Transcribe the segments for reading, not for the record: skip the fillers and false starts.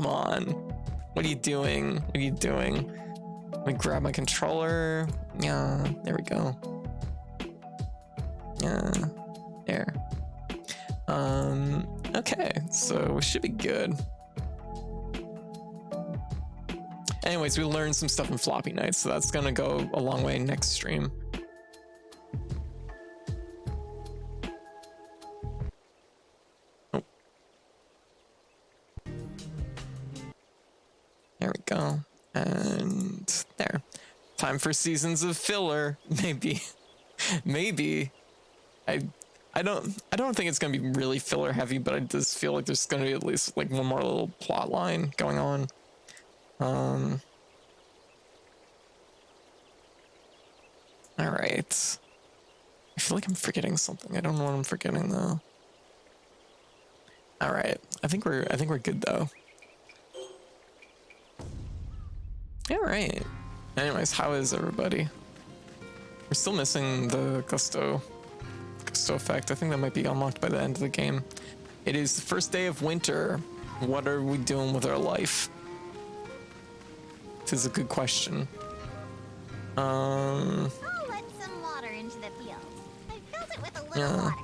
come on. What are you doing? What are you doing? Let me grab my controller. Yeah, there we go. Yeah, there. Okay, so we should be good. Anyways, we learned some stuff in Floppy Nights, so that's gonna go a long way next stream. Oh. There we go. And there. Time for seasons of filler. Maybe. Maybe. I don't think it's gonna be really filler heavy, but I just feel like there's gonna be at least like one more little plot line going on. All right. I feel like I'm forgetting something. I don't know what I'm forgetting though. All right. I think we're good though. All right. Anyways, how is everybody? We're still missing the gusto effect. I think that might be unlocked by the end of the game. It is the first day of winter. What are we doing with our life? This is a good question. I'll let some water into the field. I filled it with a little water.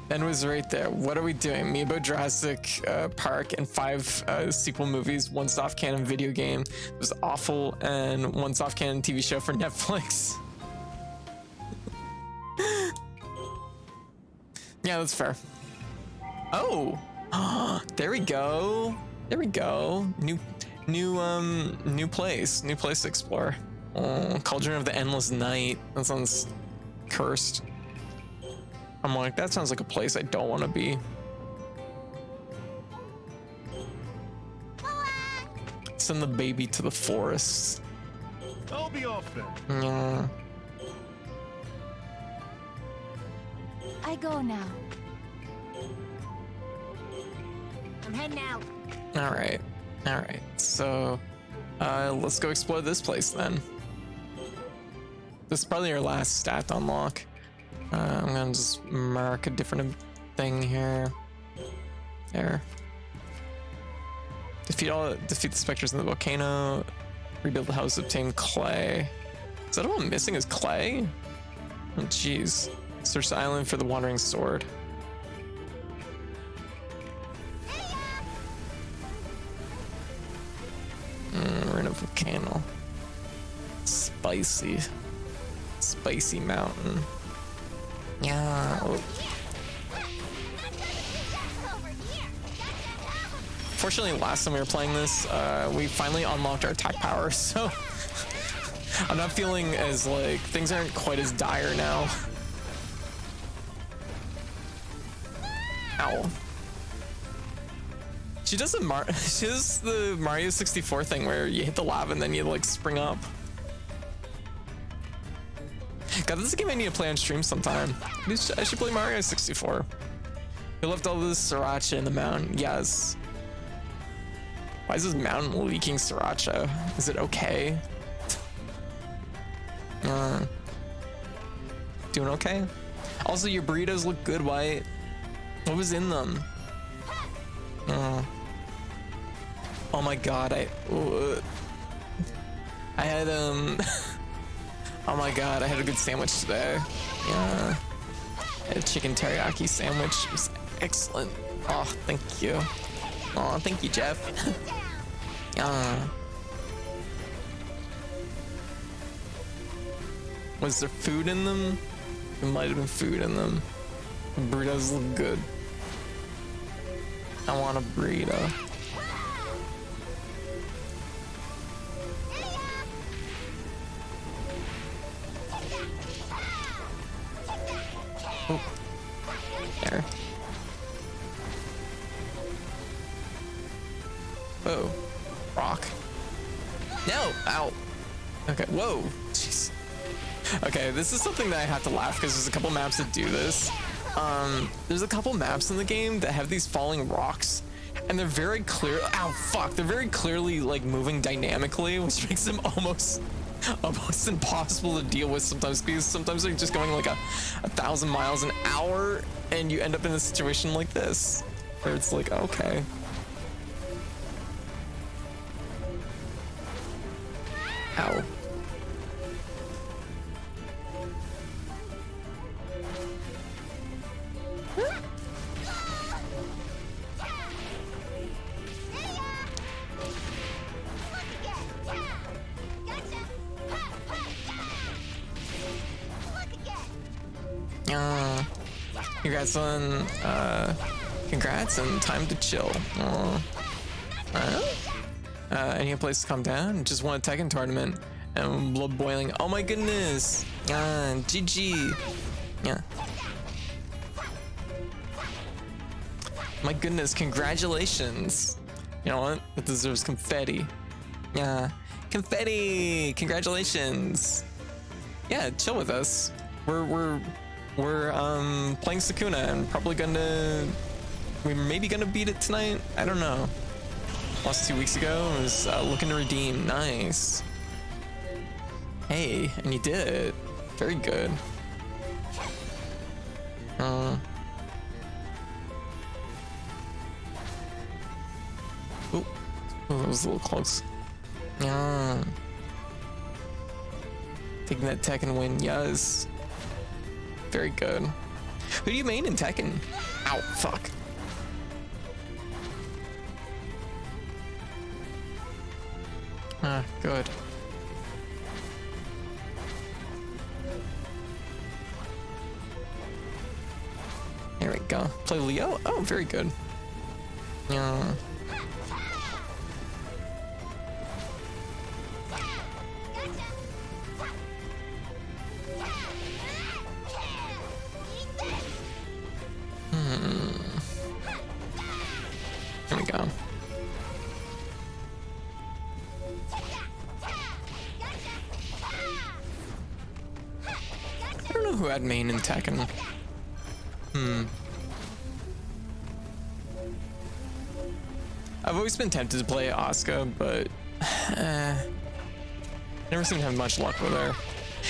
Ben was right there. What are we doing? Amiibo, Jurassic Park, and 5 sequel movies, 1 soft canon video game. It was awful, and 1 soft canon TV show for Netflix. Yeah, that's fair. Oh, there we go. There we go. New place to explore. Oh, Cauldron of the Endless Night. That sounds cursed. I'm like, that sounds like a place I don't want to be. Send the baby to the forest. I'll be off then. Yeah. I go now. I'm heading out. All right. So, let's go explore this place then. This is probably our last stat unlock. I'm gonna just mark a different thing here. There. Defeat the specters in the volcano. Rebuild the house, obtain clay. Is that all I'm missing is clay? Oh jeez. Search the island for the wandering sword. We're in a volcano. Spicy mountain. Yeah. Oh. Fortunately, last time we were playing this, we finally unlocked our attack power, so I'm not feeling as like things aren't quite as dire now. Ow. She does the Mario 64 thing where you hit the lava and then you like spring up. God, this is a game I need to play on stream sometime. I should play Mario 64. We left all this sriracha in the mountain. Yes. Why is this mountain leaking sriracha? Is it okay? Doing okay? Also, your burritos look good, White. What was in them? Oh my god, I had oh my god, I had a good sandwich today. Yeah. I had a chicken teriyaki sandwich. It was excellent. Oh, thank you. Oh, thank you, Jeff. Was there food in them? There might have been food in them. The burritos look good. I want a burrito. Oh. There. Whoa. Rock. No! Ow. Okay, whoa. Jeez. Okay, this is something that I have to laugh because there's a couple maps that do this. There's a couple maps in the game that have these falling rocks, and they're very clear. Ow, fuck! They're very clearly like moving dynamically, which makes them almost impossible to deal with sometimes, because sometimes they're just going like 1,000 miles an hour, and you end up in a situation like this, where it's like, okay. Ow. Congrats on congrats and time to chill. Any place to calm down? Just won a Tekken tournament and blood boiling. Oh my goodness. GG. Yeah. My goodness, congratulations. You know what? It deserves confetti. Yeah. Confetti! Congratulations. Yeah, chill with us. We're playing Sakuna and probably we're maybe gonna beat it tonight. I don't know. Lost 2 weeks ago. I was looking to redeem. Nice. Hey, and you did it. Very good. Ooh, that was a little close. Yeah. Taking that Tekken win, yes. Very good. Who do you main in Tekken? Ow, fuck. Good. There we go. Play Leo? Oh, very good. Yeah. There we go. I don't know who had main in Tekken. I've always been tempted to play Asuka, but never seem to have much luck with her.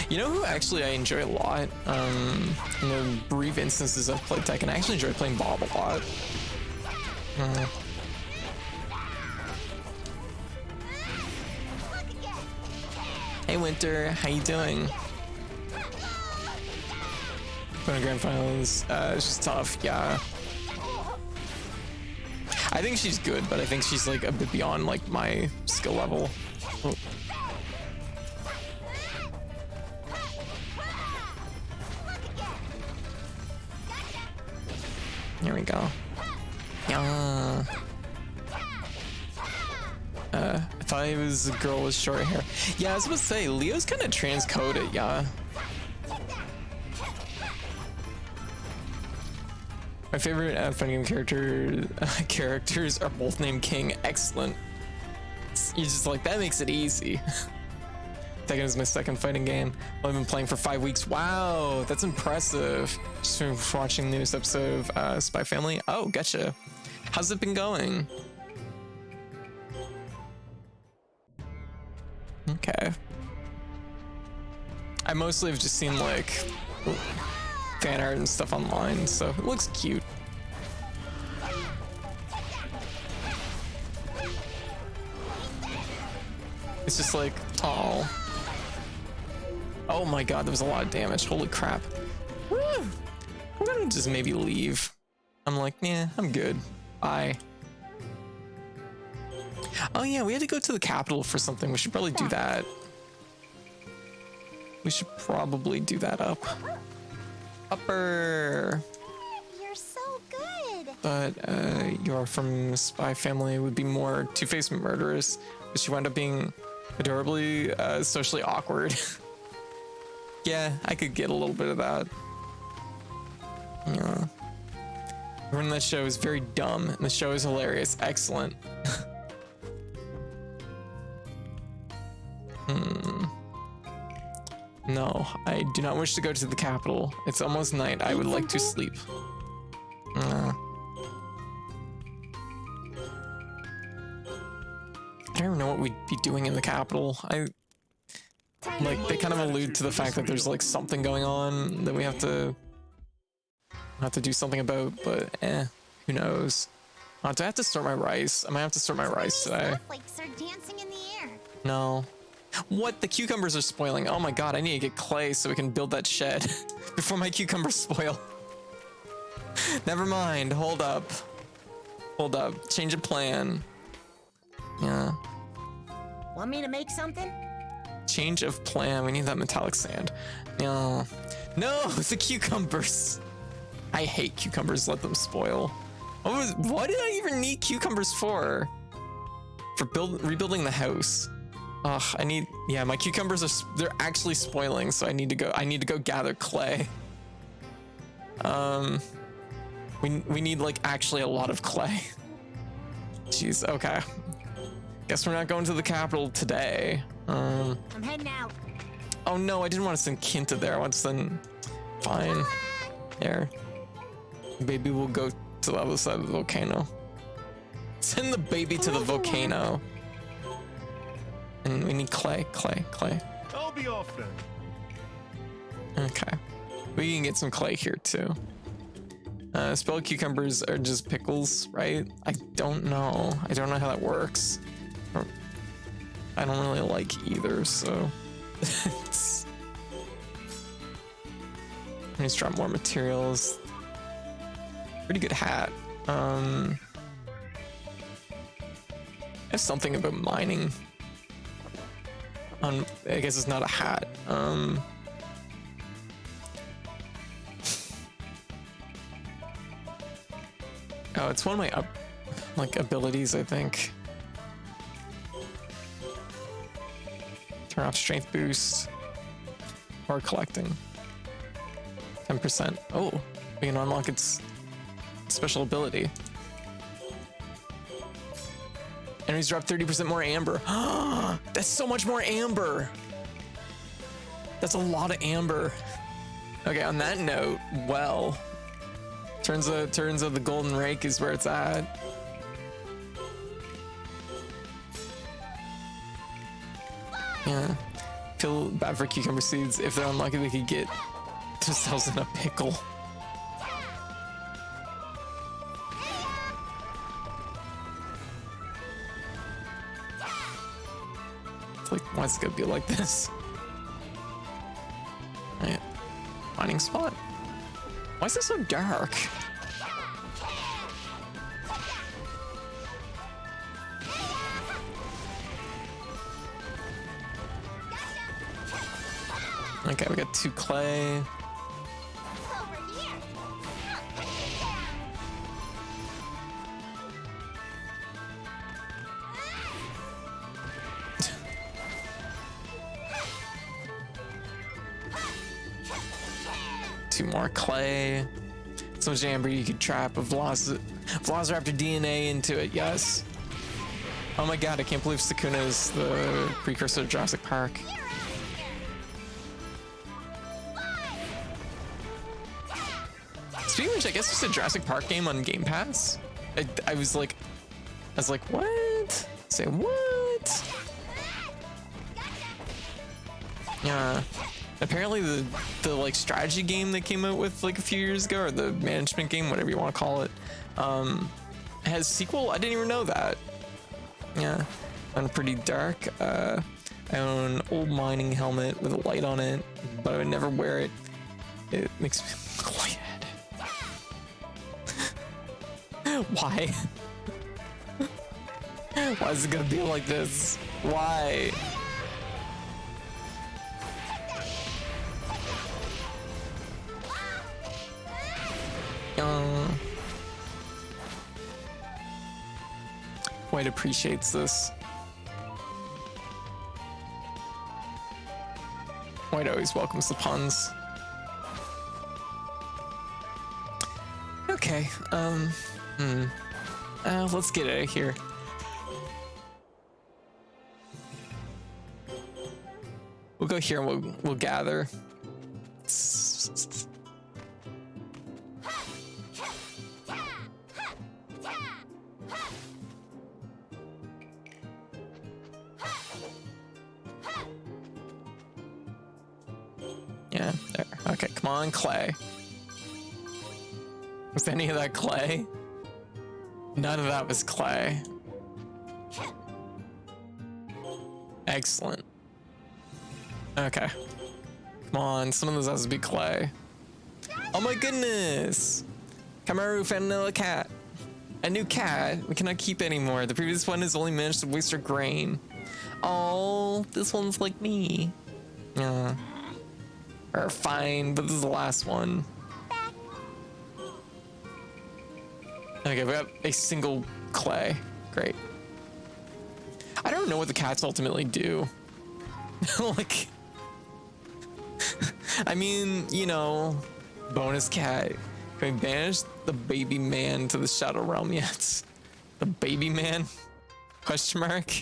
You know who actually I enjoy a lot? In the brief instances I've played Tekken, I actually enjoy playing Bob a lot. Hey Winter, how you doing? Going to grand finals, it's just tough, yeah. I think she's good, but I think she's like a bit beyond like my skill level. Oh. There we go. Yeah. I thought he was a girl with short hair. Yeah, I was supposed to say, Leo's kind of transcoded, yeah. My favorite fighting game characters are both named King. Excellent. You're just like, that makes it easy. Tekken is my second fighting game. I've been playing for 5 weeks. Wow, that's impressive. Just for watching the newest episode of Spy Family. Oh, gotcha. How's it been going? Okay. I mostly have just seen like fan art and stuff online, so it looks cute. It's just like, oh. Oh my god, there was a lot of damage. Holy crap. Woo! I'm gonna just maybe leave. I'm like, yeah, I'm good. Bye. Oh yeah, we had to go to the capital for something. We should probably do that. We should probably do that up. Upper. You're so good. But you're from Spy Family would be more two-faced murderous, but she wound up being adorably socially awkward. Yeah, I could get a little bit of that. Yeah. Everyone in that show is very dumb, and the show is hilarious. Excellent. No, I do not wish to go to the capital. It's almost night. I would like to sleep. I don't even know what we'd be doing in the capital. Like, they kind of allude to the fact that there's like something going on that we have to do something about, but who knows? Do I have to sort my rice? I might have to sort my rice today. Snowflakes are dancing in the air. No. What? The cucumbers are spoiling. Oh my god, I need to get clay so we can build that shed before my cucumbers spoil. Never mind. Hold up. Hold up. Change of plan. Yeah. Want me to make something? Change of plan. We need that metallic sand. No. No, it's the cucumbers. I hate cucumbers. Let them spoil. What did I even need cucumbers for? For rebuilding the house. Ugh, yeah, my cucumbers they're actually spoiling, so I need to go gather clay. We need like actually a lot of clay. Jeez, okay. Guess we're not going to the capital today. I'm heading out. Oh no, I didn't want to send Kinta there. I want to send... Fine. There. Baby will go to the other side of the volcano. Send the baby to the volcano. And we need clay. I'll be off then. Okay. We can get some clay here too. Spelled cucumbers are just pickles, right? I don't know. I don't know how that works. I don't really like either, so... Let me just drop more materials. Pretty good hat. I have something about mining. I guess it's not a hat. Oh, it's one of my abilities, I think. Turn off strength boost or collecting. 10%. Oh, we can unlock its special ability. Enemies drop 30% more amber. That's so much more amber. That's a lot of amber. Okay, on that note, well, turns out the golden rake is where it's at. Yeah, feel bad for cucumber seeds. If they're unlucky, they could get themselves in a pickle. It's like, why is it gonna be like this? Right. Mining spot. Why is it so dark? Okay, we got 2 clay. Over here. 2 more clay. So much amber you could trap a Velociraptor DNA into it, yes. Oh my god, I can't believe Sakuna is the precursor to Jurassic Park. Speaking of which, I guess there's a Jurassic Park game on Game Pass. I was like, what? Say what? Yeah. Apparently the like strategy game they came out with like a few years ago, or the management game, whatever you want to call it, has sequel. I didn't even know that. Yeah. I'm pretty dark. I own an old mining helmet with a light on it, but I would never wear it. It makes me look lightheaded. Why? Why is it gonna be like this? Why? White appreciates this. White always welcomes the puns. Okay, let's get out of here. We'll go here and we'll gather. Yeah, there. Okay, come on, clay. Was any of that clay? None of that was clay. Excellent. Okay. Come on, some of those has to be clay. Oh my goodness! Kamaru found another cat. A new cat. We cannot keep anymore. The previous one has only managed to waste her grain. Oh, this one's like me. Yeah. Or fine, but this is the last one. Okay, we got a single clay. Great. I don't know what the cats ultimately do. Like, I mean, you know, bonus cat. Can we banish the baby man to the shadow realm yet? The baby man? Question mark?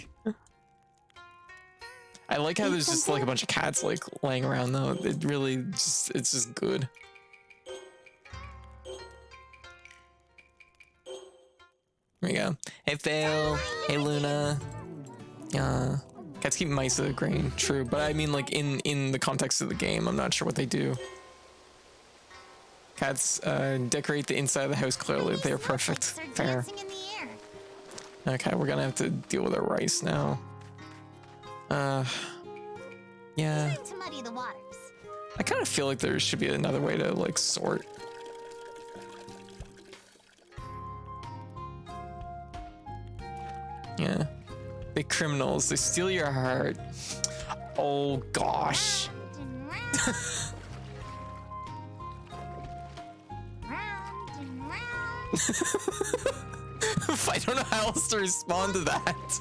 I like how there's just like a bunch of cats like laying around though. It really just, it's just good. There we go. Hey Fail. Hey Luna. Cats keep mice of the grain, true, but I mean like in the context of the game, I'm not sure what they do. Cats decorate the inside of the house clearly. They're perfect. Fair. Okay, we're gonna have to deal with our rice now. Yeah. To muddy the waters. I kind of feel like there should be another way to like sort. Yeah. They criminals, they steal your heart. Oh gosh. Round and round. I don't know how else to respond to that.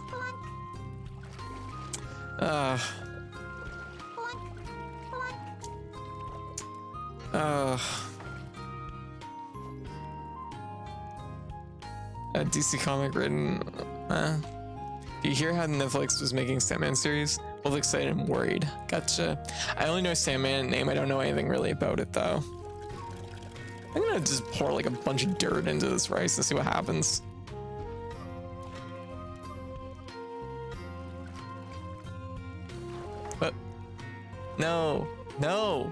A DC comic written. Do you hear how Netflix was making Sandman series? Both excited and worried. Gotcha. I only know Sandman name. I don't know anything really about it though. I'm gonna just pour like a bunch of dirt into this rice and see what happens. What? No. No.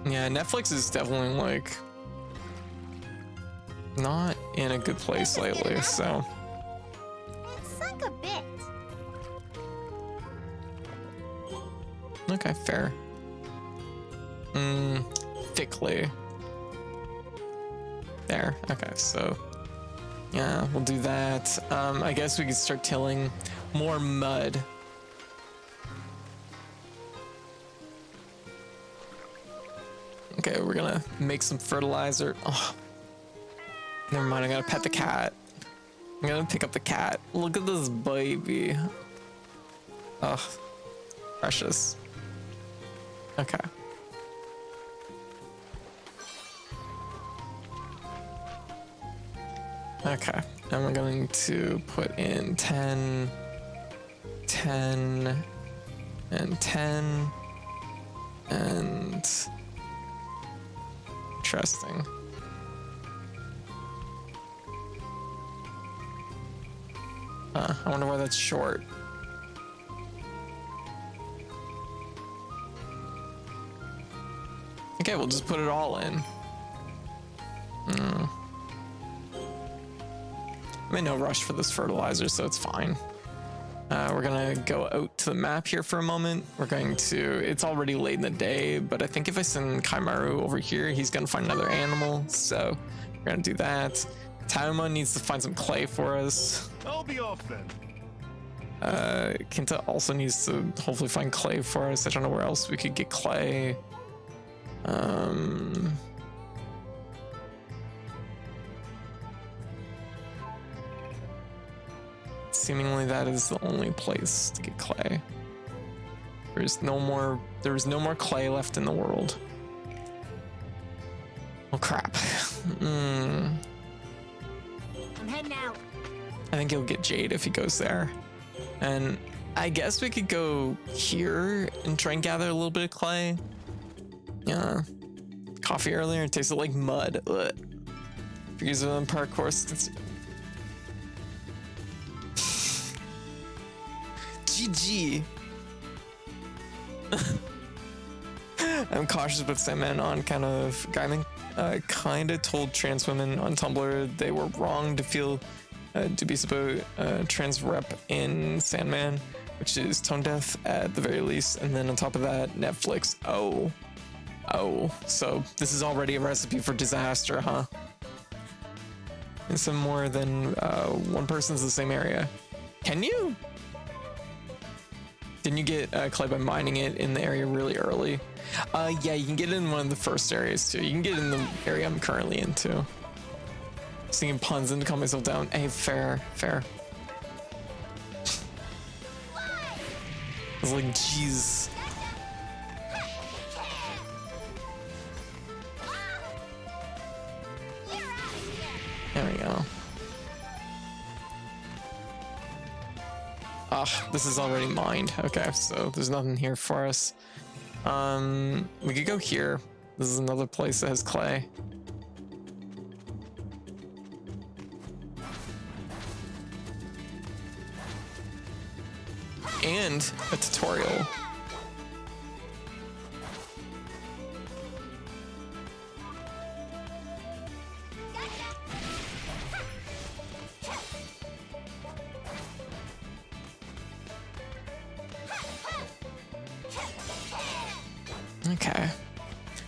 Yeah, Netflix is definitely like not in a good place lately, so. It sunk a bit. Okay, fair. Thickly. There. Okay, so yeah, we'll do that. I guess we could start tilling more mud. Okay, we're gonna make some fertilizer. Oh, never mind, I gotta pet the cat. I'm gonna pick up the cat. Look at this baby. Oh, precious. Okay. Okay, and we're going to put in 10, 10, and 10, and interesting. I wonder why that's short. Okay, we'll just put it all in. I'm in no rush for this fertilizer, so it's fine. We're gonna go out to the map here for a moment. We're going to, it's already late in the day, but I think if I send Kaimaru over here, he's gonna find another animal, so we're gonna do that. Tauma needs to find some clay for us. I'll be off then. Kinta also needs to hopefully find clay for us. I don't know where else we could get clay. Seemingly that is the only place to get clay. There's no more clay left in the world. Oh crap. I'm heading out. I think he'll get jade if he goes there. And I guess we could go here and try and gather a little bit of clay. Yeah. Coffee earlier, it tasted like mud. Ugh. Because of the parkour. GG. I'm cautious with Sandman on kind of guiding. Kind of told trans women on Tumblr they were wrong to feel to be supposed trans rep in Sandman. which is tone deaf at the very least, and then on top of that, Netflix. Oh, so this is already a recipe for disaster, huh? And some more than one person's in the same area. Can you? Didn't you get clay by mining it in the area really early? Yeah, you can get it in one of the first areas too. You can get it in the area I'm currently in too. Singing puns and to calm myself down. Hey, fair. I was like, jeez. There we go. This is already mined. Okay, so there's nothing here for us. We could go here. This is another place that has clay. And a tutorial. Okay.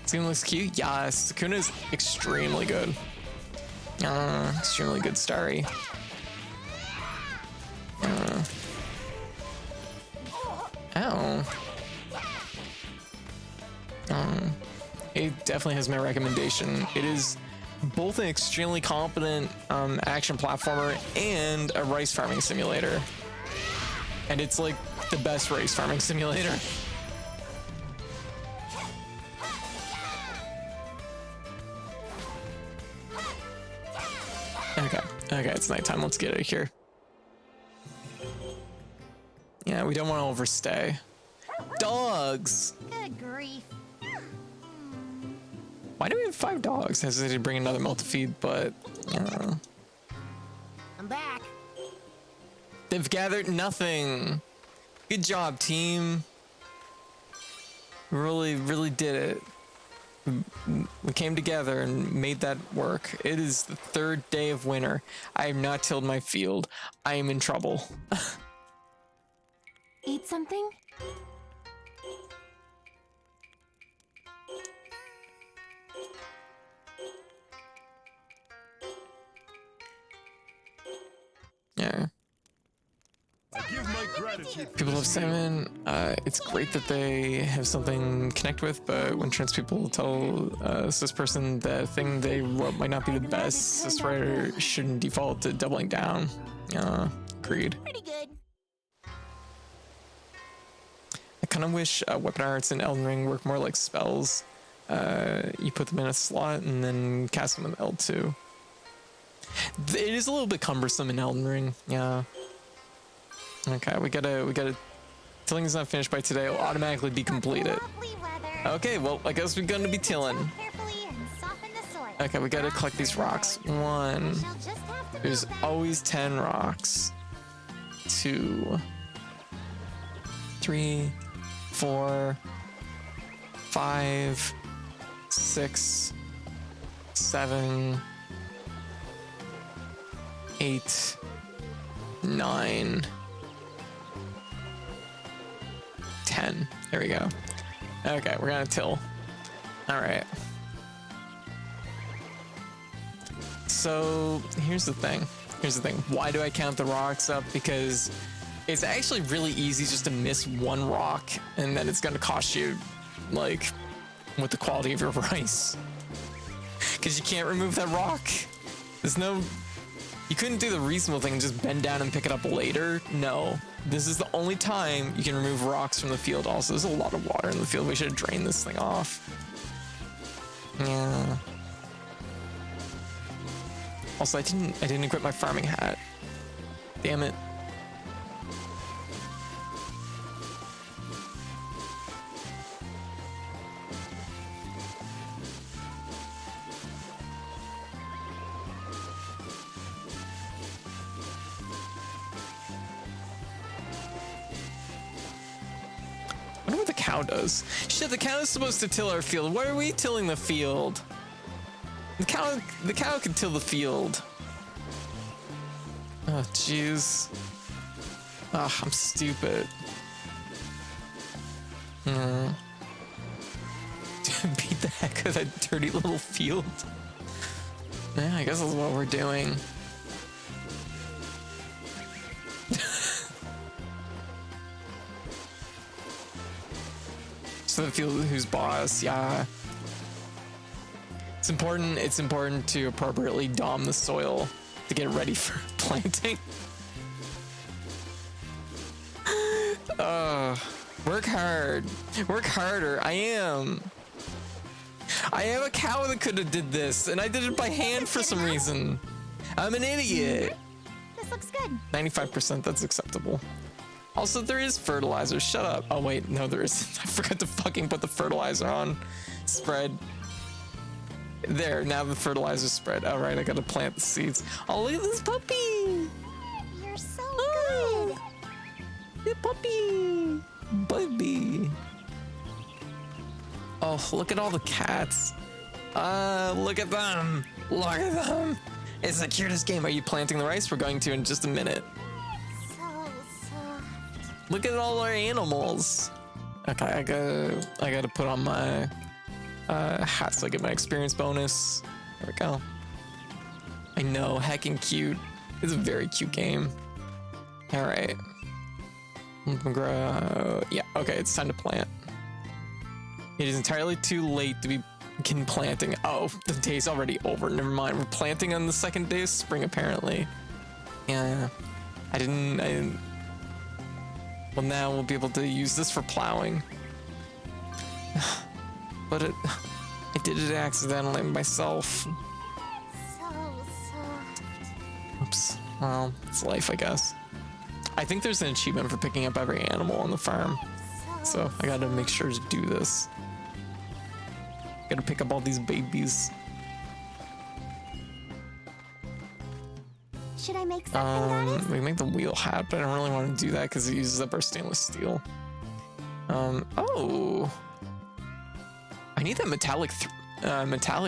This game looks cute. Yes, Sakuna is extremely good. Extremely good story. Ow. It definitely has my recommendation. It is both an extremely competent action platformer and a rice farming simulator. And it's like the best rice farming simulator. Okay, it's nighttime. Let's get out of here. Yeah, we don't want to overstay. Dogs! Good grief. Why do we have 5 dogs? I hesitated to bring another milk to feed, but I'm back. they've gathered nothing. Good job, team. Really did it. We came together and made that work. It is the 3rd day of winter. I have not tilled my field. I am in trouble. Eat something? Yeah. I give my gratitude for People love this meal. salmon. It's great that they have something to connect with, but when trans people tell cis person the thing they wrote might not be the best, cis writer shouldn't default to doubling down. Agreed. Pretty good. I kind of wish weapon arts in Elden Ring work more like spells. You put them in a slot and then cast them with L2. It is a little bit cumbersome in Elden Ring, yeah. Okay, we gotta. Tilling is not finished by today. It'll automatically be completed. Lovely weather. Okay, well, I guess we're gonna be tilling. Carefully and soften the soil. Okay, we gotta collect these rocks. 1. She'll just have to There's move back. always 10 rocks. 2. 3. 4. 5. 6. 7. 8. 9. 10. There we go. Okay, we're gonna till. All right. So here's the thing. Why do I count the rocks up? Because it's actually really easy just to miss one rock, and then it's gonna cost you, like, with the quality of your rice. Because you can't remove that rock. There's no. You couldn't do the reasonable thing and just bend down and pick it up later. No. This is the only time you can remove rocks from the field. Also, there's a lot of water in the field. We should have drained this thing off. Yeah. Also, I didn't equip my farming hat. Damn it. I wonder what the cow does. Shit, the cow is supposed to till our field. Why are we tilling the field? The cow can till the field. Oh, jeez. Ugh, I'm stupid. Beat the heck out of that dirty little field. Yeah, I guess that's what we're doing. So the field who's boss, yeah. It's important to appropriately dom the soil to get ready for planting. Work hard. Work harder. I am a cow that could have did this, and I did it by hand for some reason. I'm an idiot. This looks good. 95%, that's acceptable. Also, there is fertilizer. Shut up. Oh, wait. No, there isn't. I forgot to fucking put the fertilizer on. Spread. There, now the fertilizer's spread. All right, I gotta plant the seeds. Oh, look at this puppy. You're so good. The puppy. Baby. Oh, look at all the cats. Look at them. Look at them. It's the cutest game. Are you planting the rice? We're going to in just a minute. So soft. Look at all our animals. Okay, I gotta put on my hat so I get my experience bonus. There we go. I know, heckin' cute. It's a very cute game. All right. Yeah, okay, it's time to plant. It is entirely too late to begin planting. Oh, the day's already over. Never mind. We're planting on the second day of spring, apparently. Yeah, I didn't. Well, now we'll be able to use this for plowing. But I did it accidentally myself. So soft. Oops. Well, it's life, I guess. I think there's an achievement for picking up every animal on the farm. So I gotta make sure to do this. Gotta pick up all these babies. Should I make something, Goddess? We make the wheel hat, but I don't really want to do that because it uses up our stainless steel. Oh. I need that metallic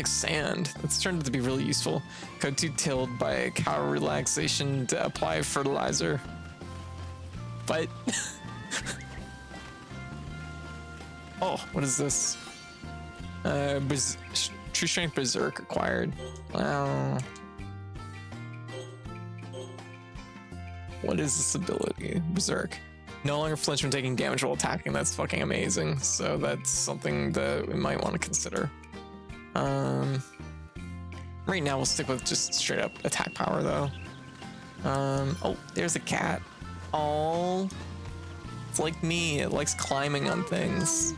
sand. That's turned out to be really useful. Code 2 tilled by cow relaxation to apply fertilizer. But oh, what is this? True strength berserk acquired. Wow. What is this ability? Berserk. No longer flinch when taking damage while attacking. That's fucking amazing. So that's something that we might want to consider. Right now we'll stick with just straight up attack power though. Oh, there's a cat. Oh, it's like me. It likes climbing on things.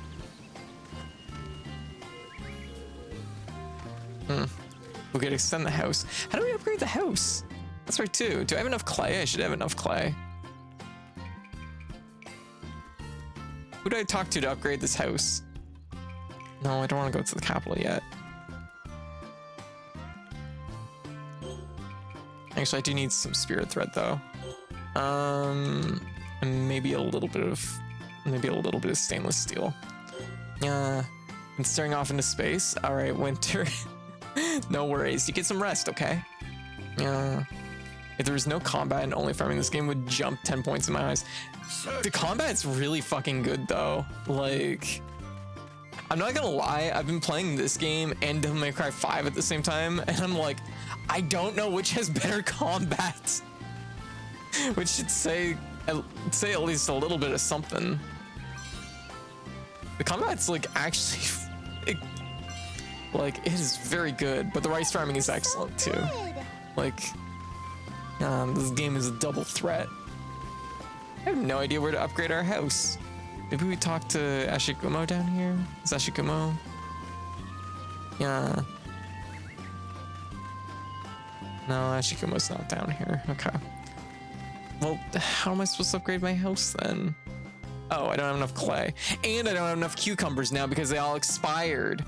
We could extend the house. How do we upgrade the house? That's right too. Do I have enough clay? I should have enough clay. Who do I talk to upgrade this house? No, I don't want to go to the capital yet. Actually, I do need some spirit thread though. And maybe a little bit of stainless steel. Yeah, and staring off into space. All right, winter. No worries. You get some rest, okay? Yeah. If there was no combat and only farming, this game would jump 10 points in my eyes. The combat's really fucking good though. Like, I'm not gonna lie, I've been playing this game and Devil May Cry 5 at the same time, and I'm like, I don't know which has better combat. Which should say at least a little bit of something. The combat's like actually, it is very good, but the rice farming is excellent too. Like, this game is a double threat. I have no idea where to upgrade our house. Maybe we talk to Ashikumo down here? Is Ashikumo? Yeah. No, Ashikumo's not down here. Okay. Well, how am I supposed to upgrade my house then? Oh, I don't have enough clay. And I don't have enough cucumbers now because they all expired.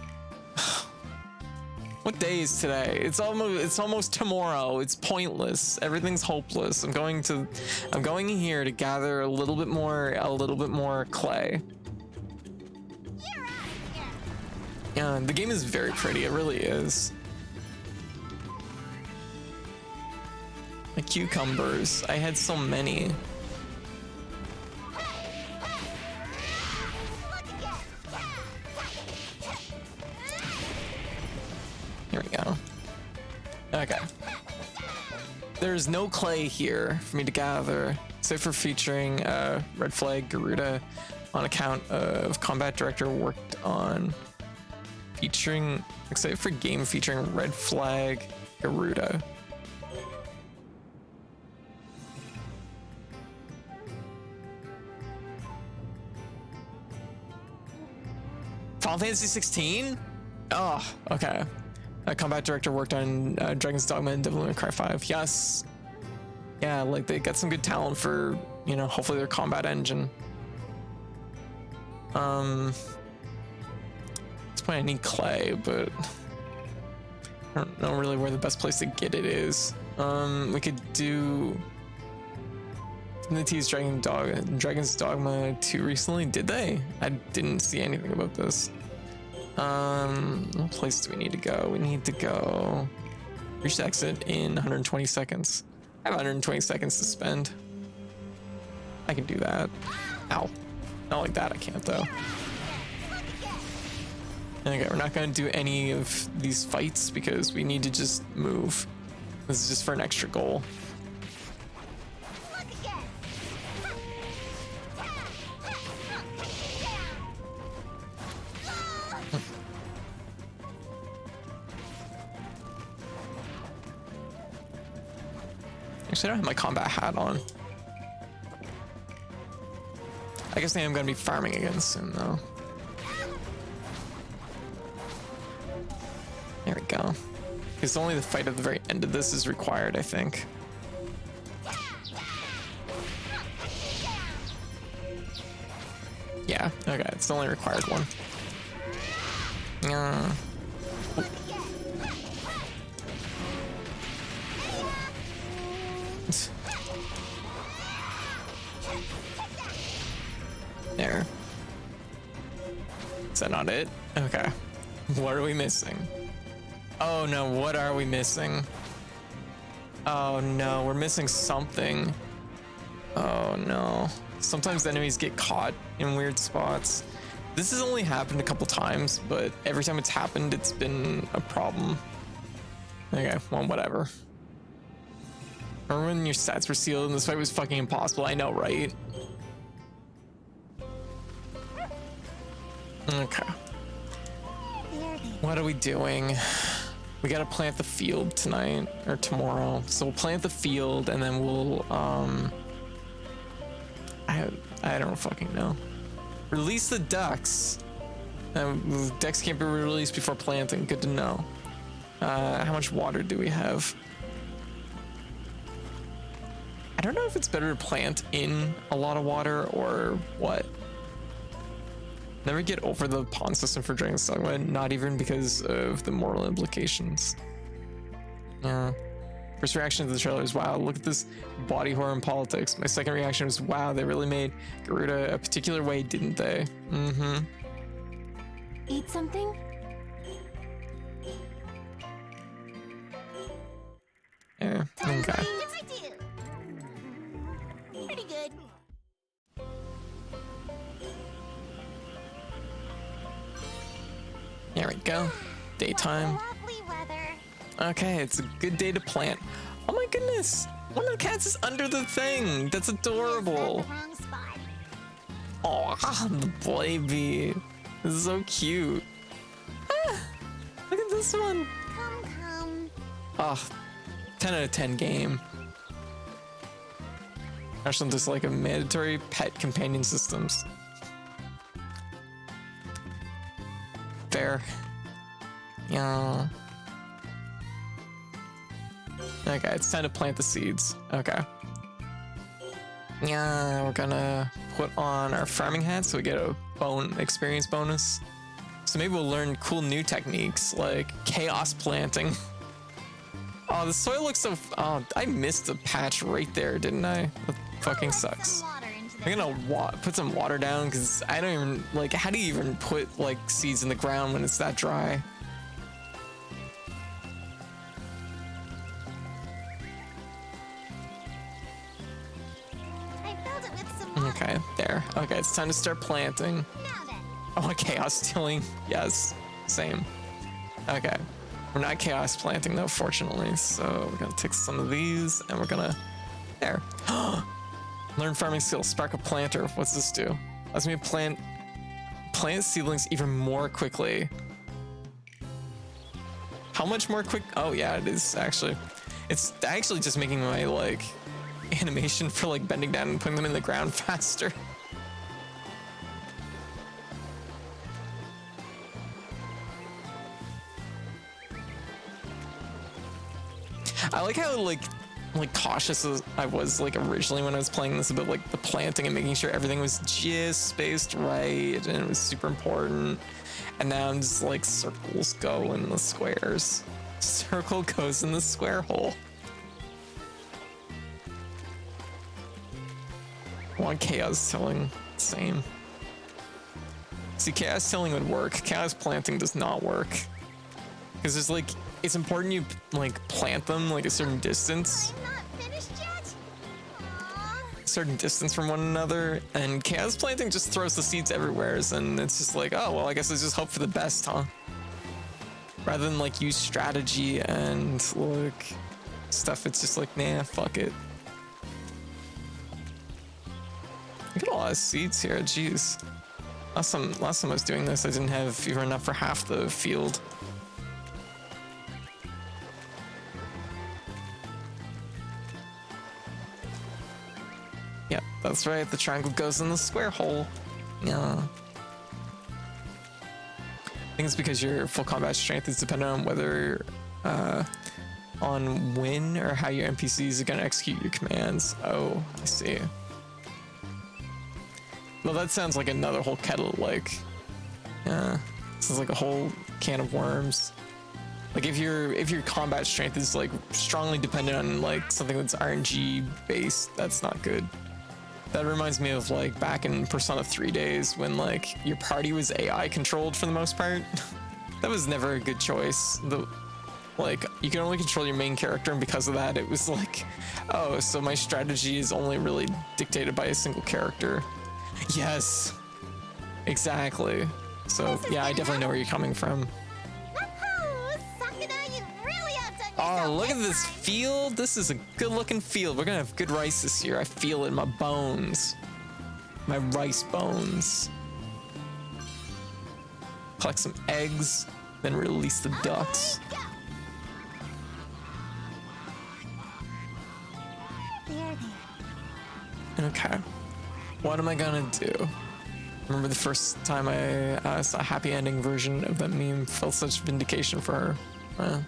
What day is today? It's almost tomorrow. It's pointless. Everything's hopeless. I'm going here to gather a little bit more clay. You're out of here. Yeah, the game is very pretty. It really is. My cucumbers. I had so many. Here we go. Okay. There's no clay here for me to gather, except for featuring Red Flag Garuda on account of Combat Director worked on featuring, except for game featuring Red Flag Garuda. Final Fantasy 16? Oh, okay. Combat Director worked on Dragon's Dogma and Devil May Cry 5. Yes. Yeah, like they got some good talent for, you know, hopefully their combat engine. That's why I need clay, but I don't know really where the best place to get it is. We could do. Didn't they tease Dragon's Dogma 2 recently? Did they? I didn't see anything about this. What place do we need to go? We need to go reach the exit in 120 seconds. I have 120 seconds to spend. I can do that. Ow. Not like that, I can't though. Okay, we're not gonna do any of these fights because we need to just move. This is just for an extra goal. Actually, I don't have my combat hat on. I guess I am gonna be farming again soon though. There we go. Because only the fight at the very end of this is required, I think. Yeah, okay, it's the only required one. There. Is that not it? Okay. What are we missing? Oh no, what are we missing? Oh no, we're missing something. Oh no. Sometimes enemies get caught in weird spots. This has only happened a couple times, but every time it's happened, it's been a problem. Okay, well, whatever. Remember when your stats were sealed and this fight was fucking impossible? I know, right? Okay. What are we doing? We gotta plant the field tonight or tomorrow. So we'll plant the field and then we'll I don't fucking know. Release the ducks. Ducks can't be released before planting. Good to know. How much water do we have? I don't know if it's better to plant in a lot of water or what. Never get over the pond system for Dragon's Dogma, not even because of the moral implications. Yeah. First reaction to the trailer is, wow, look at this body horror in politics. My second reaction was, wow, they really made Garuda a particular way, didn't they? Mm-hmm. Eat something? Yeah, okay. Yes, I do. Pretty good. There we go. Daytime. Lovely weather. Okay, it's a good day to plant. Oh my goodness! One of the cats is under the thing! That's adorable! The wrong spot. Oh, the baby. This is so cute. Ah, look at this one. Come. Oh, 10 out of 10 game. Actually, just like a mandatory pet companion systems. Fair. Yeah. Okay, it's time to plant the seeds. Okay. Yeah, we're gonna put on our farming hat so we get a experience bonus. So maybe we'll learn cool new techniques like chaos planting. Oh, the soil looks so. Oh, I missed a patch right there, didn't I? That fucking sucks. I'm gonna put some water down because I don't even like. How do you even put like seeds in the ground when it's that dry? I filled it with some water. Okay, there. Okay, it's time to start planting. Now then. Oh, chaos stealing. Yes, same. Okay, we're We're not chaos planting though, fortunately. So we're gonna take some of these and we're gonna, there. Learn farming skills, spark a planter. What's this do? Allows me to plant seedlings even more quickly. How much more quick? Oh yeah, it is actually. It's actually just making my like animation for like bending down and putting them in the ground faster. I like how like cautious as I was like originally when I was playing this about like the planting and making sure everything was just spaced right and it was super important. And now I'm just like circles go in the squares. Circle goes in the square hole. Want chaos tilling, same. See, chaos tilling would work. Chaos planting does not work. Because there's like, it's important you like plant them like a certain distance. I'm not finished yet. Aww. Certain distance from one another, and chaos planting just throws the seeds everywhere, and it's just like, oh well, I guess I just hope for the best, huh? Rather than like use strategy and look stuff, it's just like, nah, fuck it. I got a lot of seeds here, jeez. Last time I was doing this, I didn't have even enough for half the field. Yep, that's right, the triangle goes in the square hole. Yeah. I think it's because your full combat strength is dependent on whether, on when or how your NPCs are gonna execute your commands. Oh, I see. Well, that sounds like another whole kettle, like, yeah, this is like a whole can of worms. Like if your combat strength is like strongly dependent on like something that's RNG based, that's not good. That reminds me of like back in Persona 3 days when like your party was AI controlled for the most part. That was never a good choice. Like you can only control your main character, and because of that it was like, oh, so my strategy is only really dictated by a single character. Yes, exactly. So yeah, I definitely know where you're coming from. Woohoo! Sakuna, you really outdone Oh, yourself look at this this time. field. This is a good looking field. We're gonna have good rice this year. I feel it in my bones. My rice bones. Collect some eggs, then release the ducks. Okay, go. There. Okay. What am I gonna do? Remember the first time I saw a happy ending version of that meme? Felt such vindication for her.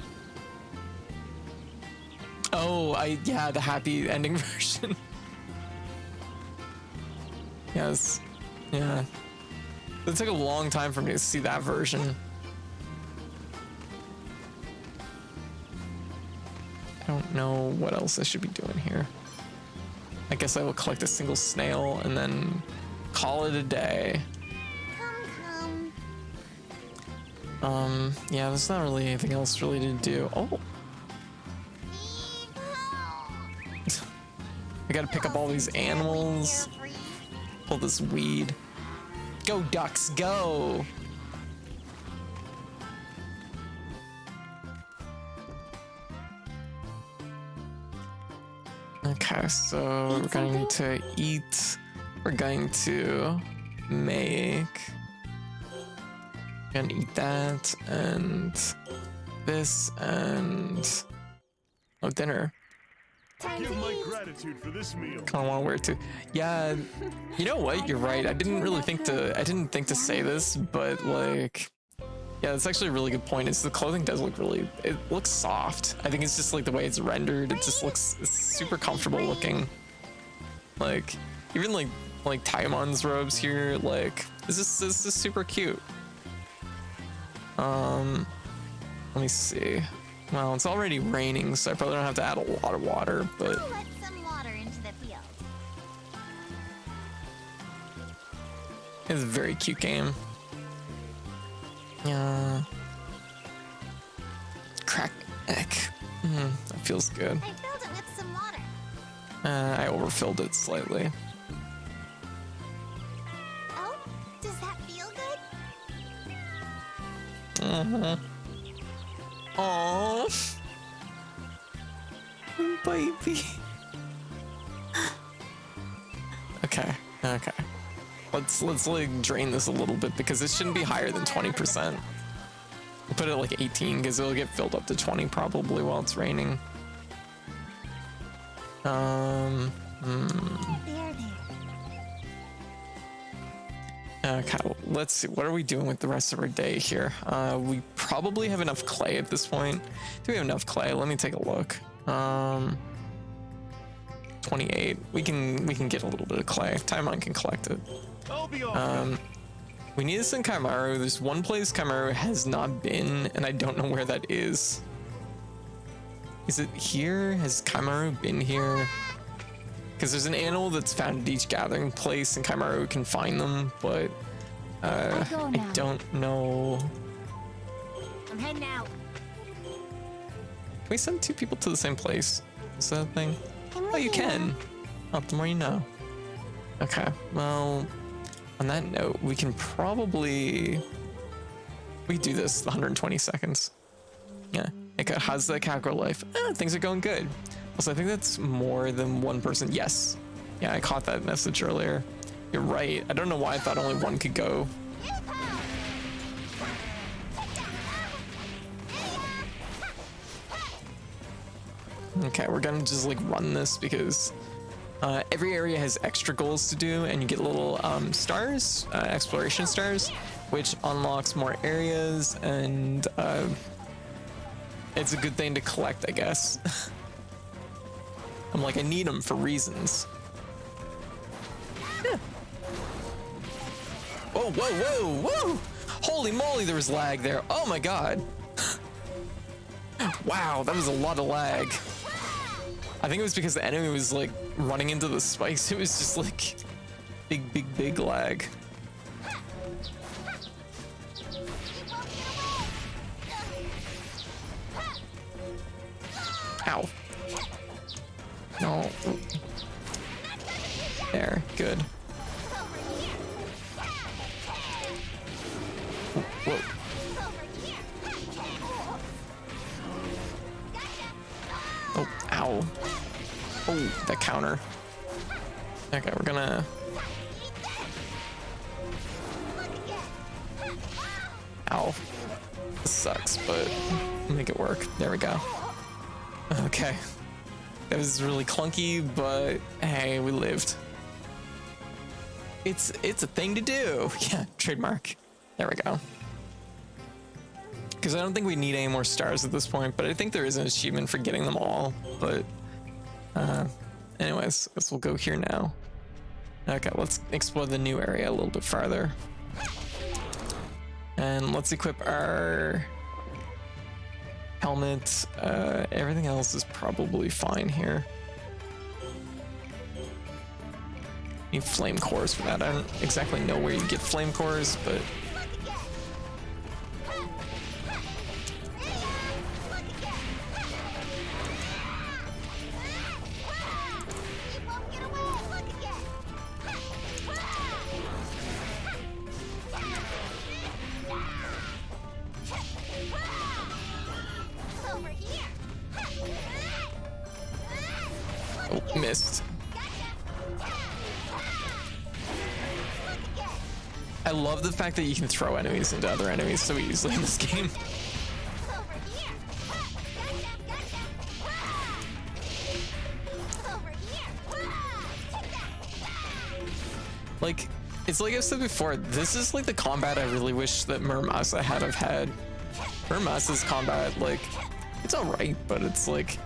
Oh, yeah, the happy ending version. Yes. Yeah. It took a long time for me to see that version. I don't know what else I should be doing here. I guess I will collect a single snail and then call it a day. Come. Yeah, there's not really anything else really to do. Oh, I gotta pick up all these animals. Pull this weed. Go ducks, go! Okay, so we're going to eat. We're going to make. We're gonna eat that and this and dinner. Give my gratitude for this meal. Kind of want to wear it too. Yeah, you know what? You're right. I didn't think to say this, but like, yeah, that's actually a really good point. Is the clothing does look really, it looks soft. I think it's just like the way it's rendered. It just looks super comfortable looking. Like even like Taimon's robes here. Like this is super cute. Let me see. Well, it's already raining, so I probably don't have to add a lot of water, but I'll let some water into the field. it's a very cute game. Yeah. Crack egg. That feels good. I filled it with some water. I overfilled it slightly. Oh, does that feel good? Oh, baby. Okay. Okay. Let's like drain this a little bit because it shouldn't be higher than 20%. We'll put it at like 18 because it'll get filled up to 20 probably while it's raining. There, there. Okay, well, let's see. What are we doing with the rest of our day here? We probably have enough clay at this point. Do we have enough clay? Let me take a look. 28. We can get a little bit of clay. Taimon can collect it. I'll be off. We need this in Kaimaru. There's one place Kaimaru has not been, and I don't know where that is. Is it here? Has Kaimaru been here? Because there's an animal that's found at each gathering place, and Kaimaru can find them, but I don't know. I'm heading out. Can we send 2 people to the same place? Is that a thing? I'm Oh, you leaving can. now. Oh, the more you know. Okay, well, on that note, we can probably... We do this 120 seconds. Yeah. Okay, how's the cowgirl life? Things are going good. Also, I think that's more than one person. Yes. Yeah, I caught that message earlier. You're right. I don't know why I thought only one could go. Okay, we're gonna just like run this because every area has extra goals to do, and you get little stars, exploration stars, which unlocks more areas, and it's a good thing to collect, I guess. I'm like, I need them for reasons. Yeah. Whoa, whoa, whoa, whoa! Holy moly, there was lag there. Oh my god. Wow, that was a lot of lag. I think it was because the enemy was like running into the spikes. It was just like big lag. Ow. No. There, good. Whoa. Oh, ow. Oh, that counter. Okay, we're gonna... Ow. This sucks, but we'll make it work. There we go. Okay. That was really clunky, but hey, we lived. It's a thing to do. Yeah, trademark. There we go. Because I don't think we need any more stars at this point, but I think there is an achievement for getting them all. But anyways, I guess we'll go here now. Okay, let's explore the new area a little bit farther. And let's equip our helmet. Everything else is probably fine here. Need flame cores for that. I don't exactly know where you get flame cores, but oh, missed. I love the fact that you can throw enemies into other enemies so easily in this game. Like, it's like I've said before, this is like the combat I really wish that Muramasa had have had. Muramasa's combat, like, it's alright, but it's like,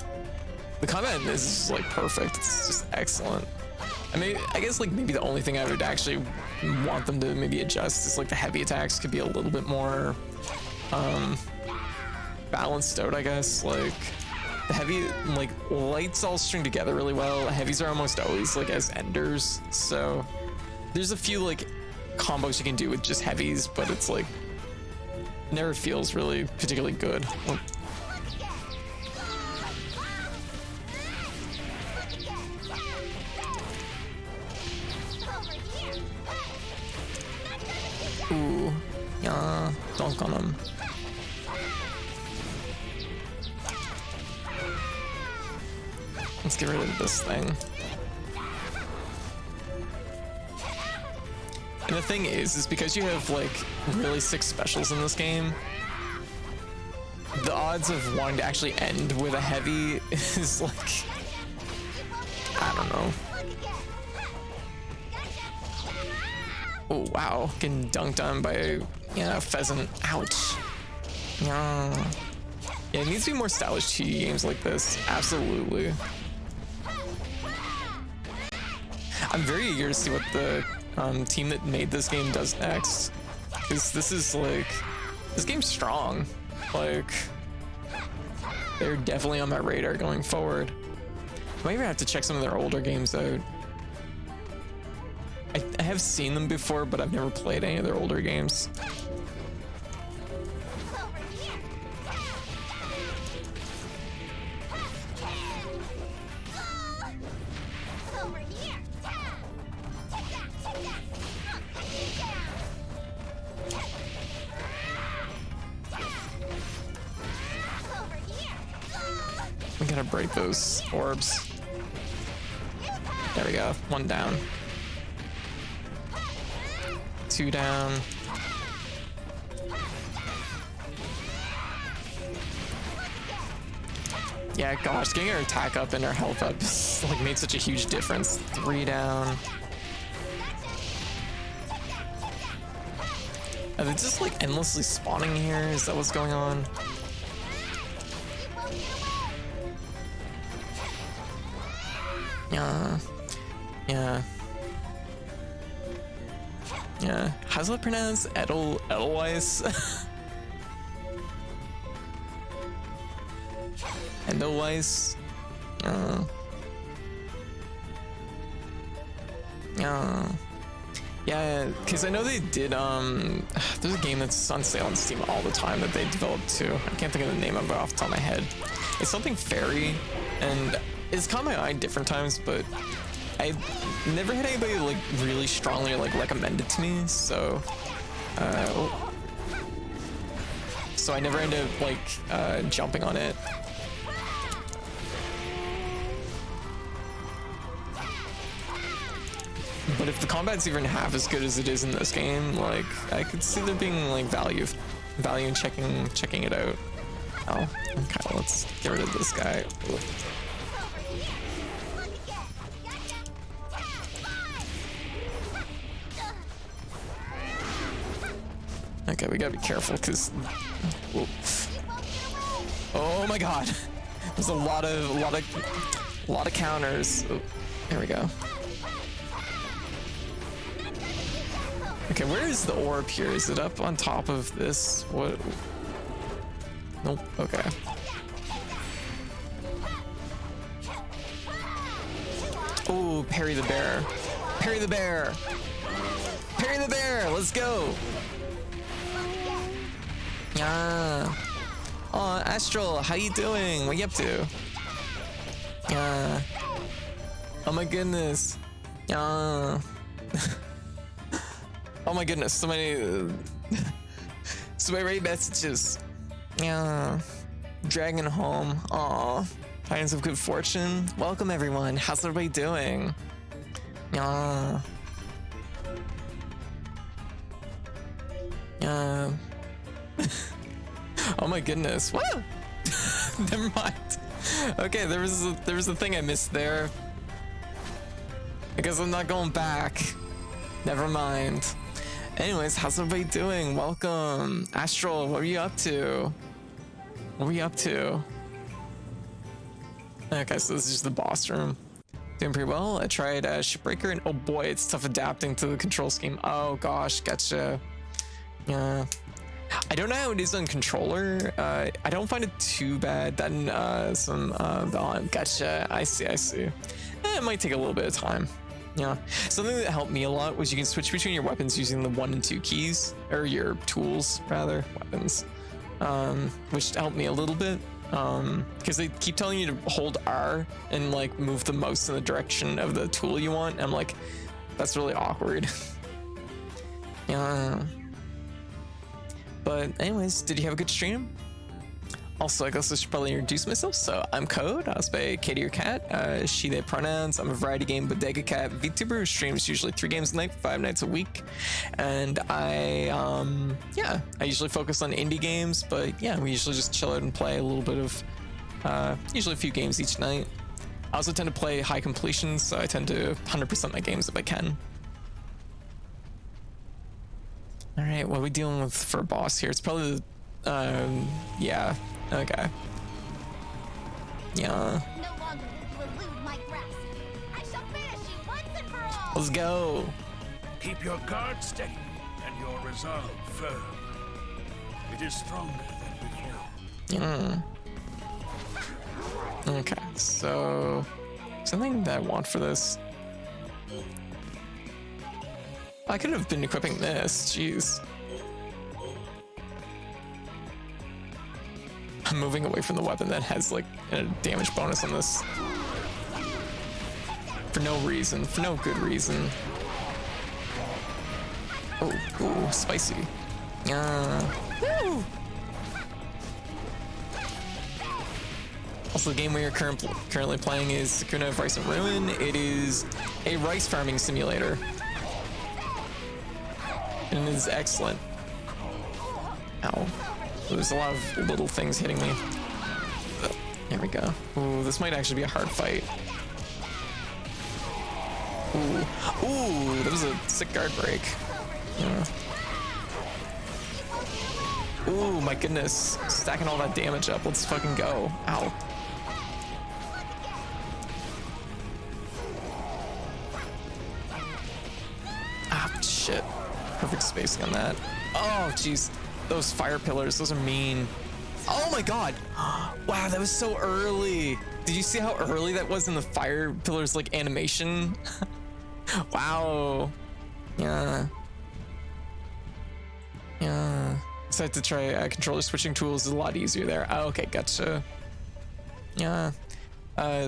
the combat in this is just like perfect. It's just excellent. I mean, I guess like maybe the only thing I would actually want them to maybe adjust is like the heavy attacks could be a little bit more balanced out, I guess. Like the heavy, like lights all string together really well. Heavies are almost always like as enders. So there's a few like combos you can do with just heavies, but it's like never feels really particularly good. Oh. Ooh, yeah, dunk on him. get rid of this thing. And the thing is because you have like really 6 specials in this game, the odds of wanting to actually end with a heavy is like, I don't know. Oh wow, getting dunked on by a pheasant. Ouch. Yeah, it needs to be more stylish TD games like this. Absolutely. I'm very eager to see what the team that made this game does next, because this is like, this game's strong. Like, they're definitely on my radar going forward. I might even have to check some of their older games out. I have seen them before, but I've never played any of their older games. We gotta break those orbs. There we go. 1 down. 2 down. Yeah, gosh, getting her attack up and her health up like made such a huge difference. 3 down. Are they just like endlessly spawning here? Is that what's going on? Yeah. How's it pronounced? Edelweiss? Edelweiss? Yeah, because I know they did, there's a game that's on sale on Steam all the time that they developed too. I can't think of the name of it off the top of my head. It's something fairy, and it's caught my eye different times, but I never had anybody like really strongly like recommend it to me, so I never ended up like jumping on it. But if the combat's even half as good as it is in this game, like I could see there being like value in checking it out. Oh, okay, let's get rid of this guy. Ooh. Okay, we gotta be careful because, oh my god, there's a lot of counters. Oh, there we go. Okay, where is the orb here? Is it up on top of this? What? Nope. Okay. Oh, parry the bear. Parry the bear. Parry the bear. Let's go. Yeah. Oh, Astral, how you doing? What you up to? Yeah. Oh my goodness. Yeah. Oh my goodness, so many great messages. Yeah. Dragon home. Aw. Tidings of good fortune. Welcome everyone. How's everybody doing? Yeah. Yeah. Oh my goodness. Woo! Never mind. Okay, there was a thing I missed there. I guess I'm not going back. Never mind. Anyways, how's everybody doing? Welcome. Astral, what are you up to? What were you up to? Okay, so this is just the boss room. Doing pretty well. I tried Shipbreaker and oh boy, it's tough adapting to the control scheme. Oh gosh, gotcha. Yeah. I don't know how it is on controller. I don't find it too bad. Then gotcha. I see. It might take a little bit of time. Yeah, something that helped me a lot was you can switch between your weapons using the 1 and 2 keys, or your tools rather, weapons, which helped me a little bit, because they keep telling you to hold R and like move the mouse in the direction of the tool you want. I'm like, that's really awkward. Yeah. But anyways, did you have a good stream? Also, I guess I should probably introduce myself. So I'm Code. I was by Katie or Cat. She, they pronouns. I'm a variety game bodega cat VTuber who streams usually 3 games a night, 5 nights a week. And I usually focus on indie games, but yeah, we usually just chill out and play a little bit of, usually a few games each night. I also tend to play high completions, so I tend to 100% my games if I can. All right, what are we dealing with for a boss here? It's probably the, yeah, okay. Yeah. No longer will you elude my grasp. I shall finish you once and for all. Let's go. Keep your guard steady and your resolve firm. It is stronger than before. Okay, so something that I want for this. I could have been equipping this, jeez. I'm moving away from the weapon that has like a damage bonus on this. For no reason, for no good reason. Oh, ooh, spicy. Woo! Also, the game we are currently playing is Sakuna of Rice and Ruin. It is a rice farming simulator. And it is excellent. Ow. There's a lot of little things hitting me. There we go. Ooh, this might actually be a hard fight. Ooh, that was a sick guard break. Yeah. Ooh, my goodness. Stacking all that damage up. Let's fucking go. Ow. Ah, shit. Perfect spacing on that. Oh, jeez. Those fire pillars, those are mean. Oh my god. Wow, that was so early. Did you see how early that was in the fire pillars, like, animation? Wow. Yeah. Yeah. So I had to try controller switching tools is a lot easier there. Oh, okay, gotcha. Yeah.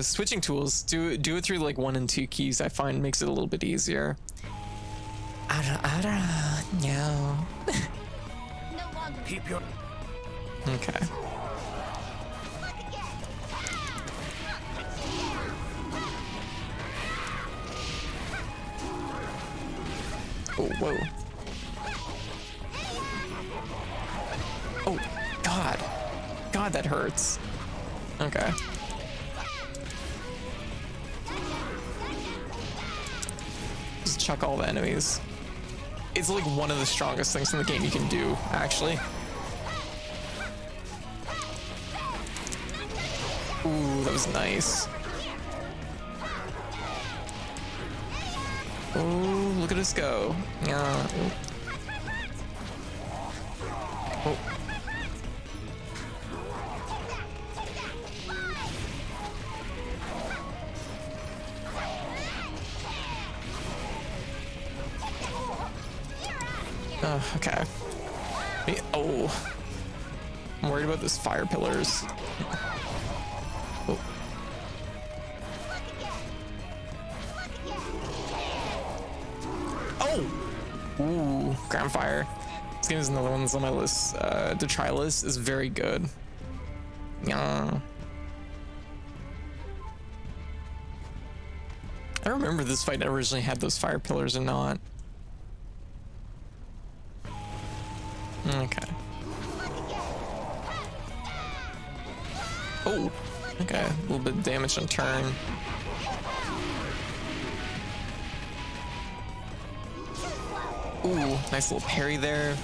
Switching tools, do it through like 1 and 2 keys, I find makes it a little bit easier. I don't know. Keep your Okay. Oh, whoa. Oh, God. God, that hurts. Okay. Just chuck all the enemies. It's like one of the strongest things in the game you can do, actually. Ooh, that was nice. Oh, look at us go. Yeah. Oh. Okay. Oh. I'm worried about those fire pillars. Oh. Oh! Ooh, ground fire. This game is another one that's on my list. The try list is very good. Yeah. I remember this fight originally had those fire pillars or not. Okay. Oh, okay. A little bit of damage on turn. Ooh, nice little parry there.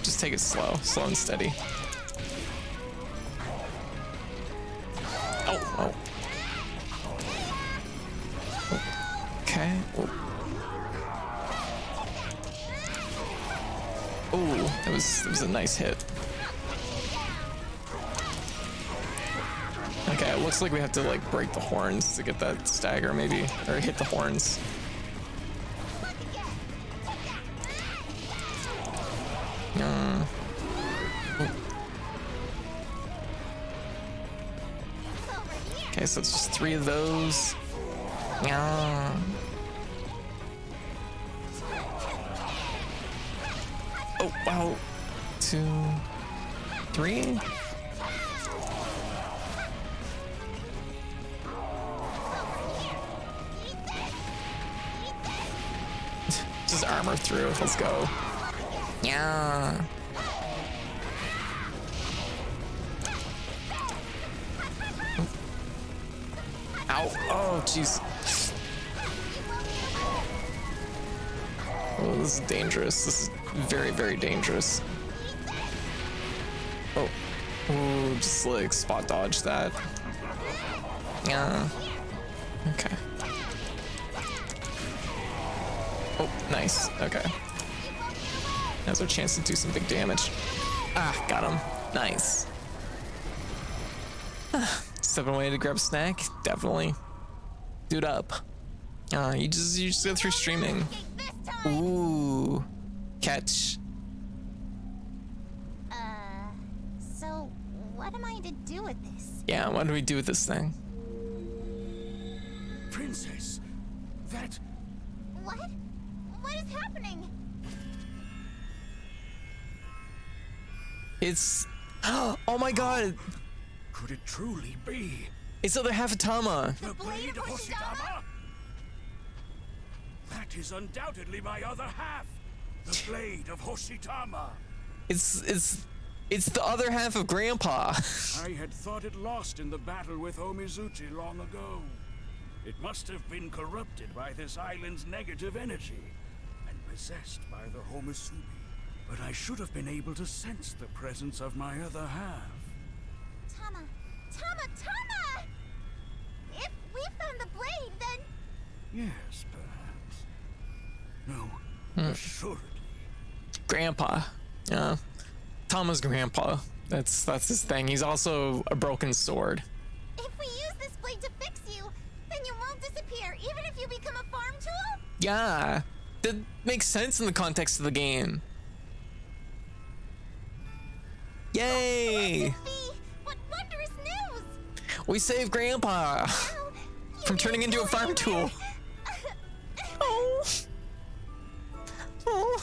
Just take it slow and steady. Oh. Okay. Oh, that was a nice hit. Okay, it looks like we have to like break the horns to get that stagger, maybe, or hit the horns. Okay, so it's just 3 of those. Oh, wow. 2, 3. Just armor through. Let's go. Yeah. Ow. Oh, jeez. Oh, this is dangerous. This is very, very dangerous. Oh. Oh, just like spot dodge that. Yeah. Okay. Oh, nice. Okay. Now's our chance to do some big damage. Ah, got him. Nice. Stepping away to grab a snack? Definitely. Dude up. You just go through streaming. Ooh. Catch. So what am I to do with this? Yeah, what do we do with this thing? Princess, that... What? What is happening? It's... Oh my god! Could it truly be It's the other half of Tama! the blade of Hoshidama? That is undoubtedly my other half. The blade of Hoshidama. It's the other half of Grandpa. I had thought it lost in the battle with Omizuchi long ago. It must have been corrupted by this island's negative energy and possessed by the Homusubi. But I should have been able to sense the presence of my other half. Tama! If we found the blade, then... Yes, perhaps. No, assuredly. Grandpa. Yeah. Tama's grandpa. That's his thing. He's also a broken sword. If we use this blade to fix you, then you won't disappear, even if you become a farm tool? Yeah. That makes sense in the context of the game. Yay! What wondrous news! We saved Grandpa Now, from you turning can into a go farm tool. anywhere. Oh. Oh.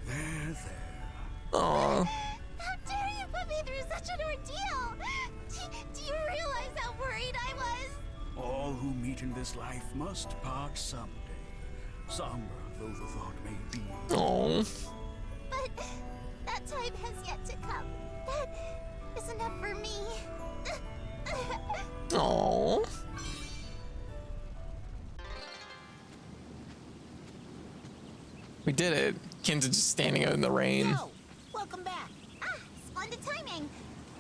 There. Oh. How dare you put me through such an ordeal? Do you realize how worried I was? All who meet in this life must part someday. Somber though the thought may be. Oh. But that time has yet to come. That is enough for me. Oh. We did it. Kin's just standing out in the rain. Oh, welcome back. Splendid timing.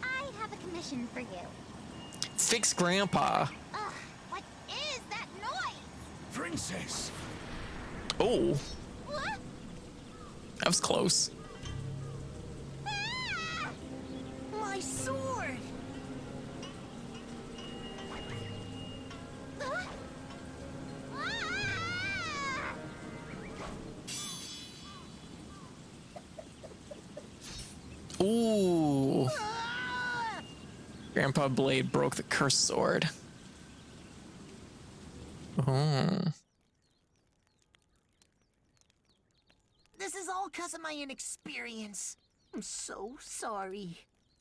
I have a commission for you. Fix Grandpa. What is that noise? Princess! Oh, What? that was close. Ah! My sword! Ah! Ah! Ooh. Ah! Grandpa Blade broke the cursed sword. Oh. This is all because of my inexperience. I'm so sorry.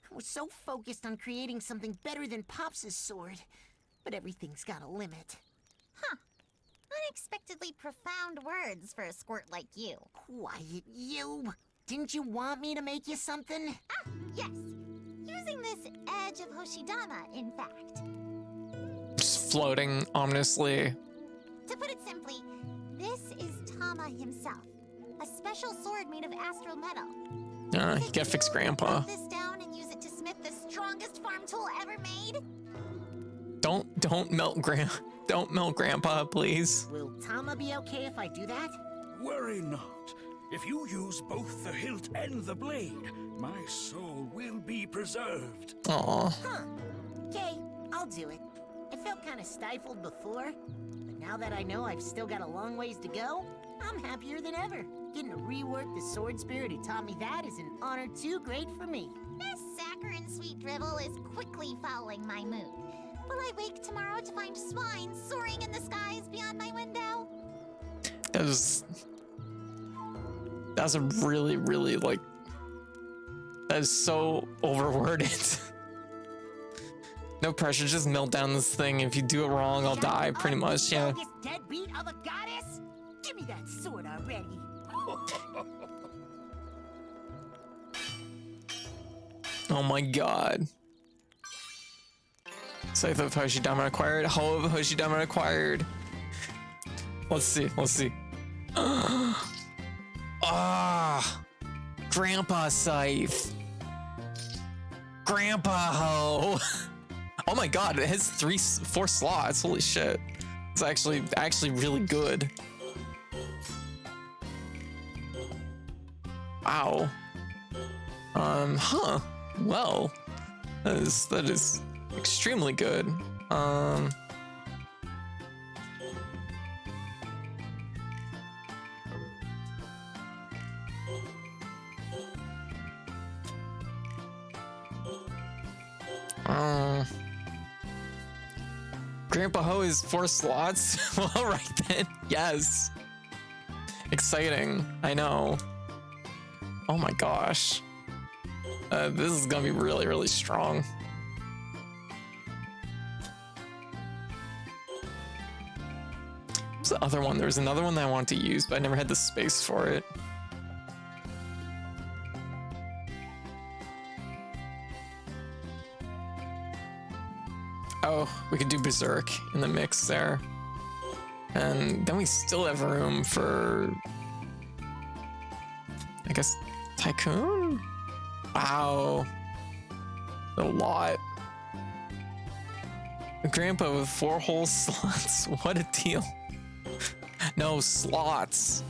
I was so focused on creating something better than Pops' sword. But everything's got a limit. Unexpectedly profound words for a squirt like you. Quiet, you! Didn't you want me to make you something? Yes. Using this edge of Hoshidama, in fact. Just floating ominously. To put it simply, this is Tama himself. A special sword made of astral metal. You gotta fix Grandpa. Put this down and use it to smith the strongest farm tool ever made? Don't melt Grandpa, please. Will Tama be okay if I do that? Worry not. If you use both the hilt and the blade, my soul will be preserved. Aw. Huh. Okay, I'll do it. I felt kind of stifled before, but now that I know I've still got a long ways to go, I'm happier than ever. Getting to rework the sword spirit who taught me that is an honor too great for me. This saccharine sweet drivel is quickly fouling my mood. Will I wake tomorrow to find swine soaring in the skies beyond my window? That was That's a really, really like. That is so overworded. No pressure, just melt down this thing. If you do it wrong, I'll die. Pretty much, yeah. This deadbeat of a goddess? Give me that sword already. Oh my god. Scythe of Hoshidama acquired. Hoe of Hoshidama acquired. Let's see. Let's see. Ah, Grandpa Scythe. Grandpa Hoe. Oh my god, it has 4 slots. Holy shit. It's actually really good. Wow. Huh. Well, that is extremely good. Grandpa Ho is 4 slots. Well, right then. Yes. Exciting. I know. Oh my gosh. This is gonna be really, really strong. What's the other one? There was another one that I wanted to use, but I never had the space for it. Oh, we could do Berserk in the mix there. And then we still have room for, I guess, Tycoon? Wow. A lot. A grandpa with 4 whole slots. What a deal. No, slots.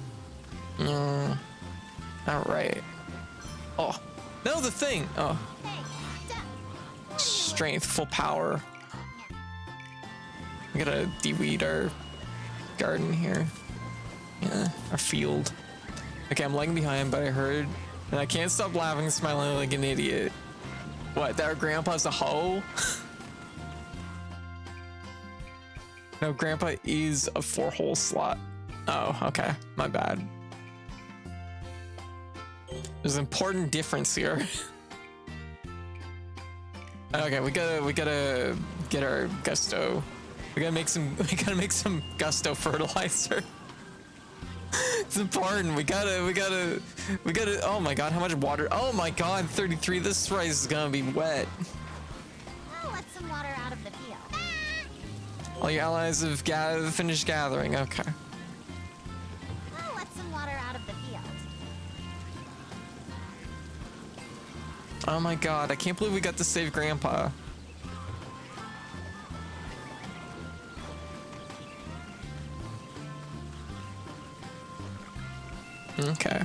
Alright. Oh, no, the thing. Oh. Strength, full power. We gotta de-weed our garden here. Yeah, our field. Okay, I'm lagging behind, but I heard, and I can't stop laughing and smiling like an idiot. What, that our grandpa's a hoe? No, grandpa is a 4 hole slot. Oh, okay, my bad. There's an important difference here. Okay, we gotta get our gusto. We gotta make some gusto fertilizer. It's important. We gotta, oh my god, how much water? Oh my god, 33, this rice is gonna be wet. I'll let some water out of the field. All your allies have finished gathering, okay. I'll let some water out of the field. Oh my god, I can't believe we got to save Grandpa. Okay.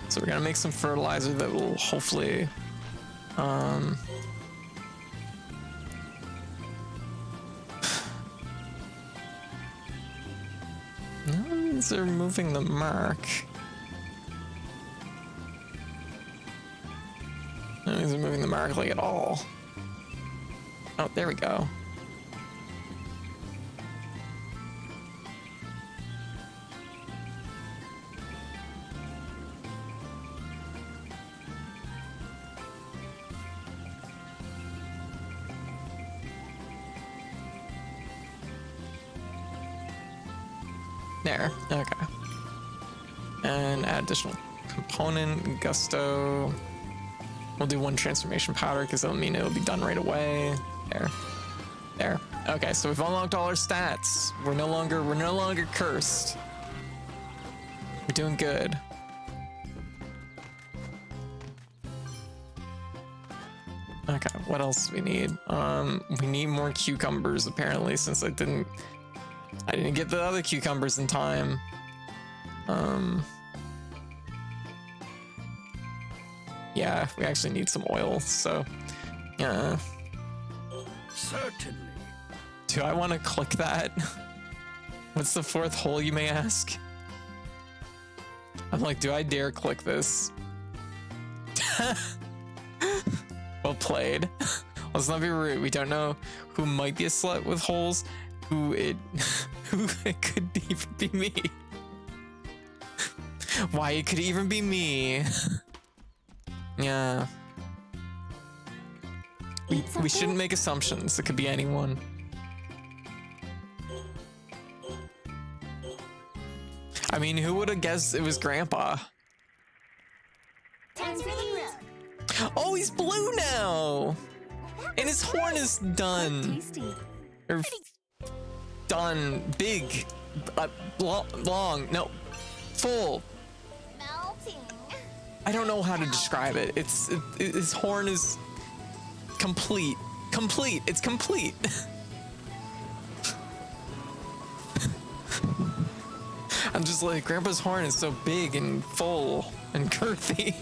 So we're gonna make some fertilizer that will hopefully, these are moving the mark. No, these are moving the mark like at all. Oh, there we go. There, okay. And add additional component, gusto. We'll do 1 transformation powder because that'll mean it'll be done right away. There. Okay, so we've unlocked all our stats. We're no longer cursed. We're doing good. Okay, what else do we need? We need more cucumbers apparently, since I didn't get the other cucumbers in time. Yeah, we actually need some oil, so yeah. Certainly. Do I want to click that? What's the 4th hole, you may ask? I'm like, do I dare click this? Well played. Let's not be rude. We don't know who might be a slut with holes. Who it could even be me. Why it could even be me. Yeah. We shouldn't make assumptions. It could be anyone. I mean, who would have guessed it was Grandpa? Thanks for the road. Oh, he's blue now! And his horn is done. Tasty. Or done. Big. Long. No. Full. Melting. I don't know how to describe it. His horn is complete. Complete. It's complete. I'm just like, Grandpa's horn is so big and full and girthy.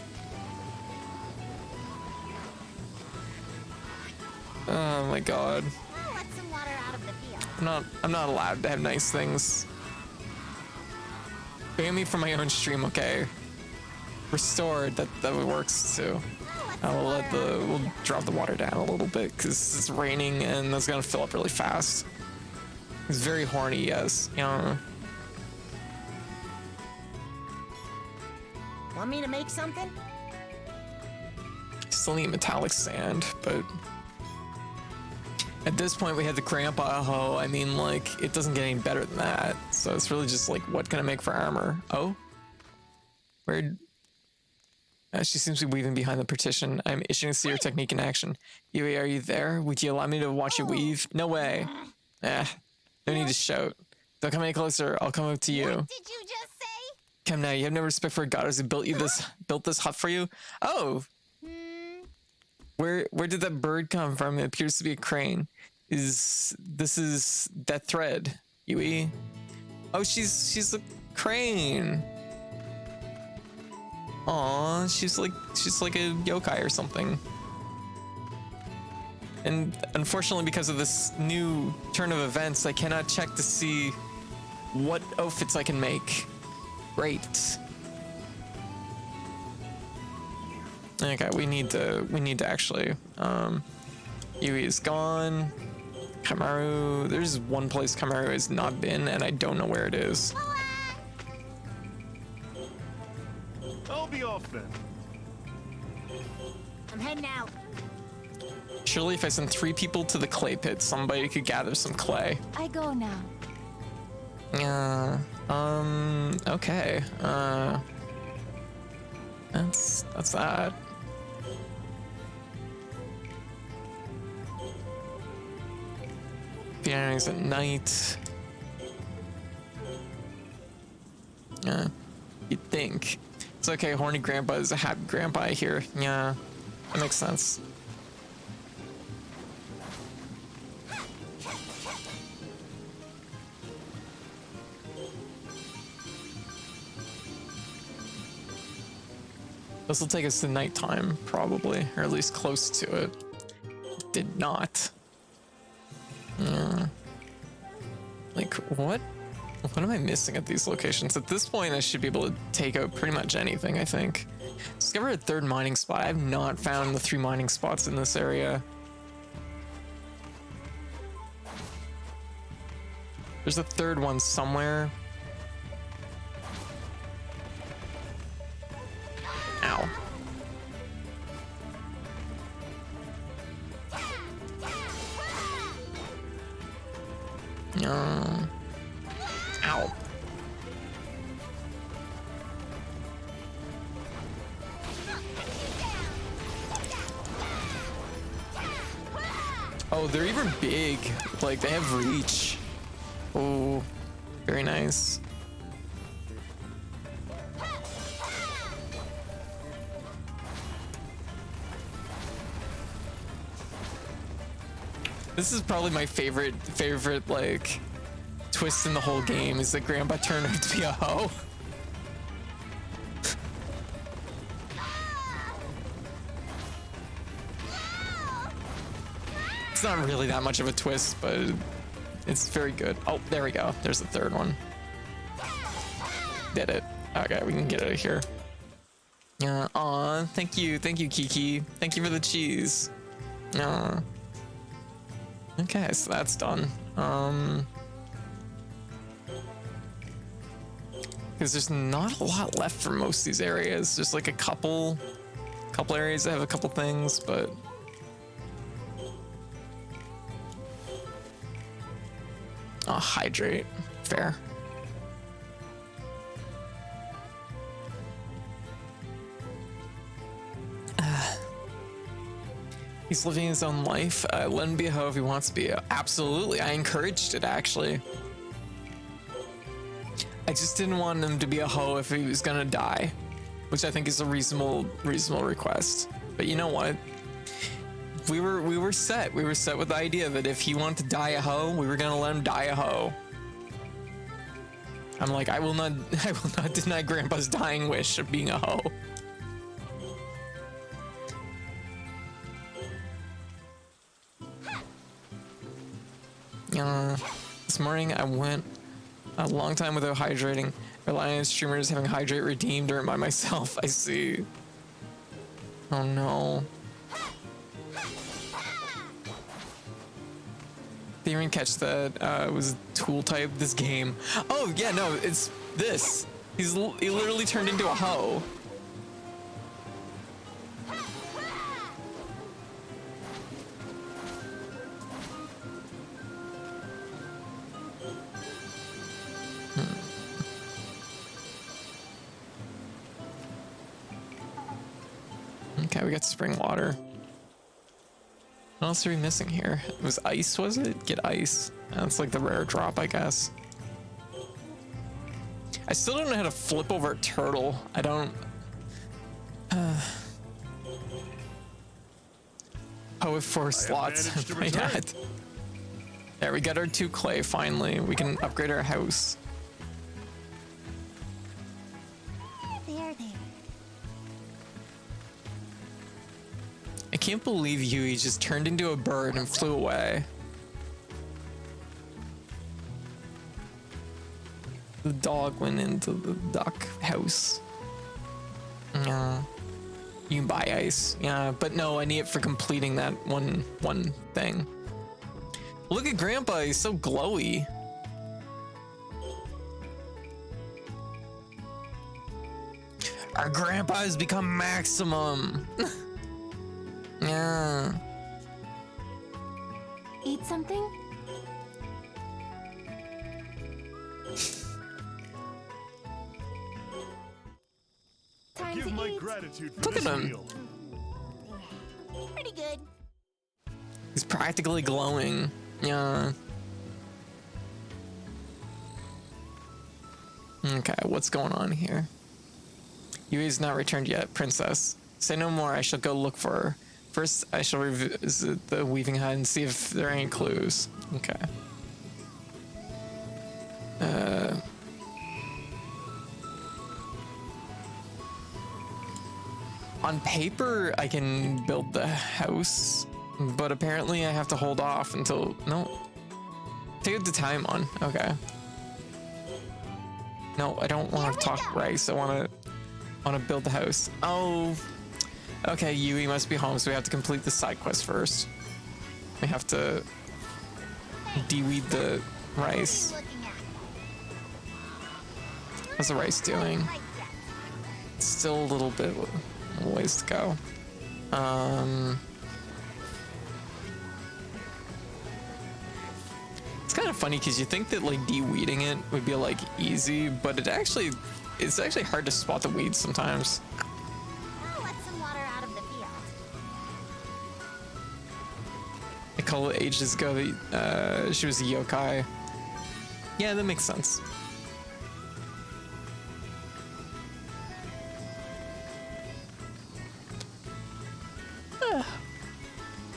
Oh my god. I'll let some water out of the field. I'm not allowed to have nice things. Ban me from my own stream, okay? Restored, that works too. We'll drop the water down a little bit because it's raining and that's gonna fill up really fast. He's very horny, yes. You know. Want me to make something? Still need metallic sand, but at this point we had the grandpa hoe. I mean, like, it doesn't get any better than that. So it's really just like, what can I make for armor? Oh, where? She seems to be weaving behind the partition. I'm itching to see her technique in action. Yui, are you there? Would you allow me to watch you weave? No way. No need to shout. Don't come any closer. I'll come up to you. What did you just say? Come now. You have no respect for a goddess who built this hut for you. Oh. Where did that bird come from? It appears to be a crane. This is that thread, Yui? Oh, she's a crane. Aw, she's like a yokai or something. And unfortunately, because of this new turn of events, I cannot check to see what outfits I can make. Great. Okay, we need to actually. Yui is gone. Kamaru, there's one place Kamaru has not been, and I don't know where it is. I'll be off then. I'm heading out. Surely if I send 3 people to the clay pit, somebody could gather some clay. I go now. Okay. That's that. Piano's at night. You'd think. It's okay, horny grandpa is a happy grandpa here. Yeah, that makes sense. This will take us to nighttime, probably, or at least close to it. Did not. Yeah. Like, what? What am I missing at these locations? At this point, I should be able to take out pretty much anything, I think. Discover a 3rd mining spot. I have not found the 3 mining spots in this area. There's a 3rd one somewhere. Ow. Ow. Oh, they're even big. Like, they have reach. Oh, very nice. This is probably my favorite like twist in the whole game is that Grandpa turned out to be a hoe. It's not really that much of a twist, but it's very good. Oh, there we go. There's the 3rd one. Did it. Okay, we can get out of here. Aw, thank you, Kiki. Thank you for the cheese. Okay, so that's done. Because there's not a lot left for most of these areas. There's like a couple areas that have a couple things, but oh, hydrate, fair. He's living his own life. Let him be a hoe if he wants to be. Absolutely, I encouraged it actually. I just didn't want him to be a hoe if he was gonna die, which I think is a reasonable request. But you know what? We were set. We were set with the idea that if he wanted to die a hoe, we were gonna let him die a hoe. I'm like, I will not deny Grandpa's dying wish of being a hoe. This morning I went a long time without hydrating, relying on streamers having hydrate redeemed or by myself. I see. Oh no. Didn't even catch that. It was tool type this game. Oh yeah, no, it's this. He literally turned into a hoe. Okay, we got spring water. What else are we missing here? It was ice, was it? Get ice. That's like the rare drop, I guess. I still don't know how to flip over a turtle. I don't... Oh, with 4 slots. Why not? There, we got our 2 clay, finally. We can upgrade our house. There. I can't believe Yui just turned into a bird and flew away. The dog went into the duck house. Yeah. You can buy ice. Yeah, but no, I need it for completing that one thing. Look at Grandpa, he's so glowy. Our Grandpa has become maximum. Yeah. Eat something? Time Give to my eat. gratitude for Look at this him. meal. Pretty good. He's practically glowing. Yeah. Okay, what's going on here? Yui's not returned yet, princess. Say no more, I shall go look for her. First, I shall revisit the weaving hut and see if there are any clues. Okay. On paper, I can build the house, but apparently I have to hold off until... No. Take the time on. Okay. No, I don't want to talk rice. I want to build the house. Oh. Okay, Yui must be home, so we have to complete the side quest first. We have to de-weed the rice. How's the rice doing? It's still a little bit ways to go. It's kind of funny because you think that like de-weeding it would be like easy, but it's actually hard to spot the weeds sometimes. I'll let some water out of the field. I call it ages ago that she was a yokai. Yeah, that makes sense.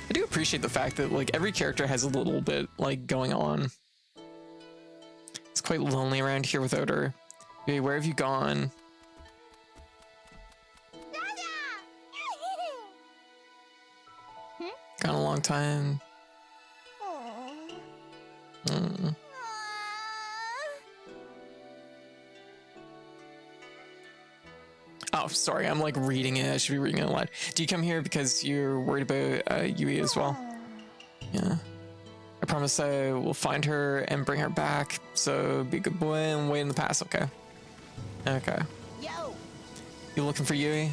I do appreciate the fact that like every character has a little bit like going on. It's quite lonely around here without her. Hey, where have you gone? Gone a long time. Mm. Oh, sorry, I'm like reading it. I should be reading it aloud. Do you come here because you're worried about Yui as well? Yeah. I promise I will find her and bring her back. So be a good boy and wait in the past, okay? Okay. Yo, You looking for Yui?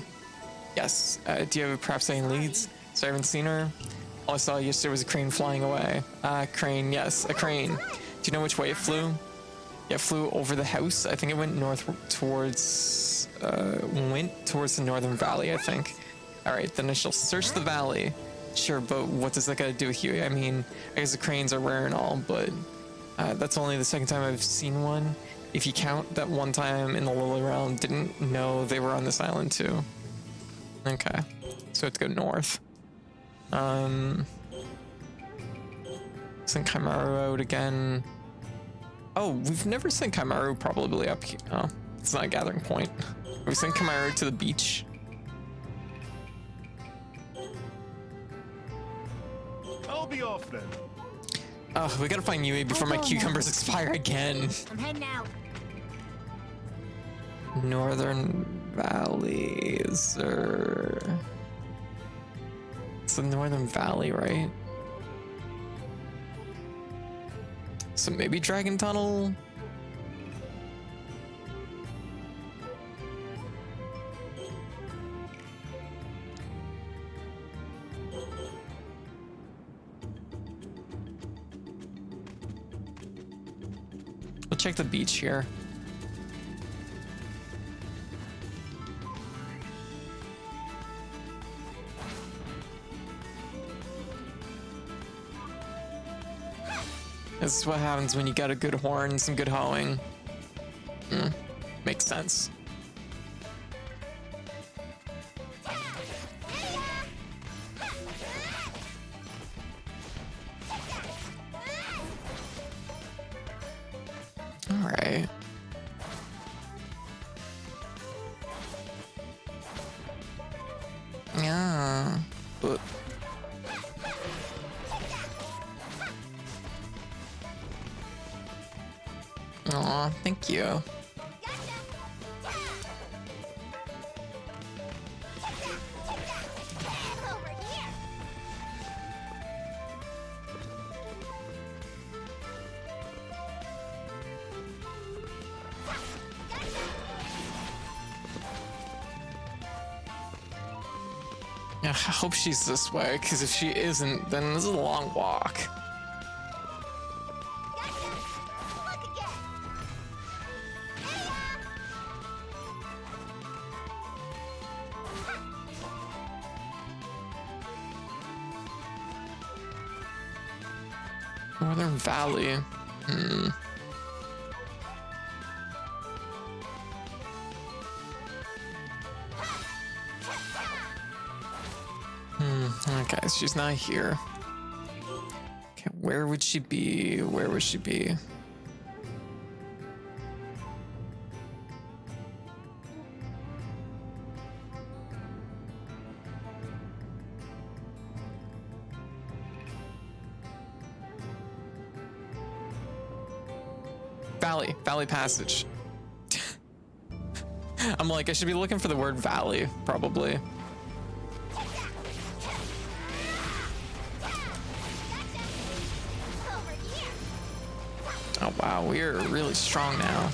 Yes. Do you have perhaps any leads? So I haven't seen her. All I saw yesterday was a crane flying away. Crane, yes, a crane. Do you know which way it flew? Yeah, it flew over the house. I think it went north towards, went towards the northern valley, I think. All right, then I shall search the valley. Sure, but what does that got to do with Yui? I mean, I guess the cranes are rare and all, but that's only the second time I've seen one. If you count that one time in the Lily Realm, didn't know they were on this island too. Okay, so we have to go north. Send Kaimaru out again. Oh, we've never sent Kaimaru probably up here. Oh, it's not a gathering point. We sent Kaimaru to the beach. I'll be off then. Oh, we gotta find Yui before my cucumbers expire again. I'm heading out. Northern Valley, is there... It's the Northern Valley, right? So maybe Dragon Tunnel? We'll check the beach here. This is what happens when you got a good horn and some good hoeing. Makes sense. All right. Yeah. But aw, thank you. Yeah, I hope she's this way, because if she isn't, then this is a long walk. Northern Valley. Okay, she's not here. Okay, where would she be? Where would she be? Valley Passage. I'm like, I should be looking for the word valley, probably. Oh wow, we're really strong now.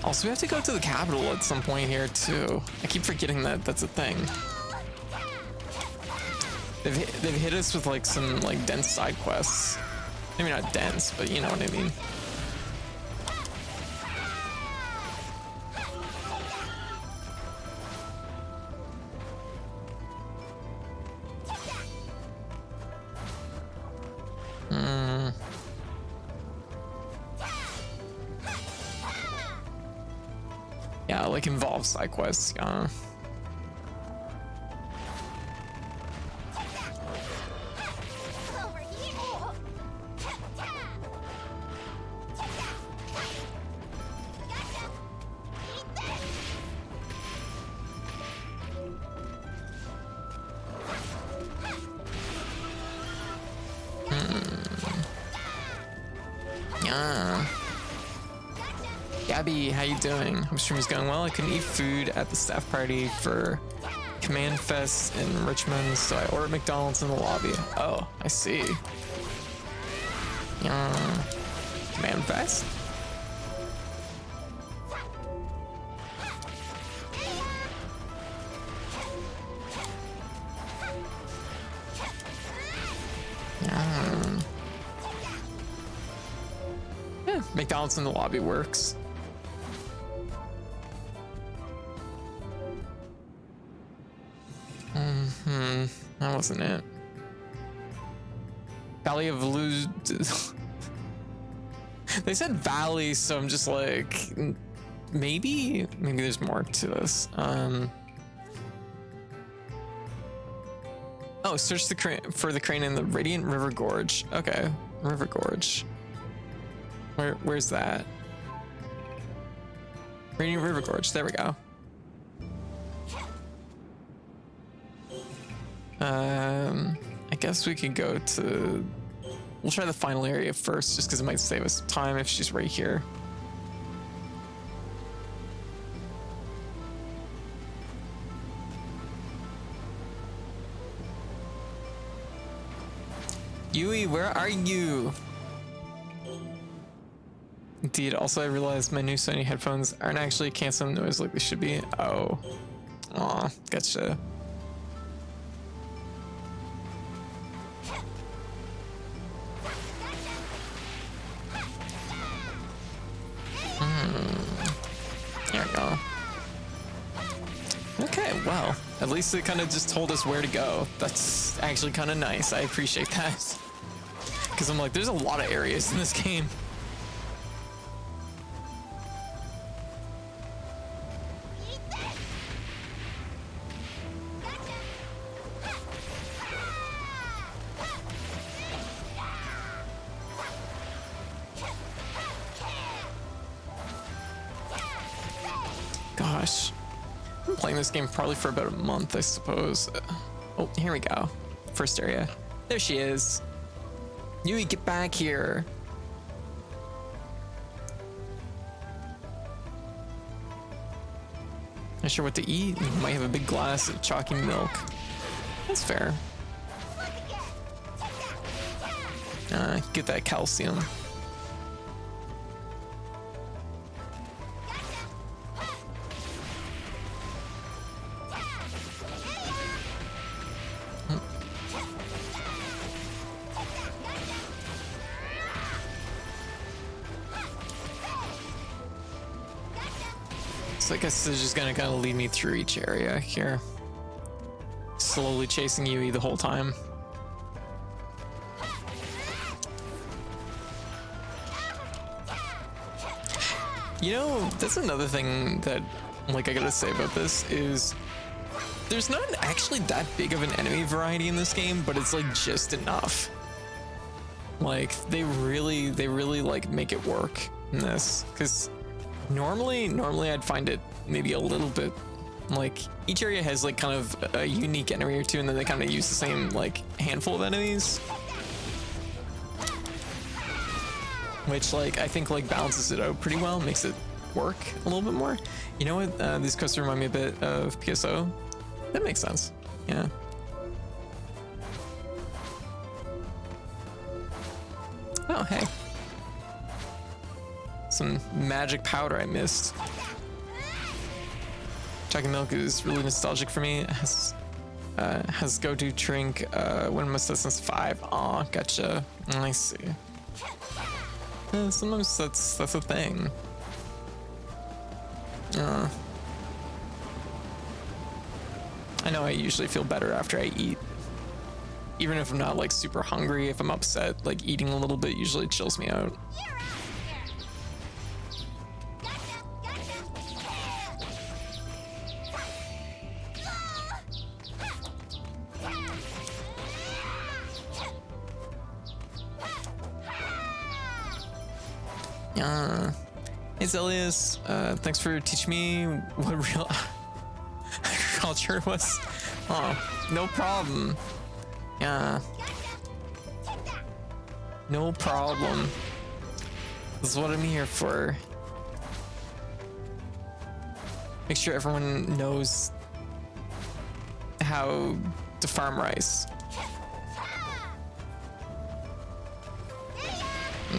Also, we have to go to the capital at some point here too. I keep forgetting that that's a thing. They've hit us with like some like dense side quests. Maybe not dense, but you know what I mean. Yeah, like involves side quests. Gabby, how you doing? Hope stream is going well. I couldn't eat food at the staff party for Command Fest in Richmond, so I ordered McDonald's in the lobby. Oh, I see. Command Fest? Yeah, McDonald's in the lobby works. That wasn't it. Valley of Luz. They said valley, so I'm just like, maybe there's more to this. Oh, search for the crane in the Radiant River Gorge. Okay, River Gorge. Where's that? Radiant River Gorge. There we go. I guess we could go to. We'll try the final area first, just because it might save us time if she's right here. Yui, where are you? Indeed, also I realized my new Sony headphones aren't actually canceling noise like they should be. Oh. Aw, gotcha. There we go. Okay, well, at least it kind of just told us where to go. That's actually kind of nice. I appreciate that. Because I'm like, there's a lot of areas in this game. Gosh, I've been playing this game probably for about a month, I suppose. Oh, here we go. First area. There she is. Yui, get back here. Not sure what to eat. Might have a big glass of chalky milk. That's fair. Get that calcium. So I guess this is just gonna kind of lead me through each area here. Slowly chasing Yui the whole time. You know, that's another thing that, like, I gotta say about this is there's not actually that big of an enemy variety in this game, but it's like just enough. Like they really like make it work in this, because normally I'd find it maybe a little bit like each area has like kind of a unique enemy or two, and then they kind of use the same like handful of enemies, which like I think like balances it out pretty well, makes it work a little bit more. You know what? These quests remind me a bit of PSO. That makes sense. Yeah. Oh, hey. Some magic powder I missed. Chocolate milk is really nostalgic for me. It has go-to drink when I'm since 5. Aw, gotcha. I see. Sometimes that's a thing. I know I usually feel better after I eat. Even if I'm not like super hungry, if I'm upset, like eating a little bit usually chills me out. Hey Zelius, thanks for teaching me what real agriculture was. Oh, no problem. Yeah. No problem. This is what I'm here for. Make sure everyone knows how to farm rice.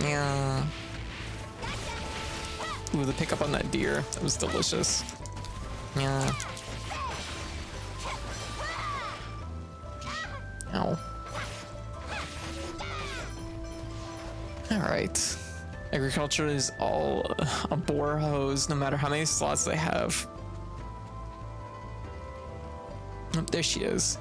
Yeah. Ooh, the pickup on that deer. That was delicious. Yeah. Ow. Alright. Agriculture is all a bore hose, no matter how many slots they have. Oh, there she is.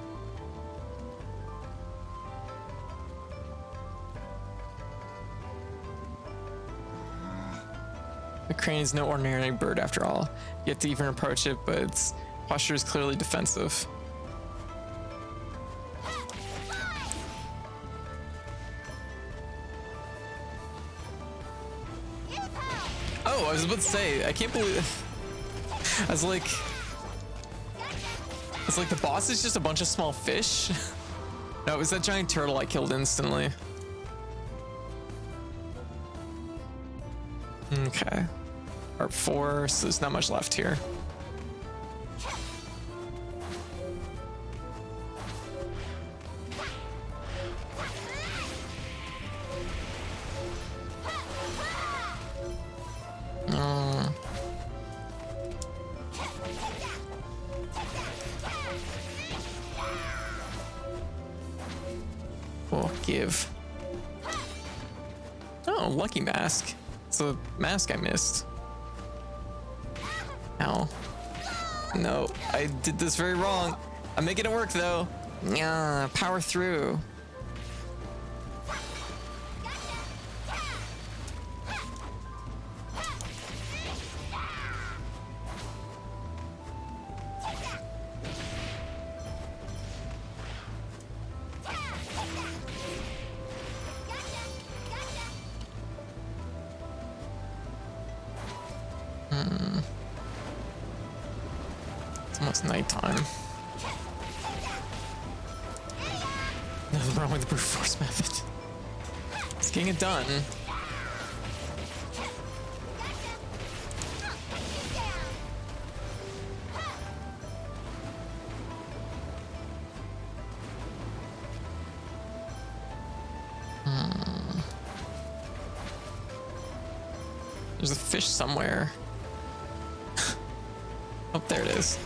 The crane is no ordinary bird after all. You have to even approach it, but its posture is clearly defensive. Oh, I was about to say, I can't believe. I was like, the boss is just a bunch of small fish. No, it was that giant turtle I killed instantly. Okay. Part 4, so there's not much left here. We'll give. Oh, lucky mask. It's a mask I missed. Ow. No, I did this very wrong. I'm making it work though. Yeah, power through. It's almost nighttime. Nothing wrong with the brute force method. It's getting it done. There's a fish somewhere. Oh, there it is.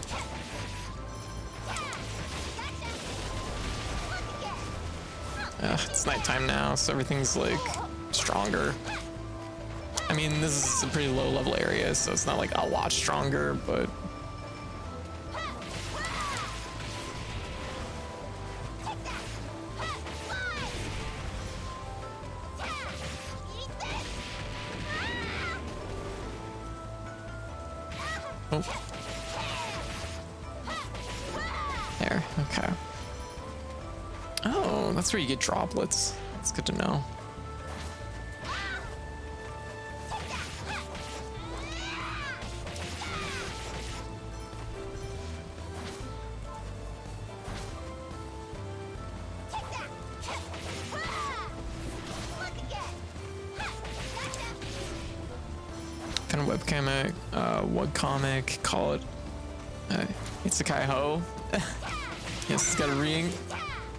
It's nighttime now, so everything's like stronger. I mean, this is a pretty low level area, so it's not like a lot stronger, but oh. There, okay. Oh, that's where you get droplets. That's good to know. Kind of webcomic, webcomic, call it. It's a Kaiho. Yes, it's got a ring.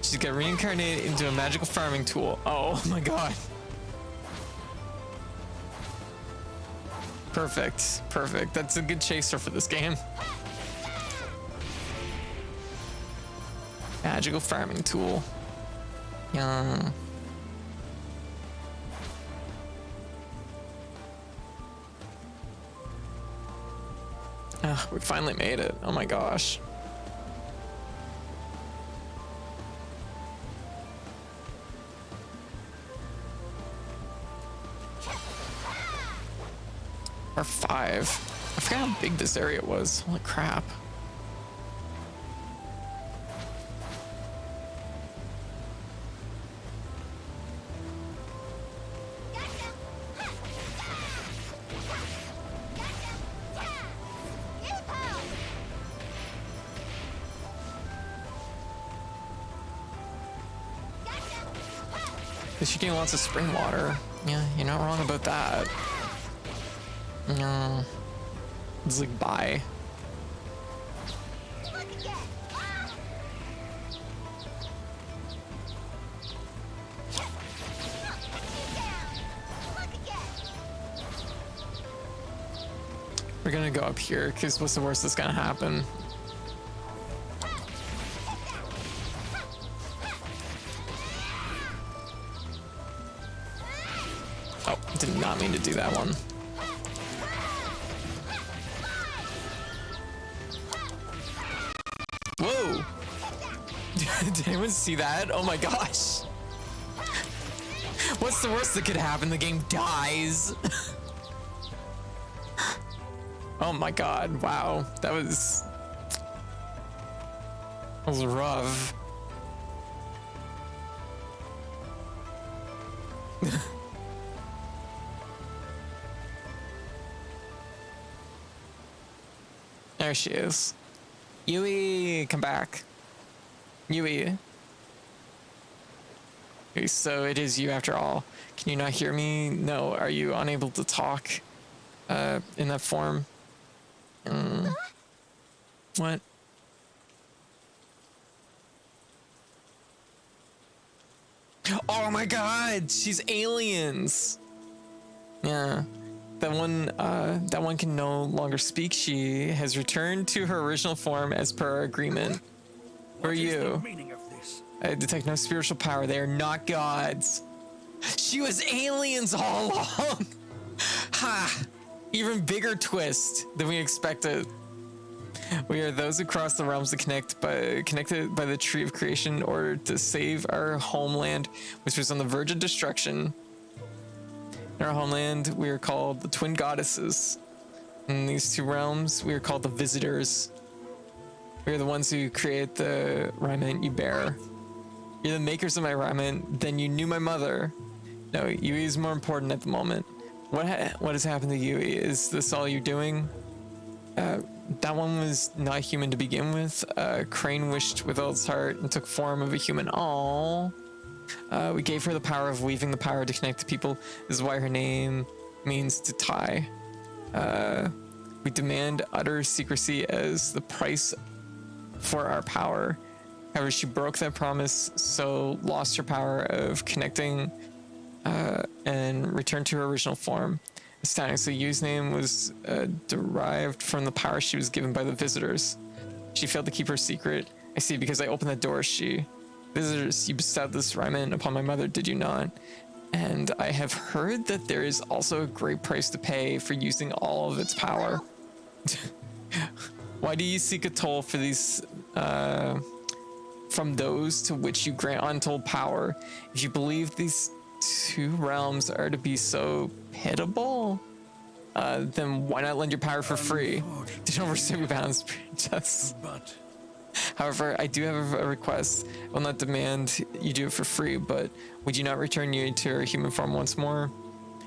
She's got reincarnated into a magical farming tool. Oh my god. Perfect. Perfect. That's a good chaser for this game. Magical farming tool. Yeah. We finally made it. Oh my gosh. Or 5. I forgot how big this area was. Holy crap. She's getting lots of spring water. Yeah, you're not wrong about that. No. It's like bye. We're gonna go up here, because what's the worst that's gonna happen? Oh, did not mean to do that one. Whoa! Did anyone see that? Oh my gosh! What's the worst that could happen? The game dies. Oh my god, wow. That was rough. There she is. Yui, come back. Yui. Okay, so it is you after all. Can you not hear me? No. Are you unable to talk in that form? What? Oh my god, she's aliens. Yeah. That one can no longer speak. She has returned to her original form as per our agreement. Who are you? I detect no spiritual power. They are not gods. She was aliens all along. Ha! Even bigger twist than we expected. We are those who cross the realms to connected by the tree of creation in order to save our homeland, which was on the verge of destruction. In our homeland, we are called the twin goddesses. In these two realms, we are called the visitors. We are the ones who create the raiment you bear. You're the makers of my raiment, then you knew my mother. No, Yui is more important at the moment. What has happened to Yui? Is this all you're doing? That one was not human to begin with. Crane wished with all its heart and took form of a human. Aww. We gave her the power of weaving the power to connect to people. This is why her name means to tie. We demand utter secrecy as the price for our power. However, she broke that promise, so lost her power of connecting and returned to her original form. Astounding. So Yu's name was derived from the power she was given by the visitors. She failed to keep her secret. I see, because I opened the door, visitors, you bestowed this raiment upon my mother, did you not? And I have heard that there is also a great price to pay for using all of its power. Why do you seek a toll for these, from those to which you grant untold power? If you believe these two realms are to be so pitiable, then why not lend your power for free? Did not overstep bounds, princess. But however, I do have a request. I will not demand you do it for free, but would you not return you to your human form once more?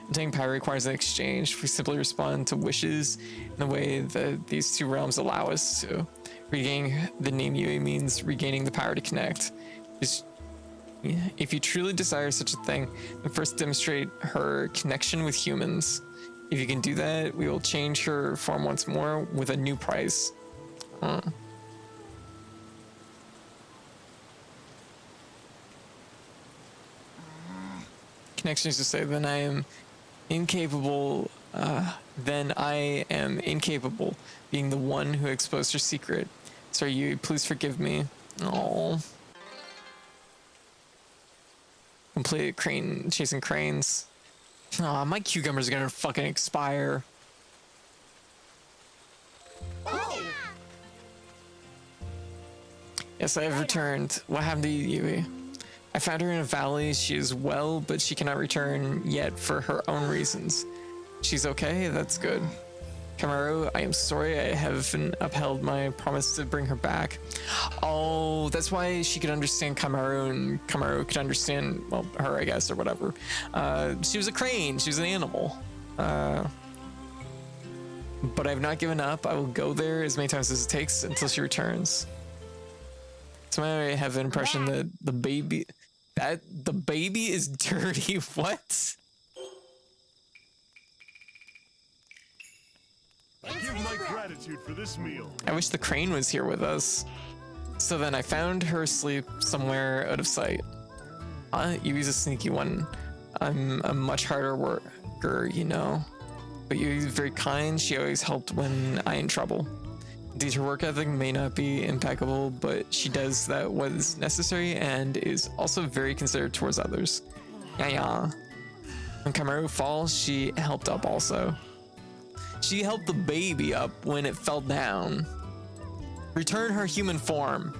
Obtaining power requires an exchange. We simply respond to wishes in the way that these two realms allow us to. Regaining the name Yui means regaining the power to connect. If you truly desire such a thing, then first demonstrate her connection with humans. If you can do that, we will change her form once more with a new price. Connection is to say, then I am incapable, being the one who exposed her secret. Sorry, you, please forgive me. Oh. Complete crane, chasing cranes. Aw, my cucumbers are gonna fucking expire. Oh! Yes, I have returned. What happened to you, Yui? I found her in a valley. She is well, but she cannot return yet for her own reasons. She's okay? That's good. Kamaru, I am sorry I haven't upheld my promise to bring her back. Oh, that's why she could understand Kamaru, and Kamaru could understand, well, her, I guess, or whatever. She was a crane. She was an animal. But I've not given up. I will go there as many times as it takes until she returns. So I have an impression that the baby is dirty. What? I give my gratitude for this meal. I wish the crane was here with us. So then I found her asleep somewhere out of sight. Yui's a sneaky one. I'm a much harder worker, you know. but Yui's very kind. She always helped when I in trouble. Indeed, her work ethic may not be impeccable, but she does that what is necessary and is also very considerate towards others. Yeah. When Kamaru falls, she helped up also. She helped the baby up when it fell down. Return her human form.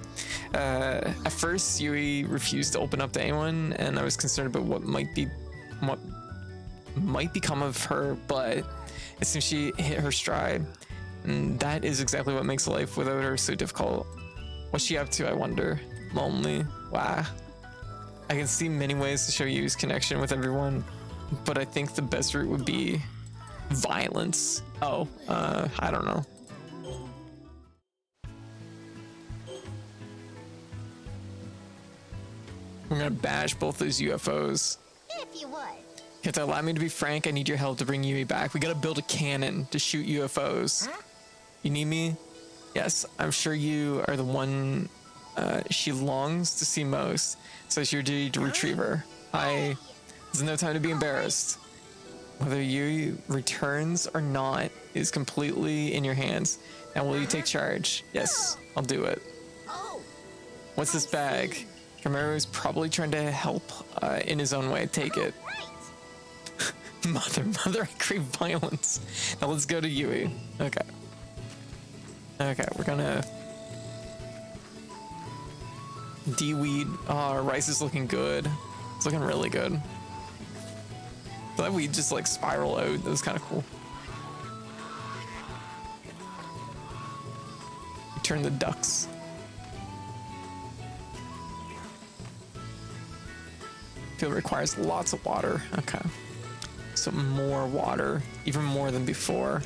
At first, Yui refused to open up to anyone, and I was concerned about what might become of her, but it seems she hit her stride. And that is exactly what makes life without her so difficult. What's she up to, I wonder? Lonely? Wow. I can see many ways to show Yui's connection with everyone, but I think the best route would be violence. I don't know. We're gonna bash both those UFOs. If you would. Kenta, allow me to be frank. I need your help to bring Yui back. We gotta build a cannon to shoot UFOs. Huh? You need me? Yes, I'm sure you are the one she longs to see most. So it's your duty to retrieve her. There's no time to be embarrassed. Whether Yui returns or not is completely in your hands. Now will you take charge? Yes, I'll do it. Oh, What's this bag? Kamaru is probably trying to help in his own way. Take it. Right. Mother, I crave violence. Now let's go to Yui. Okay, we're gonna de-weed. Oh, rice is looking good. It's looking really good. That weed just like spiral out. That was kind of cool. Turn the ducks. Field requires lots of water. Okay. So more water, even more than before.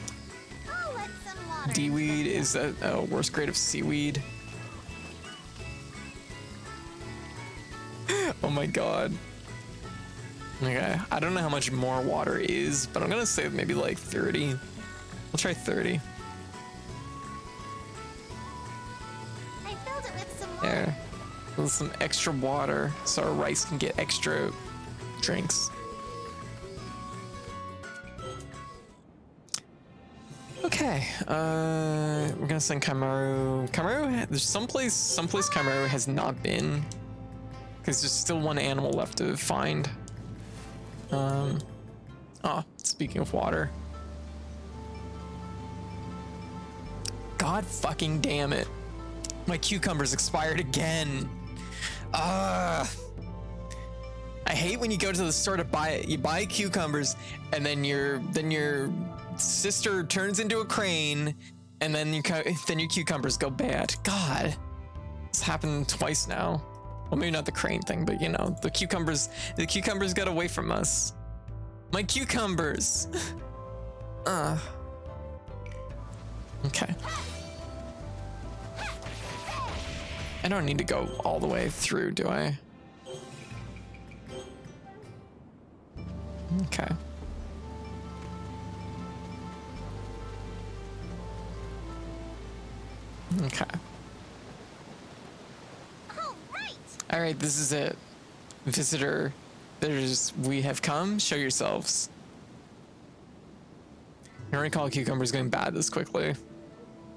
I'll let some water. D-weed is a worst grade of seaweed. Oh my god. Okay, I don't know how much more water is, but I'm gonna say maybe like 30. We'll try 30. I filled it with some water. There. With some extra water so our rice can get extra drinks. Okay, we're gonna send Kamaru. There's someplace Kamaru has not been, because there's still one animal left to find. Speaking of water. God fucking damn it. My cucumbers expired again. I hate when you go to the store to buy it. You buy cucumbers and then your sister turns into a crane and then your cucumbers go bad. God. It's happened twice now. Well, maybe not the crane thing, but you know, the cucumbers got away from us. My cucumbers. Okay. I don't need to go all the way through, do I? Okay. Okay. All right. All right, this is it. Visitor, we have come. Show yourselves. I don't recall cucumbers going bad this quickly.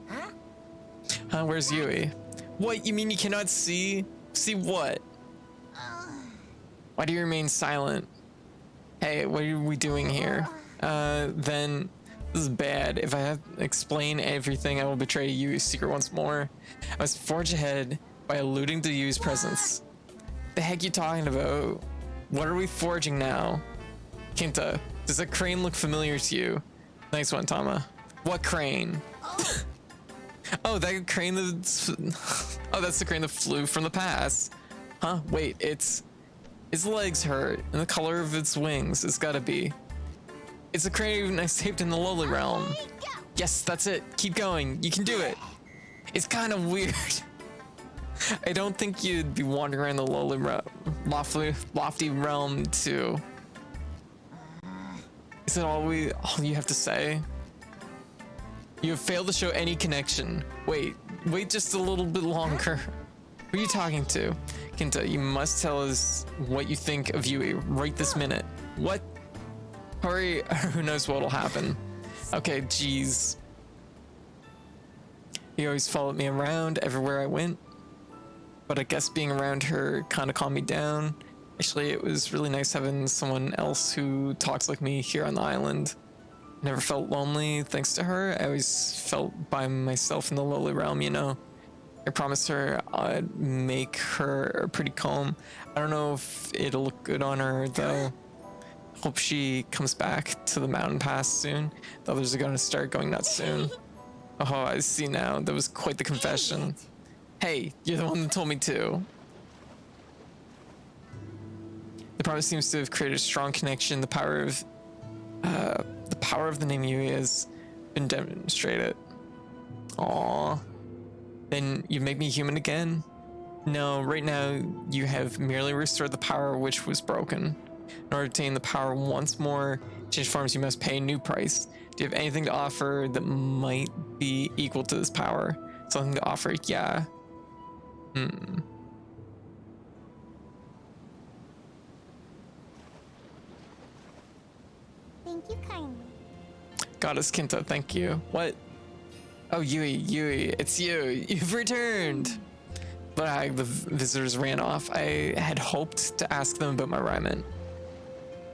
huh? Where's Yui? What, you mean you cannot see? See what? Why do you remain silent? Hey, what are we doing here? Then this is bad. If I have to explain everything, I will betray Yui's secret once more. I must forge ahead by alluding to Yui's presence. The heck you talking about? What are we forging now? Kinta, does that crane look familiar to you? Nice one, Tama. What crane? Oh, that crane that's... Oh, that's the crane that flew from the past. Huh? Wait, its legs hurt, and the color of its wings. It's gotta be. It's the crane I saved in the lowly realm. Yes, that's it. Keep going. You can do it. It's kind of weird. I don't think you'd be wandering around the lowly lofty realm too. Is that all you have to say? You have failed to show any connection. Wait just a little bit longer. Who are you talking to? Kinta, you must tell us what you think of Yui right this minute. What? Hurry, who knows what'll happen. Okay, jeez. He always followed me around everywhere I went. But I guess being around her kind of calmed me down. Actually, it was really nice having someone else who talks like me here on the island. I never felt lonely thanks to her. I always felt by myself in the lowly realm, you know. I promised her I'd make her pretty calm. I don't know if it'll look good on her though. Hope she comes back to the mountain pass soon. The others are gonna start going nuts soon. Oh, I see now. That was quite the confession. Hey, you're the one that told me to. The promise seems to have created a strong connection. The power of the name Yui has been demonstrated. Aww. Then you make me human again? No, right now you have merely restored the power which was broken. In order to obtain the power once more, change forms you must pay a new price. Do you have anything to offer that might be equal to this power? Something to offer? Yeah. Thank you kindly. Goddess Kinta, thank you. What? Oh, Yui, it's you. You've returned. But the visitors ran off. I had hoped to ask them about my raiment.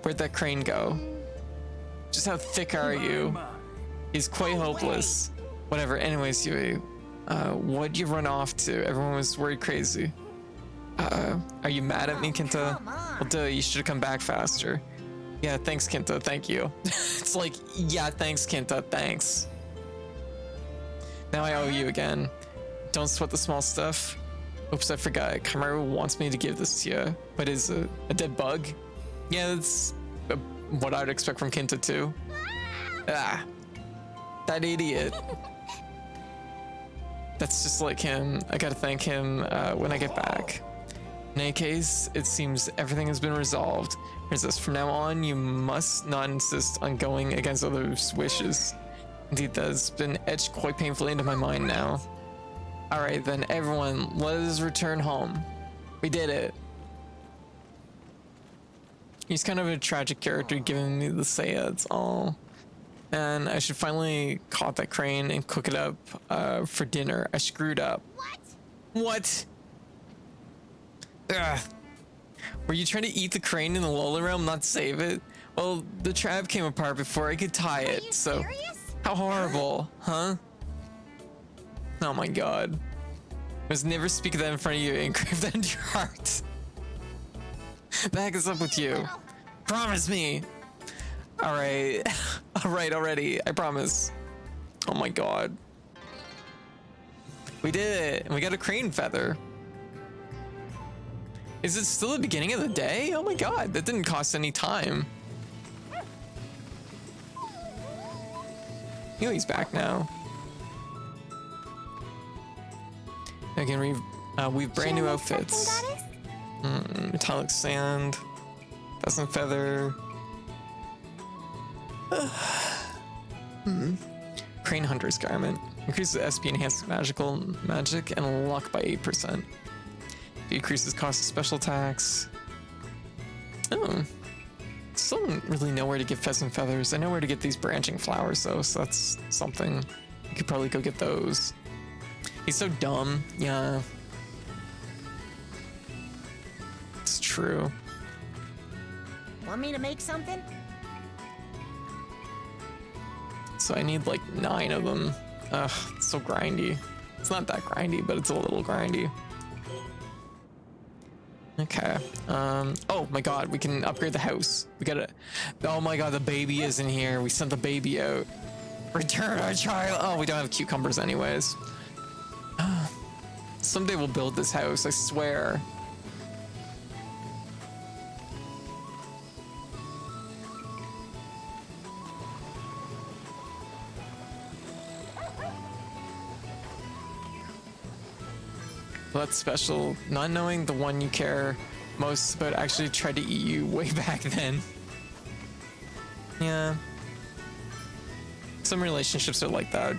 Where'd that crane go? Just how thick are you? He's quite hopeless. Whatever. Anyways, Yui, what'd you run off to? Everyone was worried crazy. Are you mad at me, Kinta? Well, duh, you should have come back faster. Yeah, thanks, Kinta. Thank you. It's like, yeah, thanks, Kinta. Thanks. Now I owe you again. Don't sweat the small stuff. Oops, I forgot. Kamaru wants me to give this to you. But is a dead bug? Yeah, that's what I'd expect from Kinta too. Ah, that idiot. That's just like him. I gotta thank him when I get back. In any case, it seems everything has been resolved. Here's this. From now on, you must not insist on going against others' wishes. Indeed, that has been etched quite painfully into my mind now. Alright then, everyone, let us return home. We did it. He's kind of a tragic character giving me the Seiya, it's all. And I should finally caught that crane and cook it up for dinner. I screwed up. What? Ugh. Were you trying to eat the crane in the Lola realm, not save it? Well, the trap came apart before I could tie it, so... Serious? How horrible, huh? Oh my god. Must never speak of that in front of you and engrave that into your heart. The heck is up with you? Promise me! Alright. Alright already, I promise. Oh my god. We did it, and we got a crane feather. Is it still the beginning of the day? Oh my god, that didn't cost any time. He's back now. Again, we've brand new outfits. Metallic sand, pheasant feather. Crane hunter's garment. Increases SP enhanced magical magic and luck by 8%. Decreases cost of special attacks. Oh. Still don't really know where to get pheasant feathers. I know where to get these branching flowers though, so that's something. You could probably go get those. He's so dumb. Yeah. It's true. Want me to make something? So I need like 9 of them. Ugh, it's so grindy. It's not that grindy, but it's a little grindy. Okay. Oh my god, we can upgrade the house. We gotta... Oh my god, the baby is in here. We sent the baby out. Return our child. Oh, we don't have cucumbers anyways. Someday we'll build this house, I swear. Well, that's special. Not knowing the one you care most about actually tried to eat you way back then. Yeah. Some relationships are like that.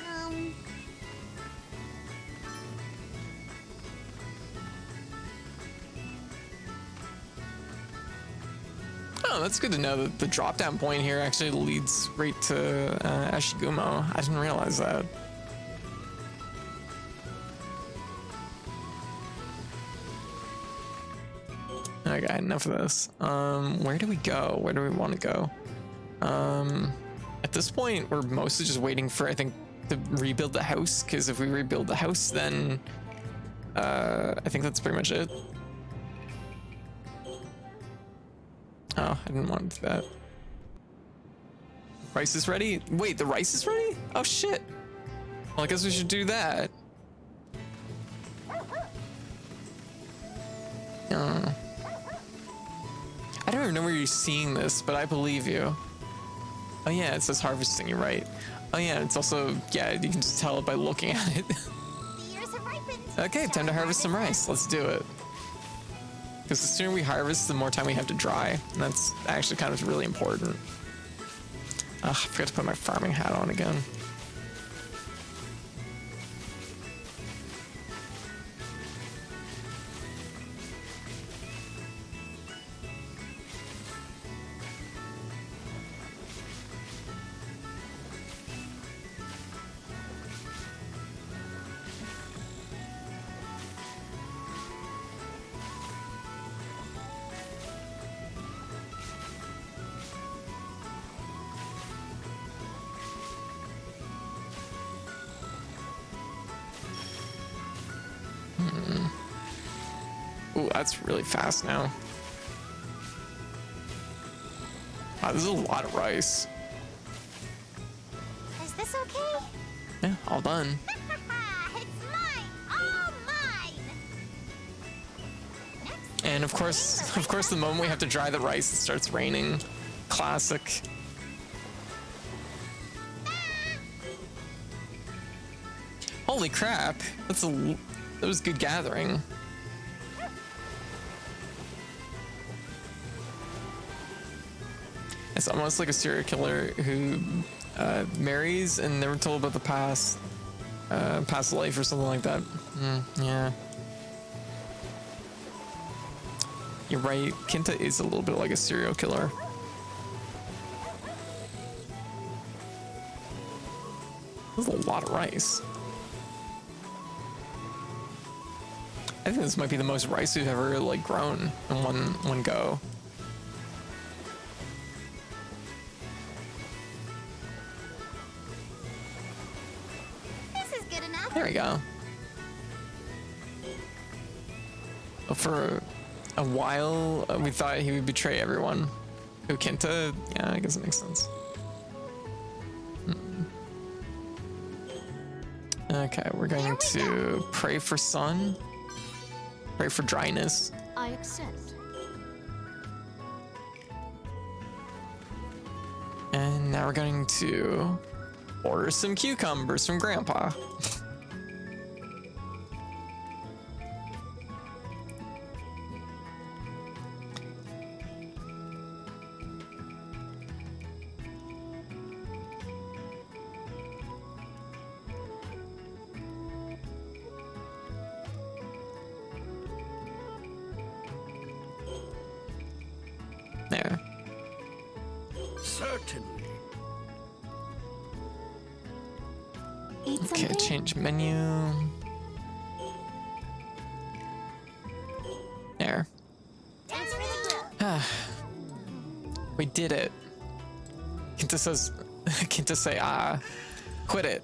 Come. Oh, that's good to know that the drop down point here actually leads right to Ashigumo. I didn't realize that. Okay, enough of this. Where do we go? Where do we want to go? At this point, we're mostly just waiting for, I think, to rebuild the house, because if we rebuild the house, then I think that's pretty much it. Oh, I didn't want to do that. Rice is ready? Wait, the rice is ready? Oh shit. Well, I guess we should do that. I don't even know where you're seeing this, but I believe you. Oh yeah, it says harvesting, you're right. Oh yeah, it's also, yeah, you can just tell it by looking at it. The ears have ripened. Okay, time to harvest some rice. Let's do it. Because the sooner we harvest, the more time we have to dry. And that's actually kind of really important. Ugh, I forgot to put my farming hat on again. Ooh, that's really fast now. Wow, this is a lot of rice. Is this okay? Yeah, all done. It's mine! All mine! Next, And of course, the moment we have to dry the rice, it starts raining. Classic. Holy crap! That was good gathering. It's almost like a serial killer who marries and never told about the past life or something like that. Yeah. You're right. Kinta is a little bit like a serial killer. This is a lot of rice. I think this might be the most rice we've ever like grown in one go. this is good enough. There we go. For a while, we thought he would betray everyone. Who, Kinta? Yeah, I guess it makes sense. Okay, we're going to pray for sun. Pray for dryness. I accept. And now we're going to order some cucumbers from Grandpa. There. Certainly. Eat Okay, something? change menu. There. Thanks for the grill. We did it. Kinta say, quit it.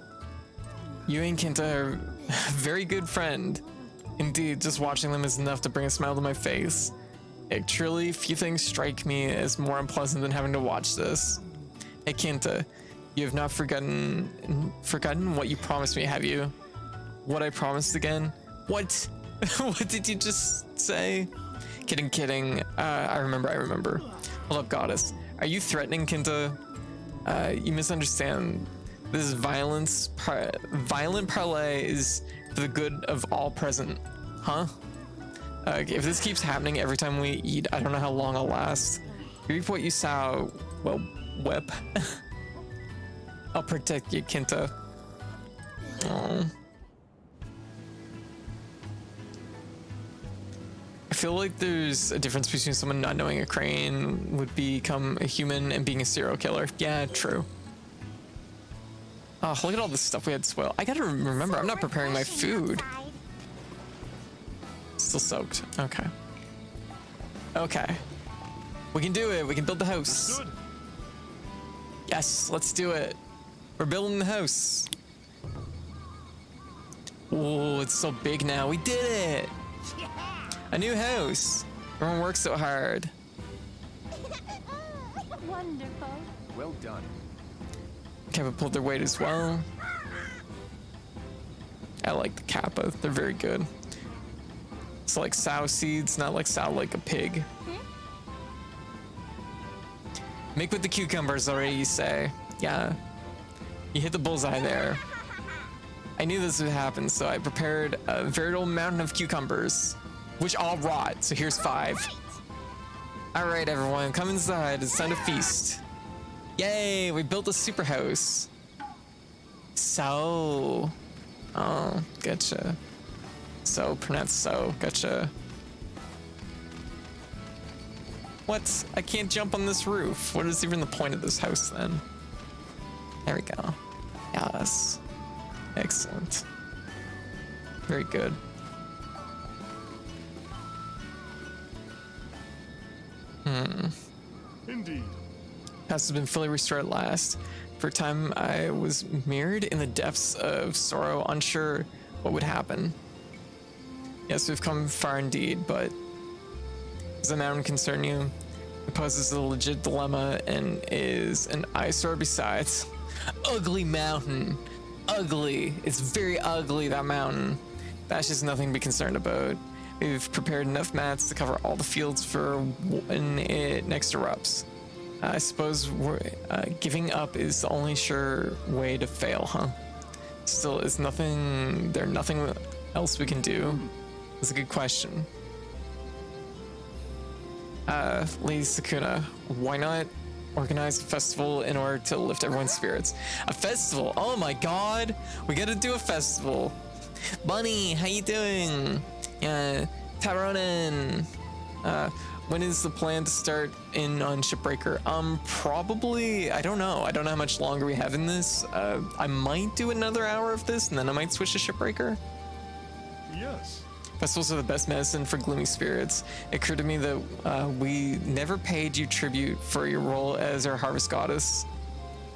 You and Kinta are a very good friend. Indeed, just watching them is enough to bring a smile to my face. Truly, few things strike me as more unpleasant than having to watch this. Hey Kinta, you have not forgotten what you promised me, have you? What I promised again? What? What did you just say? Kidding. I remember. Hold up, goddess. Are you threatening Kinta? You misunderstand. This is violence. Violent parley is for the good of all present. Huh? If this keeps happening every time we eat, I don't know how long I'll last. You reap what you sow. Well, whip. I'll protect you, Kinta. Aww. I feel like there's a difference between someone not knowing a crane would become a human and being a serial killer. Yeah, true. Oh, look at all this stuff we had to spoil. I gotta remember, I'm not preparing my food. Still soaked. Okay. Okay. We can do it. We can build the house. Good. Yes, let's do it. We're building the house. Oh, it's so big now. We did it. A new house. Everyone works so hard. Wonderful. Well done. Kappa pulled their weight as well. I like the Kappa. They're very good. It's like sow seeds, not like sow like a pig. Make with the cucumbers already, you say. Yeah. You hit the bullseye there. I knew this would happen, so I prepared a veritable mountain of cucumbers, which all rot, so here's 5. Alright everyone, come inside, it's time to feast. Yay, we built a super house. So. Oh, gotcha. So, pronounced so, gotcha. What? I can't jump on this roof. What is even the point of this house then? There we go. Yes. Excellent. Very good. Indeed. House has been fully restored at last. For a time, I was mirrored in the depths of sorrow, unsure what would happen. Yes, we've come far indeed, but does the mountain concern you? It poses a legit dilemma and is an eyesore besides. Ugly mountain. Ugly. It's very ugly, that mountain. That's just nothing to be concerned about. We've prepared enough mats to cover all the fields for when it next erupts. I suppose giving up is the only sure way to fail, huh? Still, is nothing else we can do? That's a good question. Lady Sakuna, why not organize a festival in order to lift everyone's spirits? A festival? Oh my god! We gotta do a festival. Bunny, how you doing? Taronin. When is the plan to start in on Shipbreaker? Probably, I don't know. I don't know how much longer we have in this. I might do another hour of this and then I might switch to Shipbreaker. Yes. Festivals are the best medicine for gloomy spirits. It occurred to me that we never paid you tribute for your role as our harvest goddess.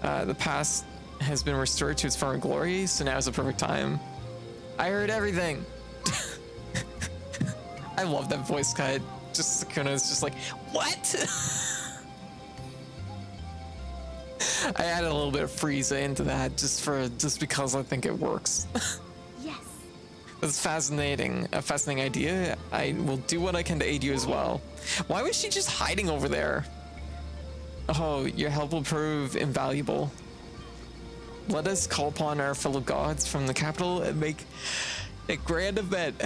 The past has been restored to its former glory, so now is the perfect time. I heard everything. I love that voice cut. Just Sakuna is just like, what? I added a little bit of Frieza into that just because I think it works. Yes. That's fascinating. A fascinating idea. I will do what I can to aid you as well. Why was she just hiding over there? Oh, your help will prove invaluable. Let us call upon our fellow gods from the capital and make a grand event.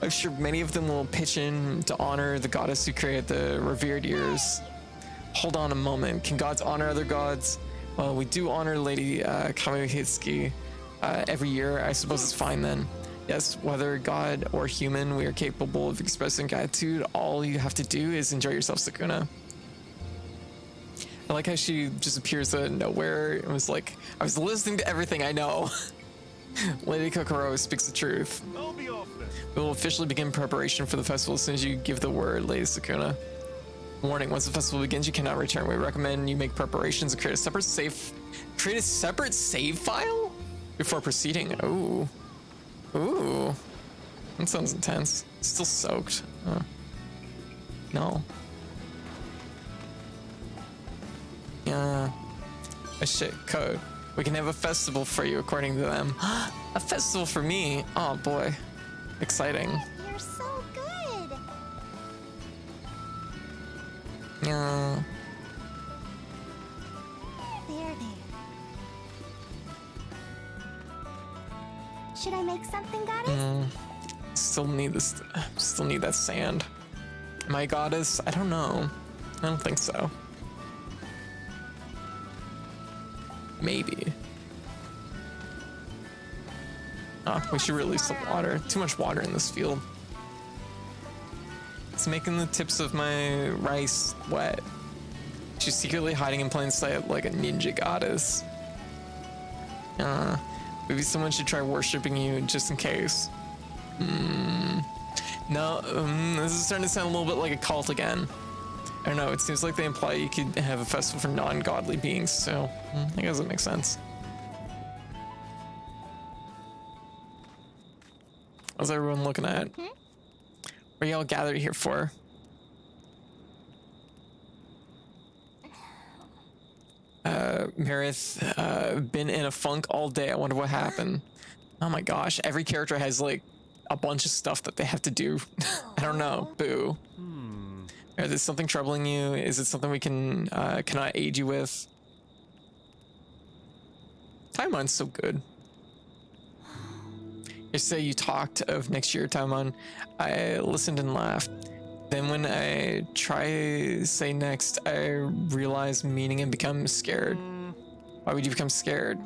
I'm sure many of them will pitch in to honor the goddess who created the revered years. Hold on a moment. Can gods honor other gods? Well, we do honor Lady Kamihitsuki every year. I suppose it's fine then. Yes, whether god or human, we are capable of expressing gratitude. All you have to do is enjoy yourself, Sakuna. I like how she just appears out of nowhere and was like, I was listening to everything I know. Lady Kokoro speaks the truth. I'll be off then. We will officially begin preparation for the festival as soon as you give the word, Lady Sakuna. Warning, once the festival begins, you cannot return. We recommend you make preparations and create a separate save file before proceeding. Ooh. Ooh. That sounds intense. Still soaked. No. Yeah. A shit code. We can have a festival for you, according to them. A festival for me? Oh boy. Exciting. You're so good. Yeah. There. Should I make something, goddess? Still need this. Still need that sand. My goddess? I don't know. I don't think so. Maybe. Oh, we should release the water. Too much water in this field. It's making the tips of my rice wet. She's secretly hiding in plain sight like a ninja goddess. Maybe someone should try worshipping you just in case. No, this is starting to sound a little bit like a cult again. I don't know, it seems like they imply you could have a festival for non-godly beings, so I guess it makes sense. What's everyone looking at? What are y'all gathered here for? Meredith, been in a funk all day. I wonder what happened. Oh my gosh, every character has like a bunch of stuff that they have to do. I don't know. Boo. Is there something troubling you? Is it something we can I aid you with? Taimon's so good. Yesterday you talked of next year, Taimon. I listened and laughed. Then when I try say next, I realize meaning and become scared. Why would you become scared?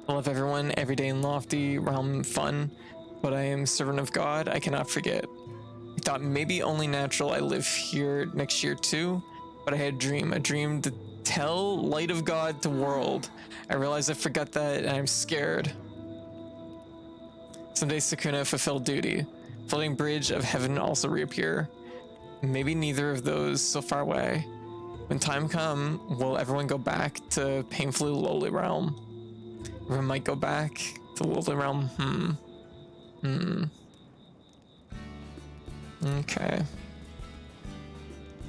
I love everyone, every day in lofty realm fun, but I am servant of God, I cannot forget. I thought maybe only natural I live here next year too, but I had a dream to tell light of God to world. I realize I forgot that and I'm scared. Someday Sakuna fulfilled duty. Floating bridge of heaven also reappear. Maybe neither of those so far away. When time come, will everyone go back to painfully lowly realm? Everyone might go back to lowly realm. Okay.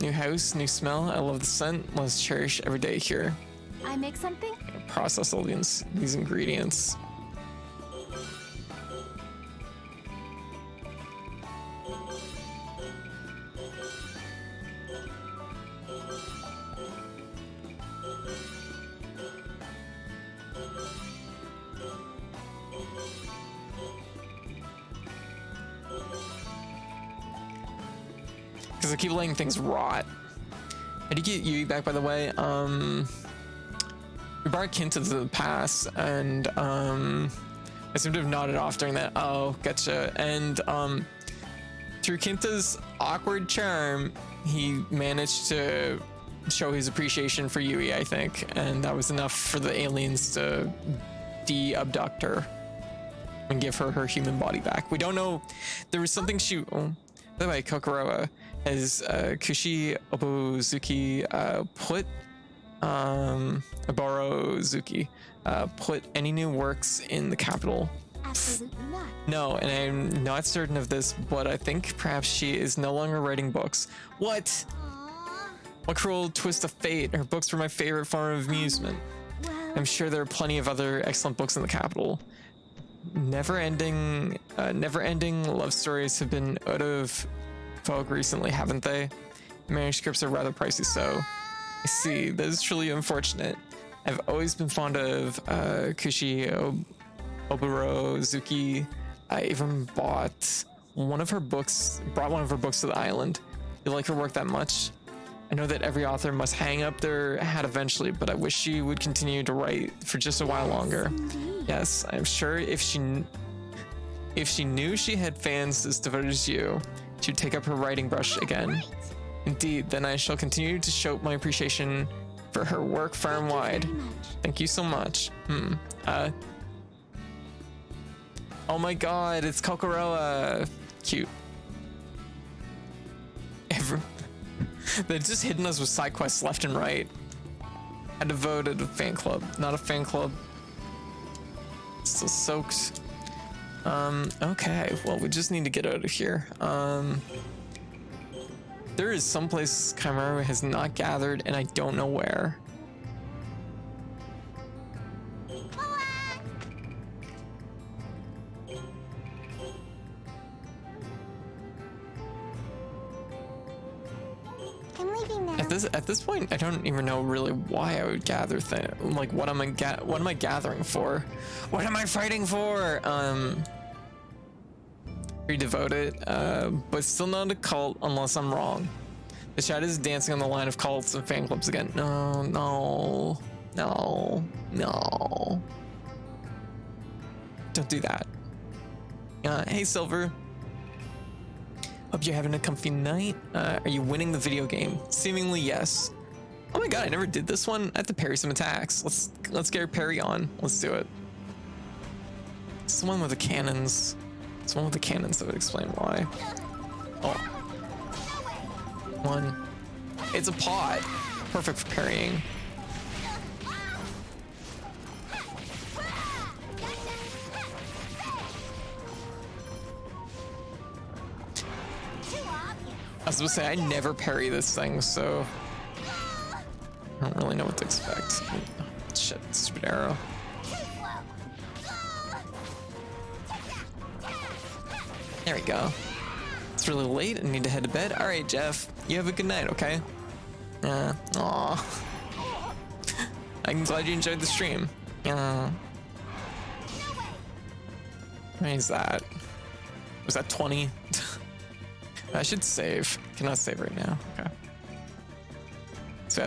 New house, new smell. I love the scent. Let's cherish every day here. I make something? Process all these ingredients. Because I keep letting things rot. How do you get Yui back, by the way? We brought Kinta to the pass, and I seem to have nodded off during that. Oh, gotcha. And through Kinta's awkward charm, he managed to show his appreciation for Yui, I think, and that was enough for the aliens to de-abduct her and give her human body back. We don't know. There was something she. Oh, by the way, Kokoroa has Kushi Obozuki put Oborozuki put any new works in the capital? Absolutely not. No, and I'm not certain of this, but I think perhaps she is no longer writing books. What? Aww. What cruel twist of fate? Her books were my favorite form of amusement. Well, I'm sure there are plenty of other excellent books in the capital. Never-ending love stories have been out of vogue recently, haven't they? Manuscripts are rather pricey, so I see. That is truly unfortunate. I've always been fond of Kushi Oborozuki. I even brought one of her books to the island. You like her work that much? I know that every author must hang up their hat eventually, but I wish she would continue to write for just a while longer. indeed. Yes, I'm sure if she knew she had fans as devoted as you, she'd take up her writing brush again. Indeed, then I shall continue to show my appreciation for her work far and wide. Very much. Thank you so much. Oh my god, it's Kokoroa. Cute. They've just hidden us with side quests left and right. I devoted a fan club, not a fan club. Still soaked. Okay, well, we just need to get out of here. There is some place Chimera has not gathered, and I don't know where. I'm leaving now. At this point, I don't even know really why I would gather like what am I gathering for? What am I fighting for? Pretty devoted, but still not a cult unless I'm wrong. The chat is dancing on the line of cults and fan clubs again. No. No. No. Don't do that. Hey, Silver. Hope you're having a comfy night. Are you winning the video game? Seemingly, yes. Oh my god, I never did this one. I have to parry some attacks. Let's get parry on. Let's do it. It's the one with the cannons. It's the one with the cannons that would explain why. Oh. One. It's a pot. Perfect for parrying. I was supposed to say, I never parry this thing, so I don't really know what to expect. Shit, stupid arrow. There we go. It's really late. I need to head to bed. All right, Jeff. You have a good night, okay? Aw. I'm glad you enjoyed the stream. What is that? Was that 20? I should save. Cannot save right now. Okay. So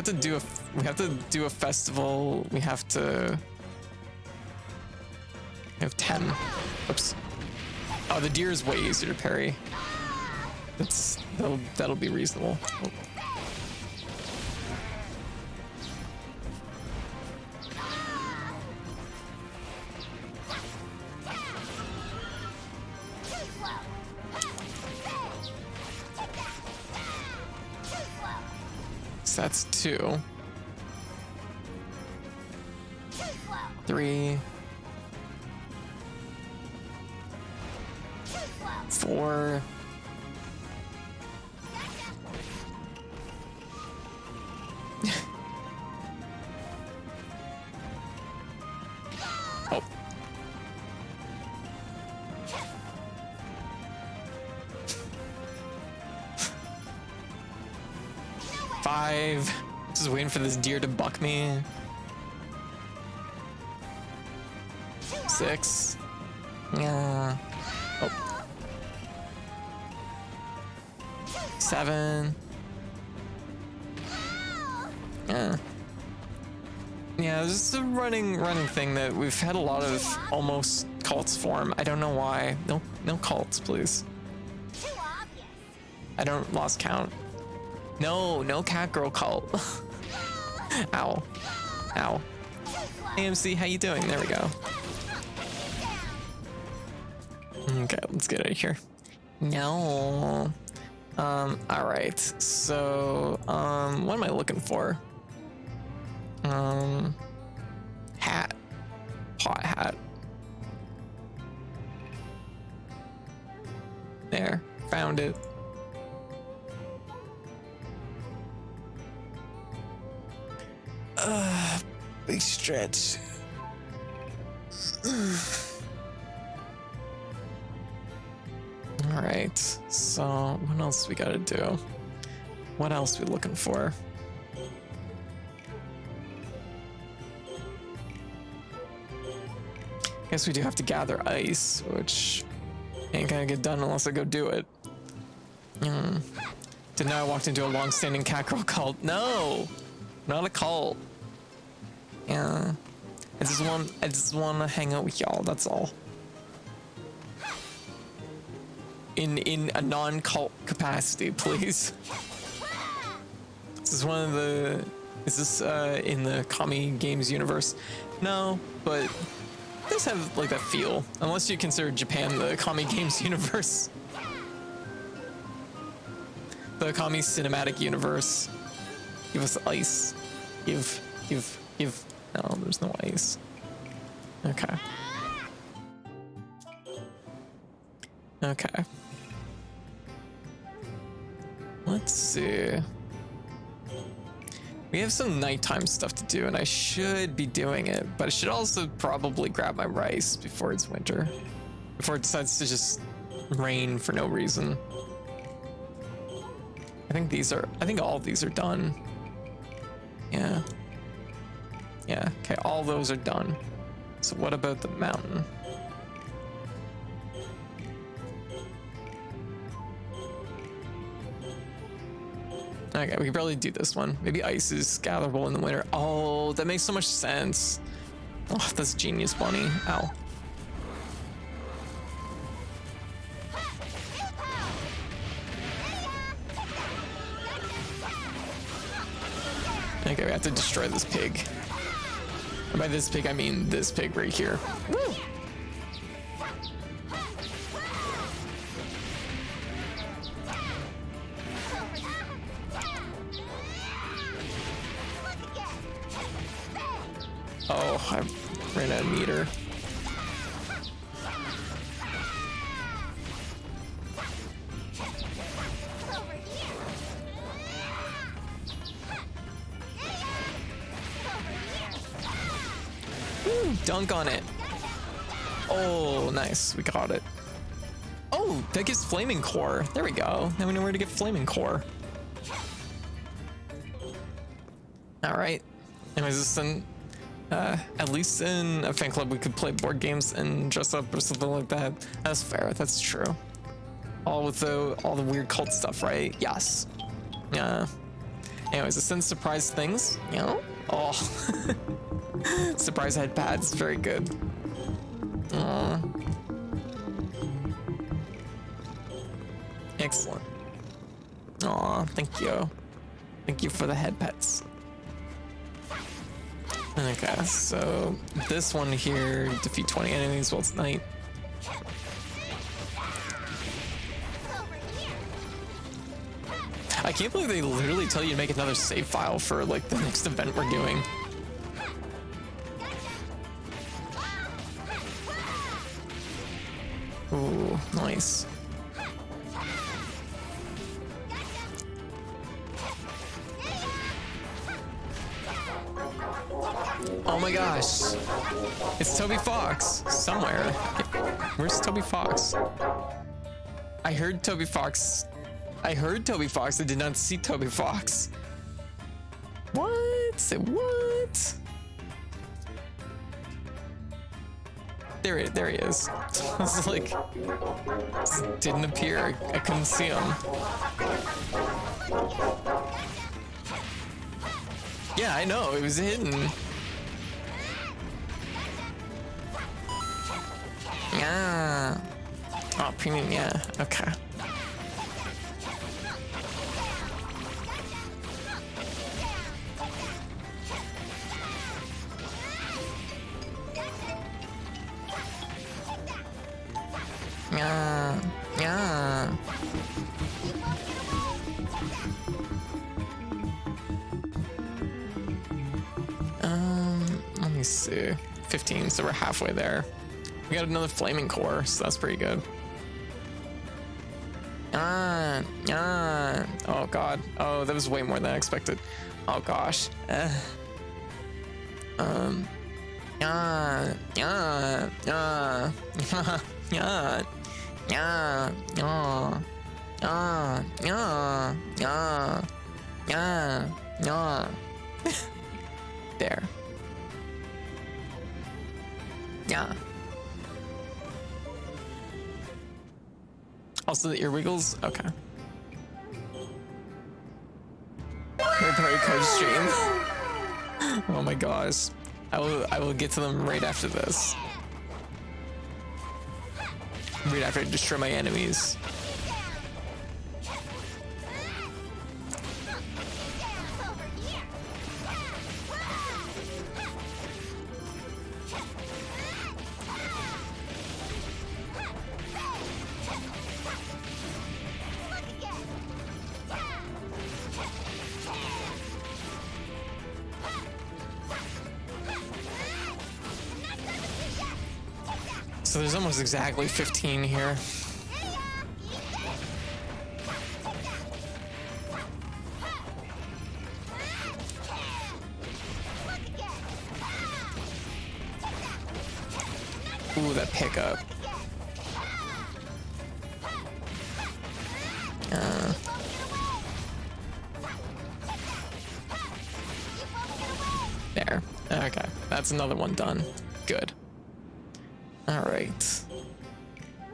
we have to do a festival. We have 10. Oops. Oh, the deer is way easier to parry. That'll be reasonable. Oh. So that's 2. 3. 4. Oh. 5. Just waiting for this deer to buck me. 6. Yeah. Oh. 7. Yeah. Yeah, this is a running thing that we've had a lot of almost cults form. I don't know why. No cults, please. I don't lost count. No cat girl cult. Ow. Ow. AMC, how you doing? There we go. Okay, let's get out of here. No. Alright. So, what am I looking for? Hat. Pot hat. There. Found it. Big stretch. All right, so what else we gotta do? What else we looking for? Guess we do have to gather ice, which ain't gonna get done unless I go do it. Didn't know I walked into a long-standing cat girl cult. No, not a cult. Yeah, I just want to hang out with y'all. That's all. In a non-cult capacity, please. This is one of the. Is this in the Kami Games universe? No, but it does have like that feel. Unless you consider Japan the Kami Games universe, the Kami cinematic universe. Give us ice. Give. No, there's no ice. Okay. Okay. Let's see. We have some nighttime stuff to do, and I should be doing it, but I should also probably grab my rice before it's winter. Before it decides to just rain for no reason. I think all of these are done. Yeah. Yeah, okay, all those are done. So what about the mountain? Okay, we can probably do this one. Maybe ice is gatherable in the winter. Oh, that makes so much sense. Oh, that's genius, Bunny. Ow. Okay, we have to destroy this pig. And by this pig, I mean this pig right here. Woo! Oh, I ran out of meter. Ooh, dunk on it. Oh, nice. We got it. Oh, that gives flaming core. There we go. Now we know where to get flaming core. All right. Anyways, this then, at least in a fan club, we could play board games and dress up or something like that. That's fair. That's true. All with all the weird cult stuff, right? Yes. Yeah. Anyways, it sends surprise things. You know? Oh. Surprise head pads. Very good. Excellent. Aw, thank you. Thank you for the head pets. Okay, so this one here, defeat 20 enemies while it's night. I can't believe they literally tell you to make another save file for like the next event we're doing. Ooh, nice. Oh my gosh. It's Toby Fox somewhere. Where's Toby Fox? I heard Toby Fox. I heard Toby Fox. I did not see Toby Fox. What? Say what? There he is. I was like, didn't appear. I couldn't see him. Yeah, I know. It was hidden. Yeah. Oh, premium. Yeah. Okay. Yeah. Yeah. Let me see. 15, so we're halfway there. We got another flaming core, so that's pretty good. Oh god. Oh, that was way more than I expected. Oh gosh. There. Yeah. Also the ear wiggles? Okay. Third-party code stream. Oh my gosh. I will get to them right after this. Right after I destroy my enemies. So there's almost exactly 15 here. Ooh, that pickup. There. Okay, that's another one done. Good. All right.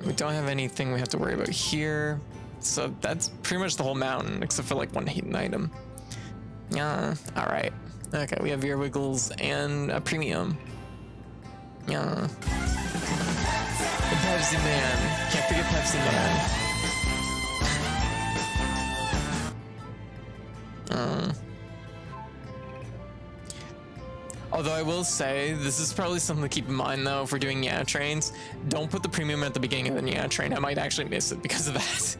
We don't have anything we have to worry about here. So that's pretty much the whole mountain, except for like one hidden item. Yeah, alright. Okay, we have ear wiggles and a premium. Yeah. The Pepsi Man. Can't forget Pepsi Man. Although I will say, this is probably something to keep in mind though, if we're doing yeah trains. Don't put the premium at the beginning of the yeah train. I might actually miss it because of that.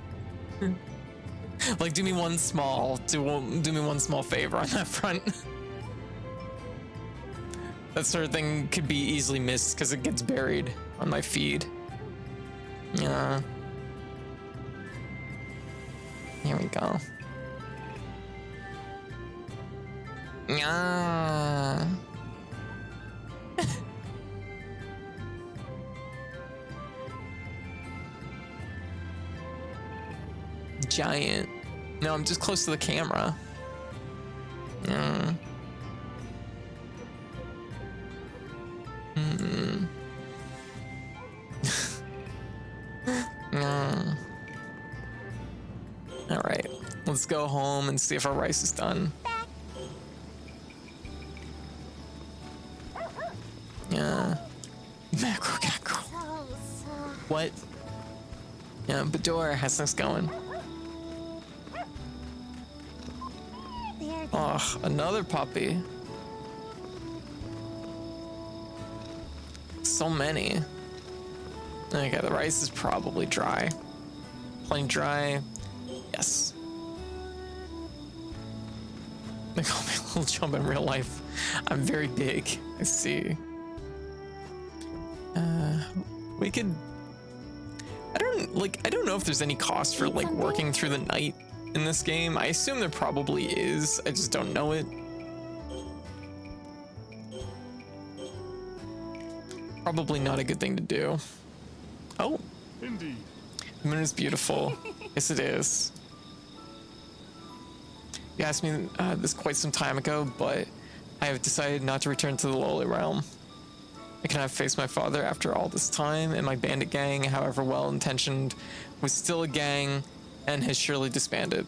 Like, do me one small favor on that front. That sort of thing could be easily missed because it gets buried on my feed. Yeah. Here we go. Yeah. Giant. No, I'm just close to the camera. Yeah. All right, let's go home and see if our rice is done. Yeah. Macro cackle. What? Yeah, Bador has this going. Oh, another puppy. So many. Okay, the rice is probably dry. Plain dry. Yes. They call me a little chump in real life. I'm very big. I see. We could. I don't know if there's any cost for like working through the night in this game. I assume there probably is. I just don't know it. Probably not a good thing to do. Oh. Indeed. The moon is beautiful. Yes, it is. You asked me this quite some time ago, but I have decided not to return to the lowly realm. I cannot face my father after all this time, and my bandit gang, however well-intentioned, was still a gang and has surely disbanded.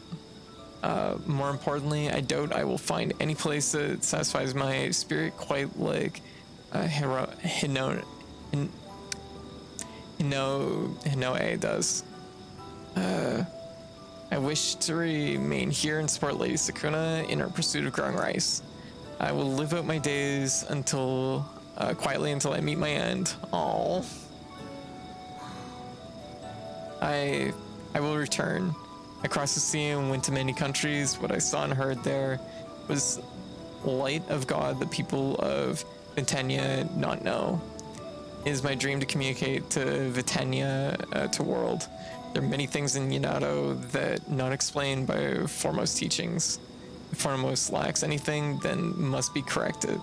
More importantly, I doubt I will find any place that satisfies my spirit quite like Hinoe does. I wish to remain here and support Lady Sakuna in her pursuit of growing rice. I will live out my days until quietly until I meet my end. Aww. I will return. I crossed the sea and went to many countries. What I saw and heard there was light of God the people of Vitenia not know. It is my dream to communicate to Vitenia, to world. There are many things in Yanato that not explained by foremost teachings. If foremost lacks anything, then must be corrected.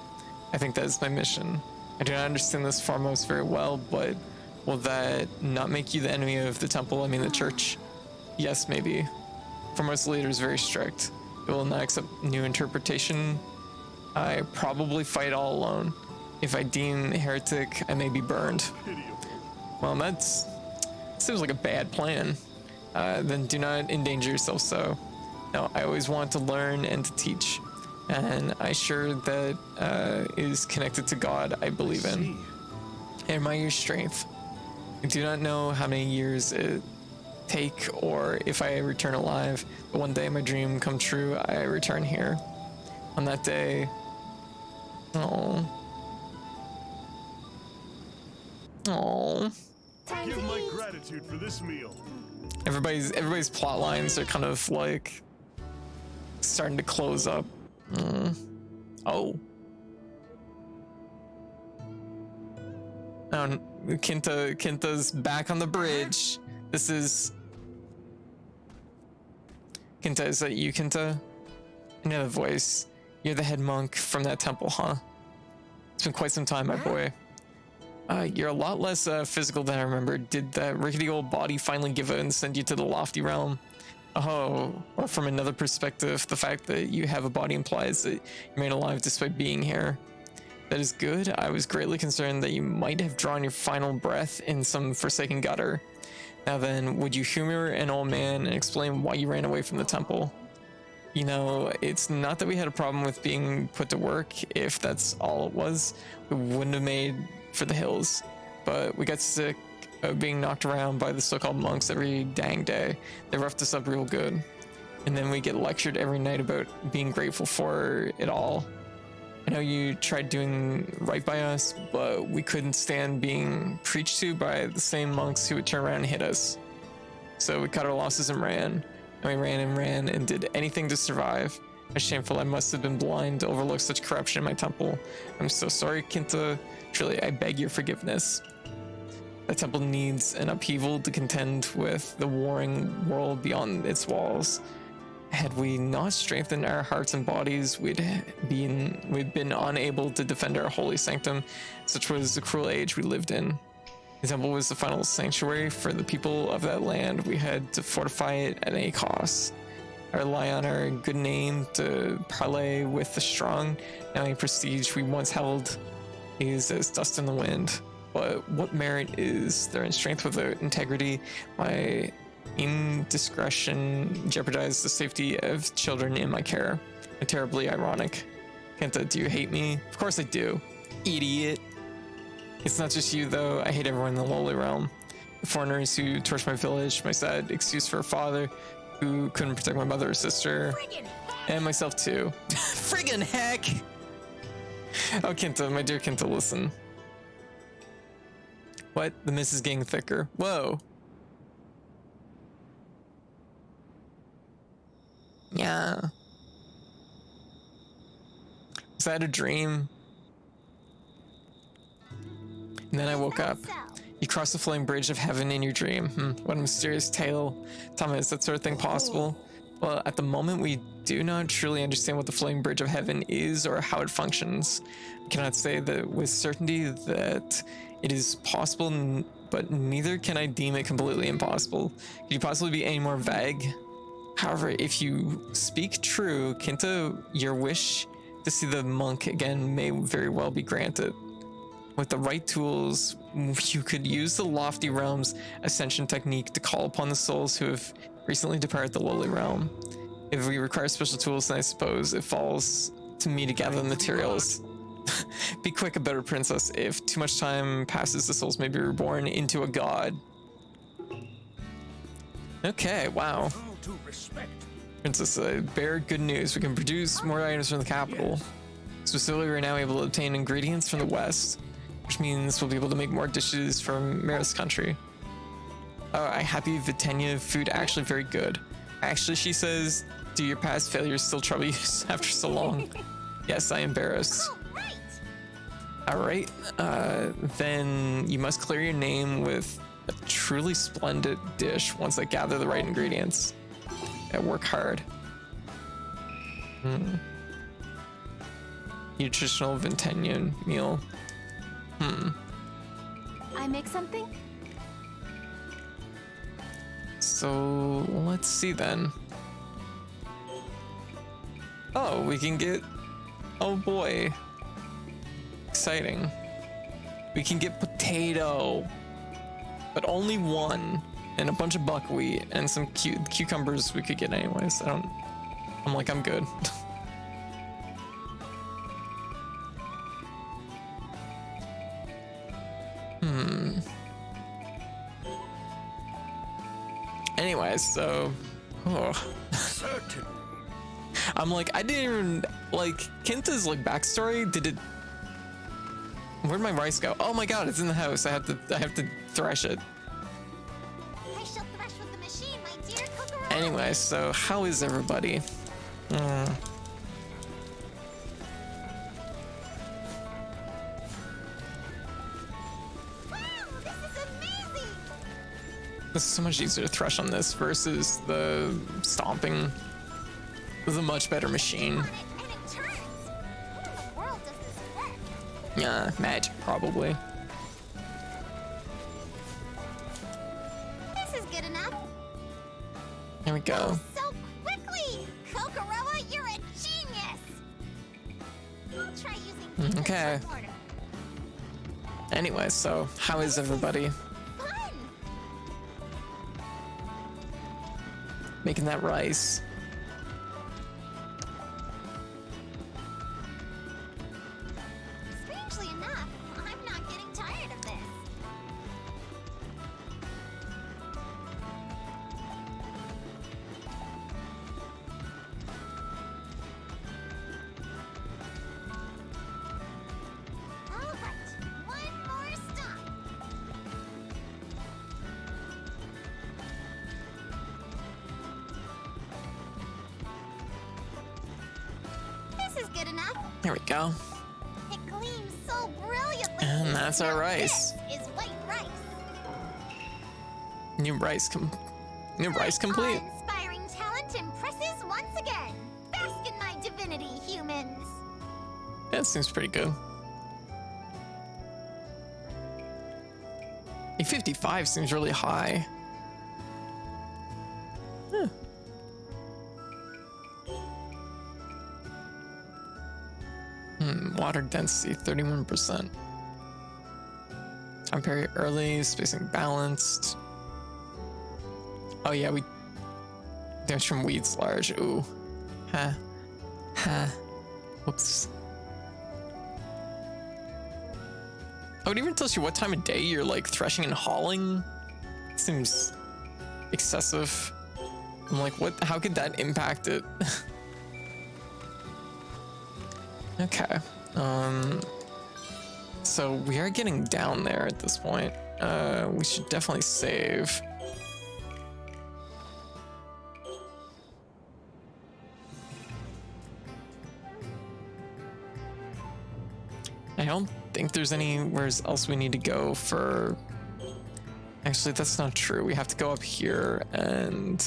I think that is my mission. I do not understand this foremost very well, but will that not make you the enemy of the temple? I mean the church? Yes, maybe. Foremost leader is very strict. It will not accept new interpretation. I probably fight all alone. If I deem heretic, I may be burned. Well, that seems like a bad plan. Then do not endanger yourself so. No, I always want to learn and to teach. And I sure that is connected to God I believe in. I admire your strength. I do not know how many years it take or if I return alive, but one day my dream come true, I return here. On that day, oh. Give my gratitude for this meal. Everybody's plot lines are kind of like starting to close up. Oh. Kinta's back on the bridge. This is Kinta, is that you, Kinta? I know the voice. You're the head monk from that temple, huh? It's been quite some time, my boy. You're a lot less physical than I remember. Did that rickety old body finally give in and send you to the lofty realm? Oh, or from another perspective, the fact that you have a body implies that you remain alive despite being here. That is good. I was greatly concerned that you might have drawn your final breath in some forsaken gutter. Now then, would you humor an old man and explain why you ran away from the temple? You know, it's not that we had a problem with being put to work. If that's all it was, we wouldn't have made for the hills. But we got sick of being knocked around by the so-called monks every dang day. They roughed us up real good. And then we get lectured every night about being grateful for it all. I know you tried doing right by us, but we couldn't stand being preached to by the same monks who would turn around and hit us. So we cut our losses and ran. And we ran and did anything to survive. It's shameful. I must have been blind to overlook such corruption in my temple. I'm so sorry, Kinta. Truly, I beg your forgiveness. The temple needs an upheaval to contend with the warring world beyond its walls. Had we not strengthened our hearts and bodies, we'd been unable to defend our holy sanctum. Such was the cruel age we lived in. The temple was the final sanctuary for the people of that land. We had to fortify it at any cost. I rely on our good name to parley with the strong. Now any prestige we once held is as dust in the wind. But what merit is there in strength without integrity? My indiscretion jeopardized the safety of children in my care. Terribly ironic. Kenta, do you hate me? Of course I do. Idiot. It's not just you though. I hate everyone in the lowly realm. The foreigners who torched my village, my sad excuse for a father who couldn't protect my mother or sister, and myself too. Friggin' heck! Oh, Kenta, my dear Kenta, listen. What? The mist is getting thicker. Whoa. Yeah. Was that a dream? And then I woke up. You crossed the flame bridge of heaven in your dream. What a mysterious tale. Tell me, is that sort of thing possible? Well, at the moment, we do not truly understand what the flame bridge of heaven is or how it functions. I cannot say that with certainty that it is possible, but neither can I deem it completely impossible. Could you possibly be any more vague? However, if you speak true, Kinta, your wish to see the monk again may very well be granted. With the right tools, you could use the lofty realm's ascension technique to call upon the souls who have recently departed the lowly realm. If we require special tools, then I suppose it falls to me to gather the materials. Be quick about it, princess. If too much time passes, the souls may be reborn into a god. Okay, wow. Princess, bear good news. We can produce more items from the capital. Specifically, we're now able to obtain ingredients from the west, which means we'll be able to make more dishes from Maris country. Oh, I happy Vitenia food actually very good. Actually, she says, do your past failures still trouble you after so long? Yes, I am embarrassed. Alright, then you must clear your name with a truly splendid dish once I gather the right ingredients. I work hard. Nutritional Vintenian meal. I make something? So let's see then. Oh, we can get, oh boy, exciting. We can get potato, but only one, and a bunch of buckwheat and some cucumbers we could get anyways. I'm good. Anyways, so, Certainly. I'm like, I didn't even, like, Kinta's, like, backstory, where'd my rice go? Oh my god, it's in the house. I have to thresh it. I shall thresh with the machine, my dear Kokoro. Anyway, so how is everybody? Wow, this is amazing! It's so much easier to thresh on this versus the stomping. This is a much better machine. On it, and it turns. What in the world does this work? Yeah, magic probably. This is good enough. Here we go. So quickly! Kokoroa, you're a genius! I'll try using pizza Okay. in order. Anyway, so how is everybody? Fun! making that rice. Strangely enough, I'm not getting tired of this. All right, one more stop. This is good enough. There we go. It gleams so brilliantly. And that's our Now rice. This is white rice. New rice complete. Awe-inspiring talent impresses once again. Bask in my divinity, humans. That seems pretty good. A55 seems really high. Huh. Water density 31%. Time period early, spacing balanced. Oh yeah, damage from weeds large. Ooh. Huh. Whoops. Oh, it even tells you what time of day you're like threshing and hauling. Seems excessive. I'm like, what? How could that impact it? Okay. So we are getting down there at this point. We should definitely save. I don't think there's anywhere else we need to go for... Actually, that's not true. We have to go up here and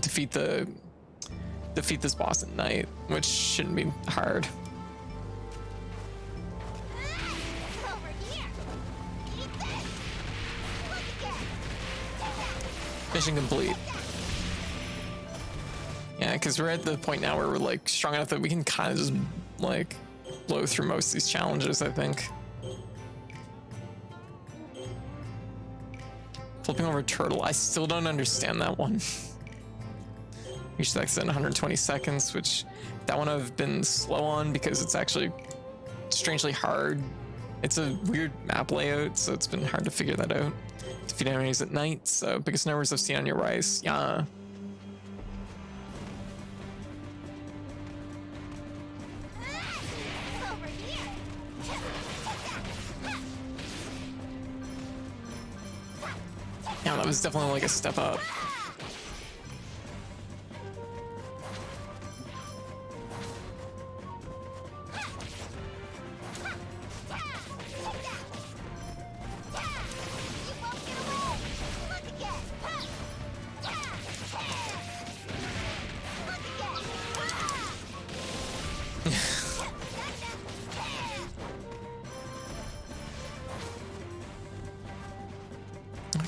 defeat this boss at night, which shouldn't be hard. Over here. Eat this. Look again. Mission complete. Yeah, because we're at the point now where we're like strong enough that we can kind of just like blow through most of these challenges, I think. Flipping over a turtle. I still don't understand that one. Usually that's in 120 seconds, which that one I've been slow on because it's actually strangely hard. It's a weird map layout, so it's been hard to figure that out. Defeat enemies at night, so biggest numbers I've seen on your rice. Yeah. Over here. Yeah, that was definitely like a step up.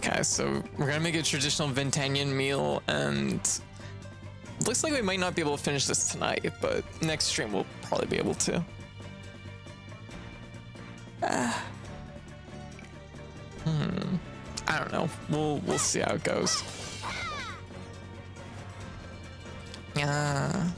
Okay, so we're gonna make a traditional Ventanian meal, and looks like we might not be able to finish this tonight, but next stream we'll probably be able to. I don't know. We'll see how it goes. Yeah.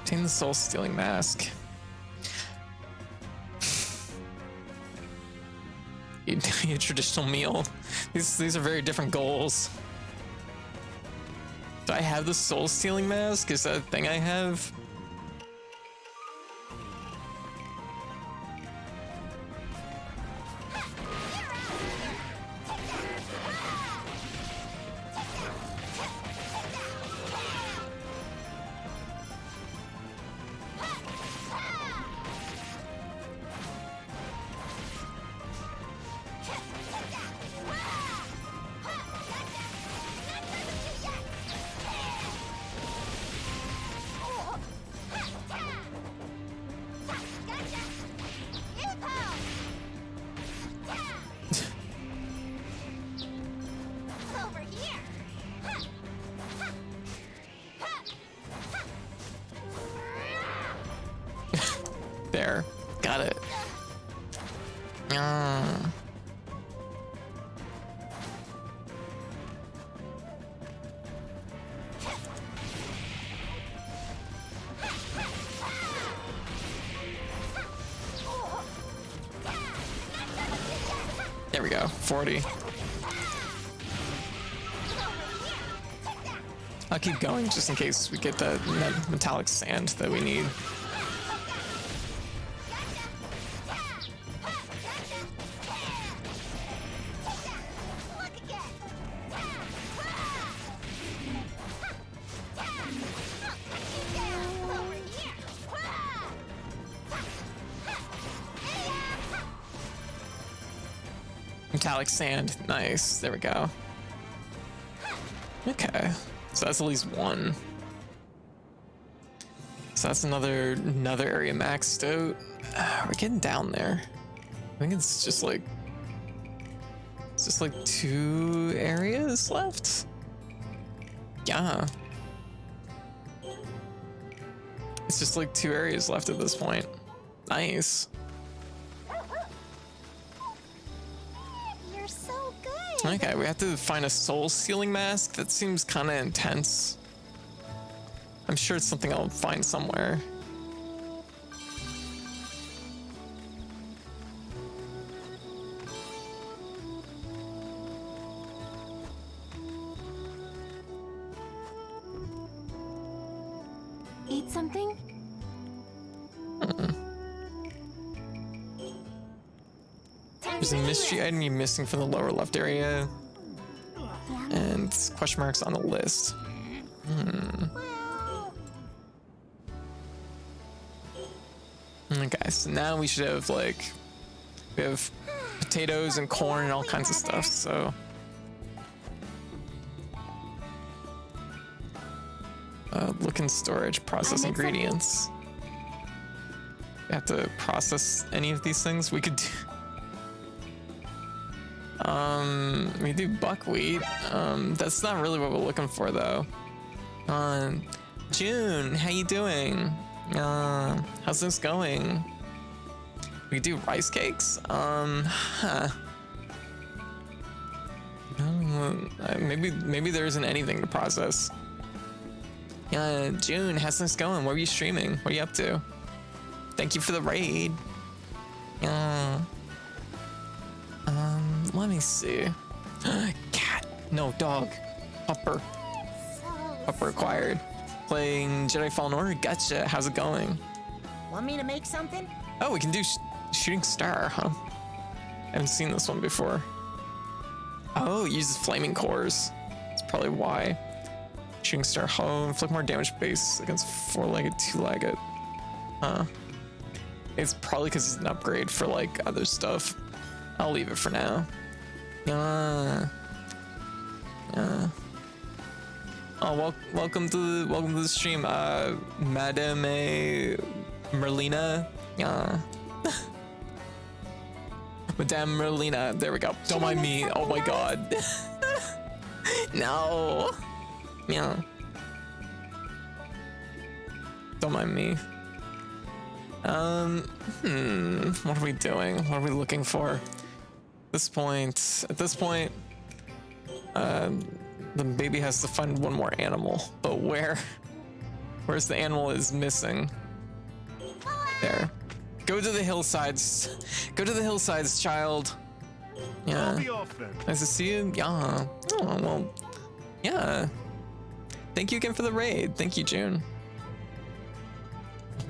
Obtain the soul stealing mask. Eat a traditional meal. These are very different goals. Do I have the soul stealing mask? Is that a thing I have? There. Got it. There we go. 40. I'll keep going just in case we get the metallic sand that we need. Metallic sand. Nice. There we go. Okay. So that's at least one. So that's another area maxed out. We're getting down there. I think it's just like 2 areas left. Yeah. It's just like 2 areas left at this point. Nice. You're so good. Okay, we have to find a soul sealing mask. That seems kind of intense. I'm sure it's something I'll find somewhere. Eat something? There's a mystery item you're missing from the lower left area. And question marks on the list. Okay, so now we should have we have potatoes and corn and all kinds of stuff, so. Look in storage, process ingredients. We have to process any of these things. We could do. We do buckwheat. That's not really what we're looking for though. June, how you doing? How's this going? We do rice cakes. Maybe there isn't anything to process. June, how's this going? What are you streaming? What are you up to? Thank you for the raid. Let me see. Cat. No, dog. Pupper. Pupper acquired. Playing Jedi Fallen Order. Gotcha. How's it going? Want me to make something? Oh, we can do Shooting Star, huh? I haven't seen this one before. Oh, it uses flaming cores. That's probably why. Shooting Star home. Inflict more damage base against 4-legged, 2-legged. It's probably because it's an upgrade for other stuff. I'll leave it for now. Oh, welcome to the stream, Madame Merlina. Madame Merlina. There we go. Don't mind me. Oh my god. No. Yeah. Don't mind me. What are we doing? What are we looking for? At this point, the baby has to find one more animal, but where's the animal is missing? There. Go to the hillsides. Go to the hillsides, child. Yeah. I'll be off then. Nice to see you. Yeah. Oh, well, yeah. Thank you again for the raid. Thank you, June.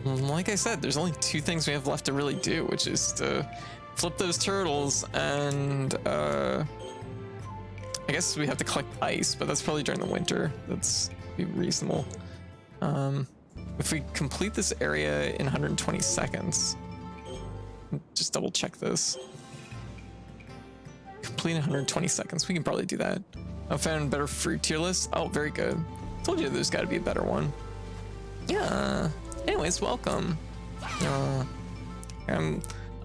Like I said, there's only 2 things we have left to really do, which is to flip those turtles and I guess we have to collect ice, but that's probably during the winter. That's be reasonable. If we complete this area in 120 seconds, just double check this. Complete in 120 seconds. We can probably do that. I found better fruit tier list. Oh, very good. Told you there's got to be a better one. Yeah. Anyways, welcome. I'm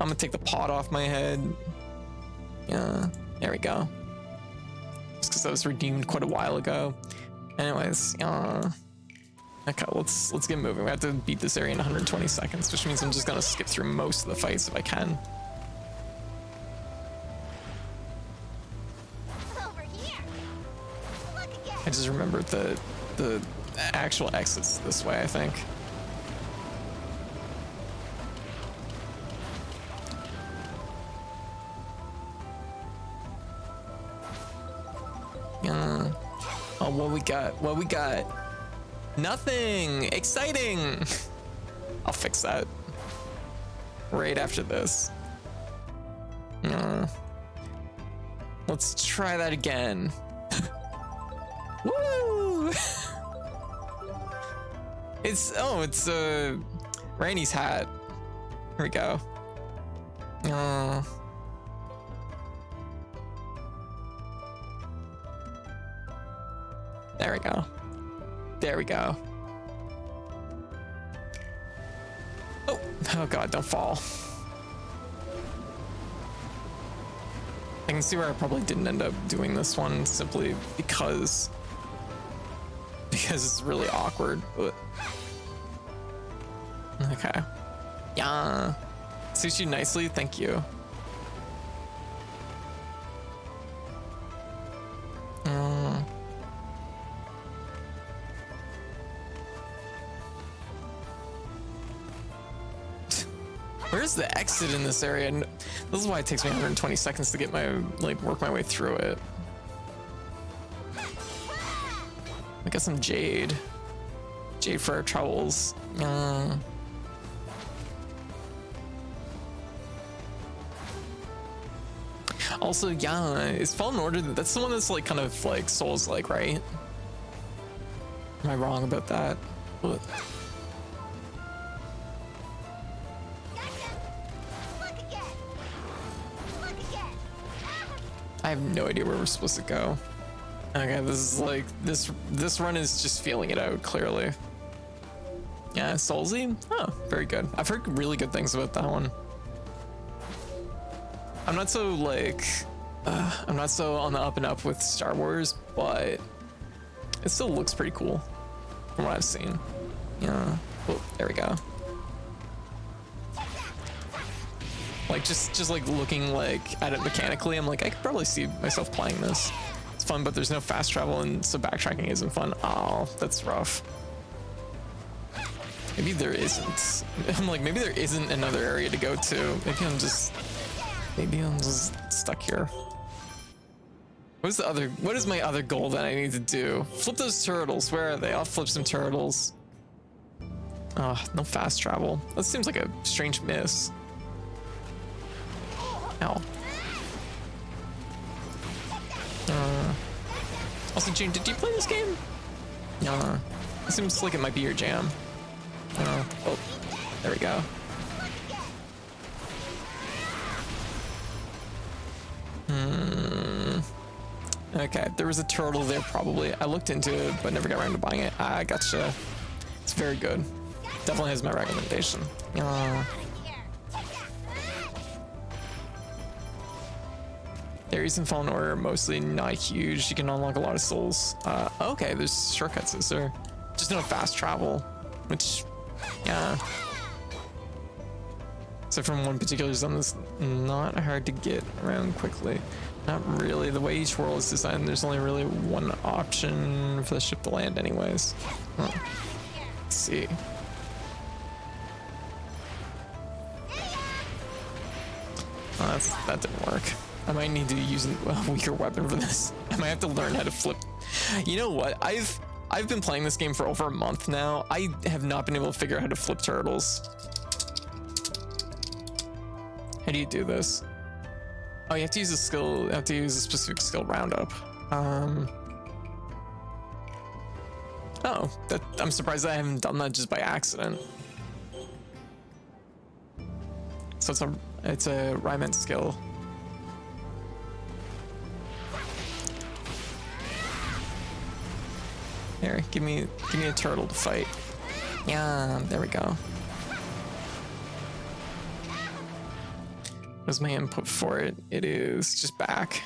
gonna take the pot off my head. Yeah, there we go. Just because that was redeemed quite a while ago. Anyways, Okay, let's get moving. We have to beat this area in 120 seconds, which means I'm just gonna skip through most of the fights if I can. Over here. Look again. I just remembered the actual exits this way, I think. Oh, what we got? What we got? Nothing exciting. I'll fix that right after this. Let's try that again. Woo! It's Randy's hat. Here we go. There we go. There we go. Oh god, don't fall. I can see where I probably didn't end up doing this one simply because it's really awkward. But okay. Yeah. Suits you nicely, thank you. Where's the exit in this area? And this is why it takes me 120 seconds to get work my way through it. I got some jade. Jade for our troubles. Also, yeah, is Fallen Order, that's the one that's like kind of like Souls-like, right? Am I wrong about that? What? I have no idea where we're supposed to go. Okay, this is like this run is just feeling it out clearly. Yeah, Soulsy? Oh, very good. I've heard really good things about that one. I'm not so on the up and up with Star Wars, but it still looks pretty cool from what I've seen. Yeah. Oh, there we go. Like just like looking like at it mechanically, I'm like, I could probably see myself playing this. It's fun, but there's no fast travel, and so backtracking isn't fun. Oh, that's rough. Maybe there isn't. I'm like, maybe there isn't another area to go to. Maybe I'm just stuck here. What is my other goal that I need to do? Flip those turtles. Where are they? I'll flip some turtles. Oh, no fast travel. That seems like a strange miss. Ow. Also, June, did you play this game? It seems like it might be your jam. Oh, there we go. Okay, there was a turtle there probably. I looked into it, but never got around to buying it. I gotcha. It's very good. Definitely has my recommendation. Areas in Fallen Order are mostly not huge. You can unlock a lot of souls. Okay, there's shortcuts. Is there? Just no fast travel, which, yeah. So from one particular zone that's not hard to get around quickly. Not really. The way each world is designed, there's only really one option for the ship to land anyways. Let's see. That didn't work. I might need to use a weaker weapon for this. I might have to learn how to flip. You know what? I've been playing this game for over a month now. I have not been able to figure out how to flip turtles. How do you do this? Oh, you have to use a skill. You have to use a specific skill roundup. Oh, I'm surprised I haven't done that just by accident. So it's a Ryman skill. Here, give me a turtle to fight. Yeah, there we go. What's my input for it? It is just back.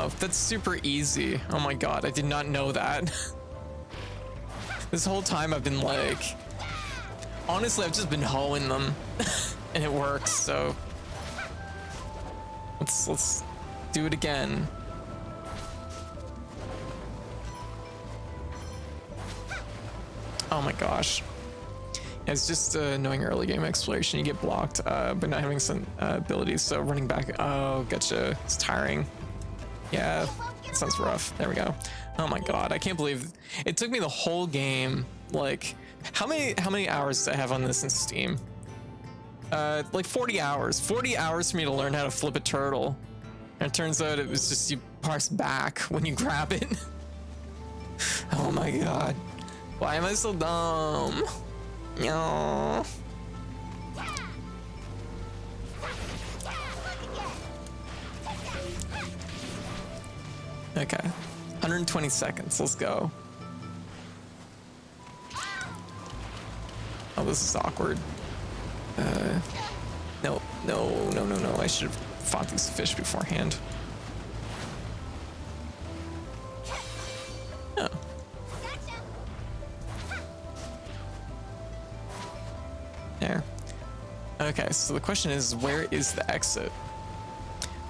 Wow, that's super easy. Oh my god, I did not know that. This whole time I've been like, honestly, I've just been hoeing them, and it works. So let's do it again. Oh my gosh. Yeah, it's just knowing early game exploration, you get blocked, but not having some abilities. So running back, oh, gotcha. It's tiring. Yeah, sounds rough. There we go. Oh my god, I can't believe it took me the whole game. Like, how many hours do I have on this in Steam? Like 40 hours. 40 hours for me to learn how to flip a turtle. And it turns out it was just you parse back when you grab it. Oh my god. Why am I so dumb? No. Okay. 120 seconds. Let's go. Oh, this is awkward. No. I should have fought these fish beforehand. Oh. There. Okay, so the question is, where is the exit?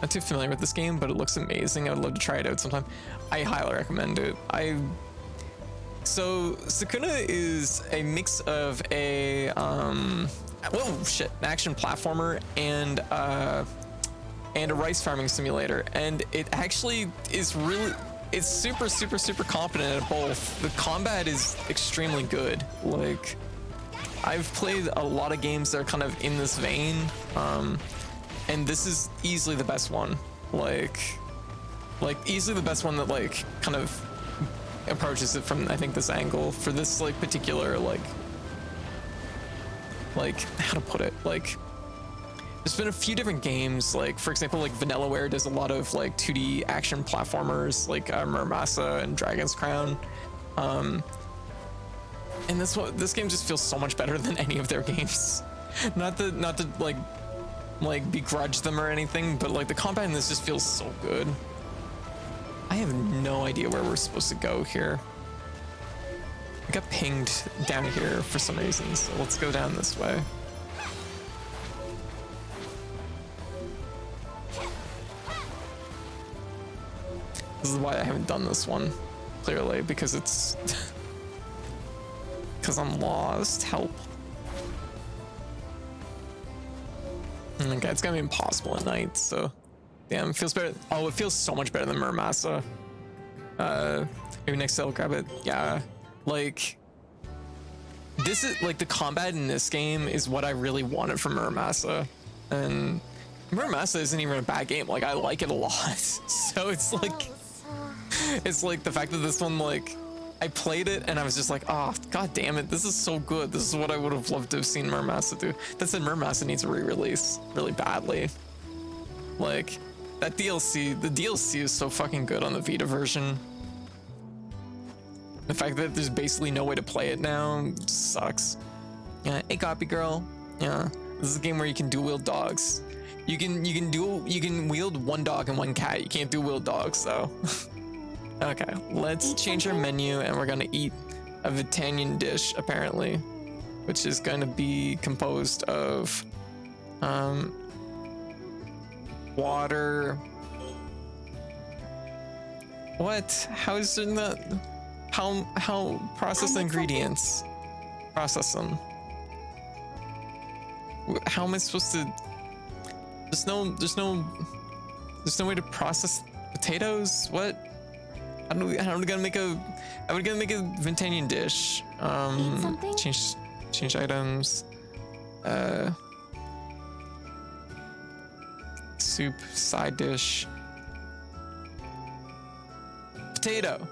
Not too familiar with this game, but it looks amazing. I would love to try it out sometime. I highly recommend it. So Sakuna is a mix of a an action platformer and a rice farming simulator, and it actually is it's super competent at both. The combat is extremely good. Like, I've played a lot of games that are kind of in this vein, and this is easily the best one. Like easily the best one that like kind of approaches it from, I think, this angle for this like particular like how to put it, like there's been a few different games, like for example like Vanillaware does a lot of like 2D action platformers like Muramasa and Dragon's Crown, and this game just feels so much better than any of their games. not to like begrudge them or anything, but like the combat in this just feels so good. I have no idea where we're supposed to go here. I got pinged down here for some reason, so let's go down this way. This is why I haven't done this one, clearly, because it's because I'm lost. Help. Okay, it's gonna be impossible at night, so damn, it feels better. Oh, it feels so much better than Muramasa. Maybe next I'll grab it. Yeah, like this is like the combat in this game is what I really wanted from Muramasa, and Muramasa isn't even a bad game. Like, I like it a lot. So it's like the fact that this one, like, I played it and I was just like, oh god damn it, this is so good. This is what I would have loved to have seen Muramasa do. That said, Muramasa needs a re-release really badly. Like, that DLC, the DLC is so fucking good on the Vita version. The fact that there's basically no way to play it now just sucks. Yeah, hey copy girl. Yeah, this is a game where you can dual wield dogs. You can wield one dog and one cat. You can't dual wield dogs though. Okay, let's change our menu and we're gonna eat a Vitanian dish apparently, which is gonna be composed of water. What? How is it not? How process the ingredients? Process them. How am I supposed to? There's no way to process potatoes. What? How are we gonna make a Vintanian dish? Change items. Soup, side dish. Potato.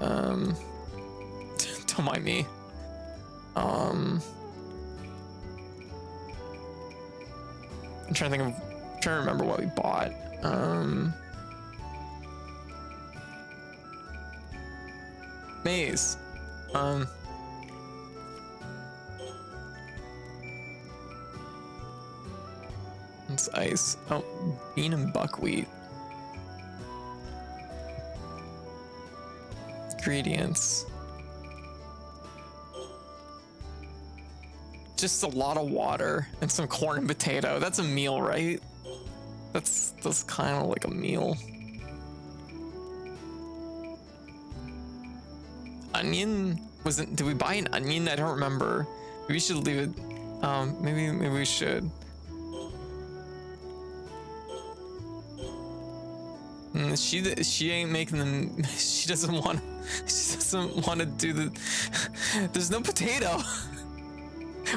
Don't mind me. I'm trying to remember what we bought. Maize. It's ice. Oh, bean and buckwheat. Ingredients. Just a lot of water and some corn and potato. That's a meal, right? That's kind of like a meal. Onion? Did we buy an onion? I don't remember. Maybe we should leave it. Maybe we should. She ain't making them. She doesn't want to do the. There's no potato.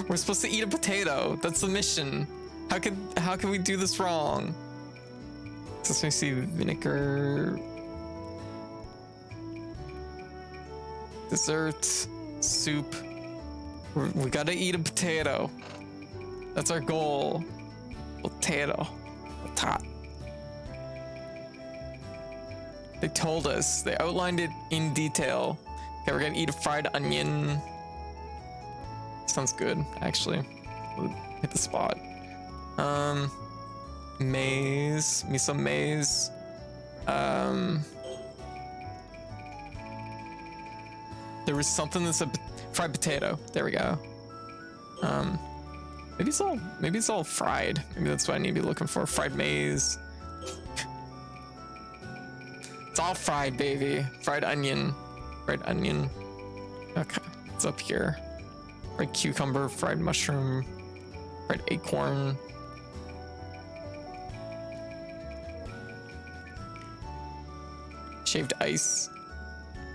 We're supposed to eat a potato. That's the mission. How can we do this wrong? So let me see. Vinegar. Dessert. Soup. We gotta eat a potato. That's our goal. Potato. Potat. They told us. They outlined it in detail. Okay, we're gonna eat a fried onion. Sounds good, actually. We'll hit the spot. Maize. Me some maize. There was something that said fried potato. There we go. Maybe it's all fried. Maybe that's what I need to be looking for. Fried maize. It's all fried, baby. Fried onion. Fried onion. Okay, it's up here. Fried cucumber, fried mushroom, fried acorn. Shaved ice.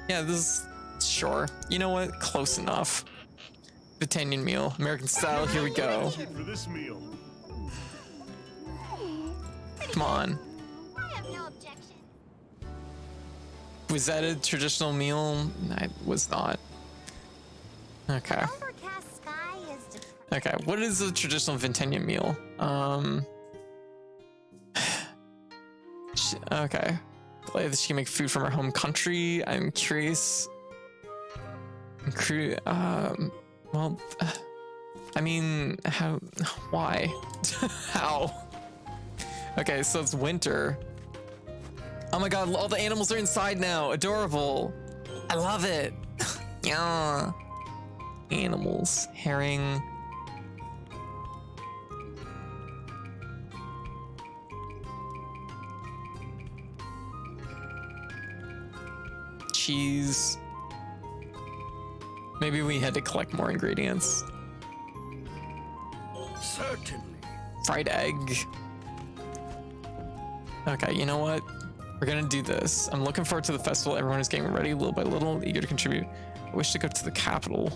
Yeah, this is sure. You know what? Close enough. Britannian meal, American style. Here we go. For this meal. Come on. I have no objection. Was that a traditional meal? I was not. Okay. Overcast sky is depressing. Okay. What is a traditional Vintenian meal? Okay. Like that she can make food from her home country. I'm curious. Well, I mean, how? Why? How? Okay, so it's winter. Oh my god, all the animals are inside now. Adorable. I love it. Yeah. Animals. Herring. Cheese. Maybe we had to collect more ingredients. Certainly. Fried egg. Okay, you know what? We're gonna do this. I'm looking forward to the festival. Everyone is getting ready little by little, eager to contribute. I wish to go to the capital.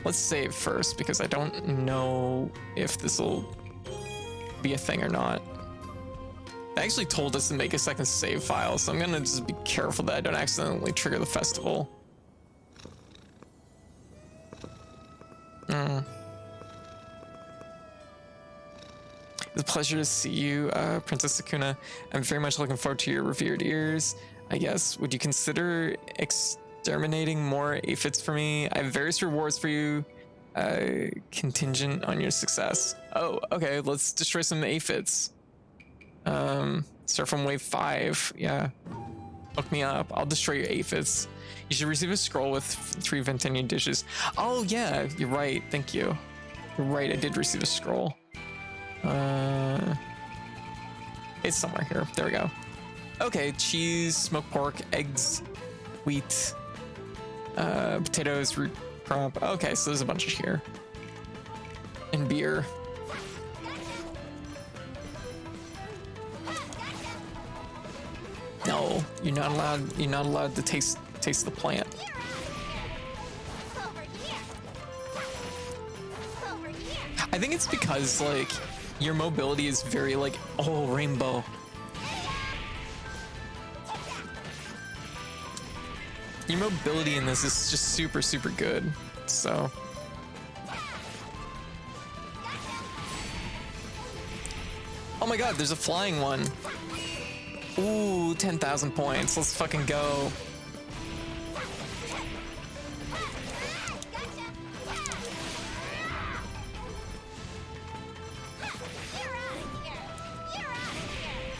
Let's save first because I don't know if this will be a thing or not. They actually told us to make a second save file, so I'm gonna just be careful that I don't accidentally trigger the festival. It's a pleasure to see you, Princess Sakuna. I'm very much looking forward to your revered ears. I guess, would you consider exterminating more aphids for me? I have various rewards for you, contingent on your success. Oh, okay, let's destroy some aphids. Start from wave 5, yeah. Hook me up, I'll destroy your aphids. You should receive a scroll with 3 Ventenian dishes. Oh yeah, you're right, thank you. You're right, I did receive a scroll. It's somewhere here, there we go. Okay, cheese, smoked pork, eggs, wheat, potatoes, root crop. Okay, so there's a bunch here. And beer. No, you're not allowed to taste the plant. Over here. Over here. I think it's because like your mobility is very like, oh, rainbow. Your mobility in this is just super, super good. So. Oh my god, there's a flying one. Ooh, 10,000 points. Let's fucking go.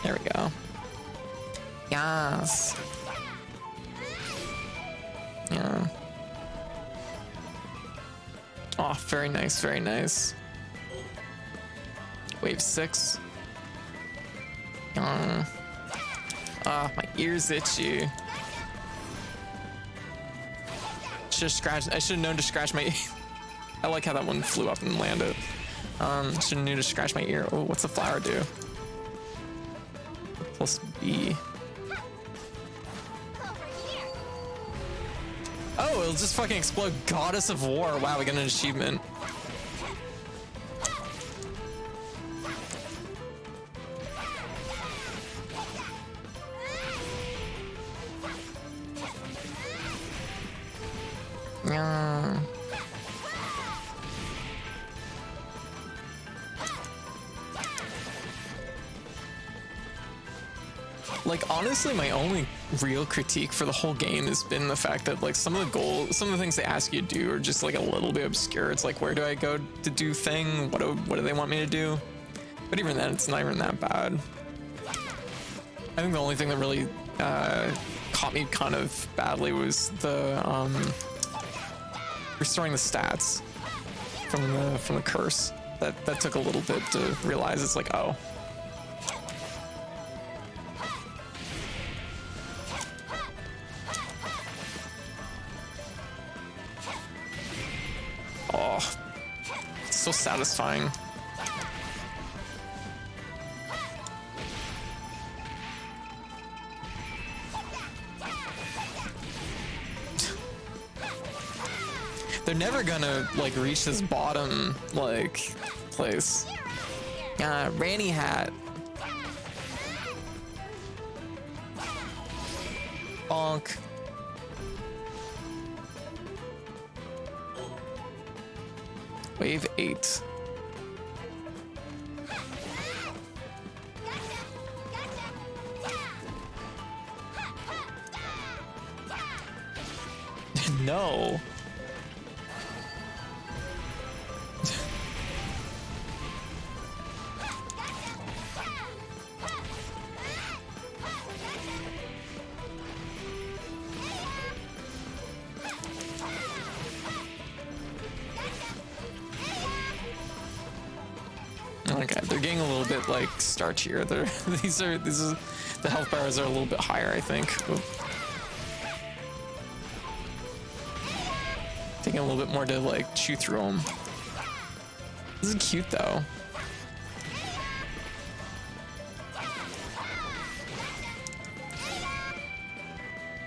There we go. Yes. Yeah. Oh, very nice, very nice. Wave 6. Ah, my ears itchy. Should have scratched. I should have known to scratch my. I like how that one flew up and landed. Should have known to scratch my ear. Oh, what's the flower do? Plus B. Oh, it'll just fucking explode. Goddess of War. Wow, we got an achievement. Yeah. Like, honestly, my only real critique for the whole game has been the fact that, like, some of the things they ask you to do are just like a little bit obscure. It's like, where do I go to do thing? What do they want me to do? But even then, it's not even that bad. I think the only thing that really caught me kind of badly was the restoring the stats from the curse. That took a little bit to realize. It's like, oh. Oh, it's so satisfying. They're never gonna like reach this bottom like place. Ranny hat. Bonk. Wave 8. No. Okay, they're getting a little bit like starchier. These are the health bars are a little bit higher, I think. Oop. Taking a little bit more to like chew through them. This is cute though.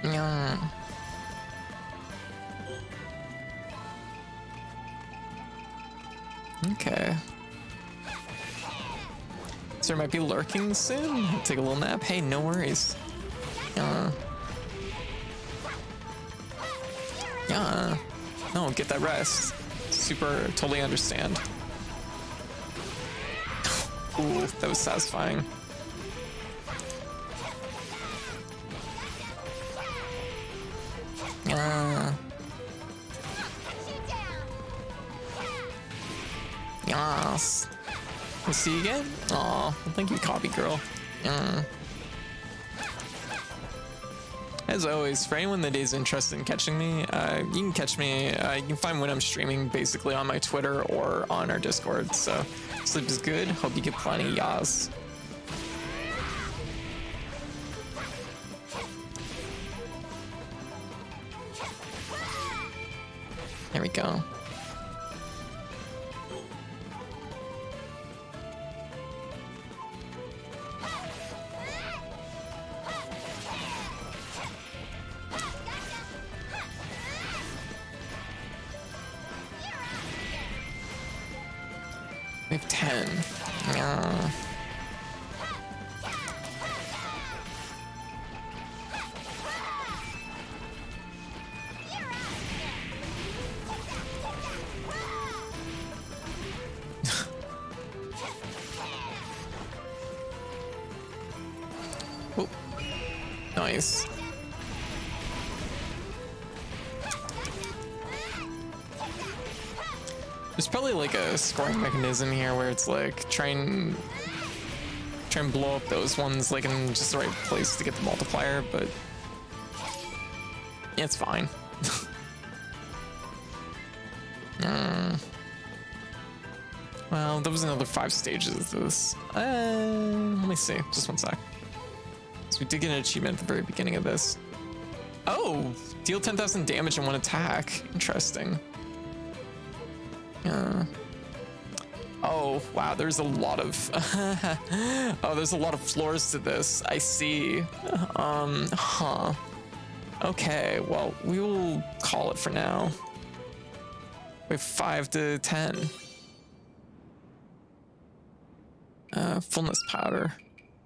Yeah. Okay. So there might be lurking soon. Take a little nap. Hey, no worries. Yeah. No, get that rest. Super, totally understand. Ooh, that was satisfying. Yes. We'll see you again? Aw, well, thank you, copy girl. As always, for anyone that is interested in catching me, you can catch me, you can find when I'm streaming basically on my Twitter or on our Discord. So, sleep is good. Hope you get plenty, yas. There we go. We have 10. Yeah. Oh, nice. There's probably like a scoring mechanism here where it's like trying try and blow up those ones like in just the right place to get the multiplier, but yeah, it's fine. Well, there was another 5 stages of this. Let me see, just one sec. So we did get an achievement at the very beginning of this. Oh, deal 10,000 damage in one attack. Interesting. Oh, wow, there's a lot of oh, there's a lot of floors to this. I see. Huh. Okay, well, we will call it for now. We have 5 to 10. Fullness powder.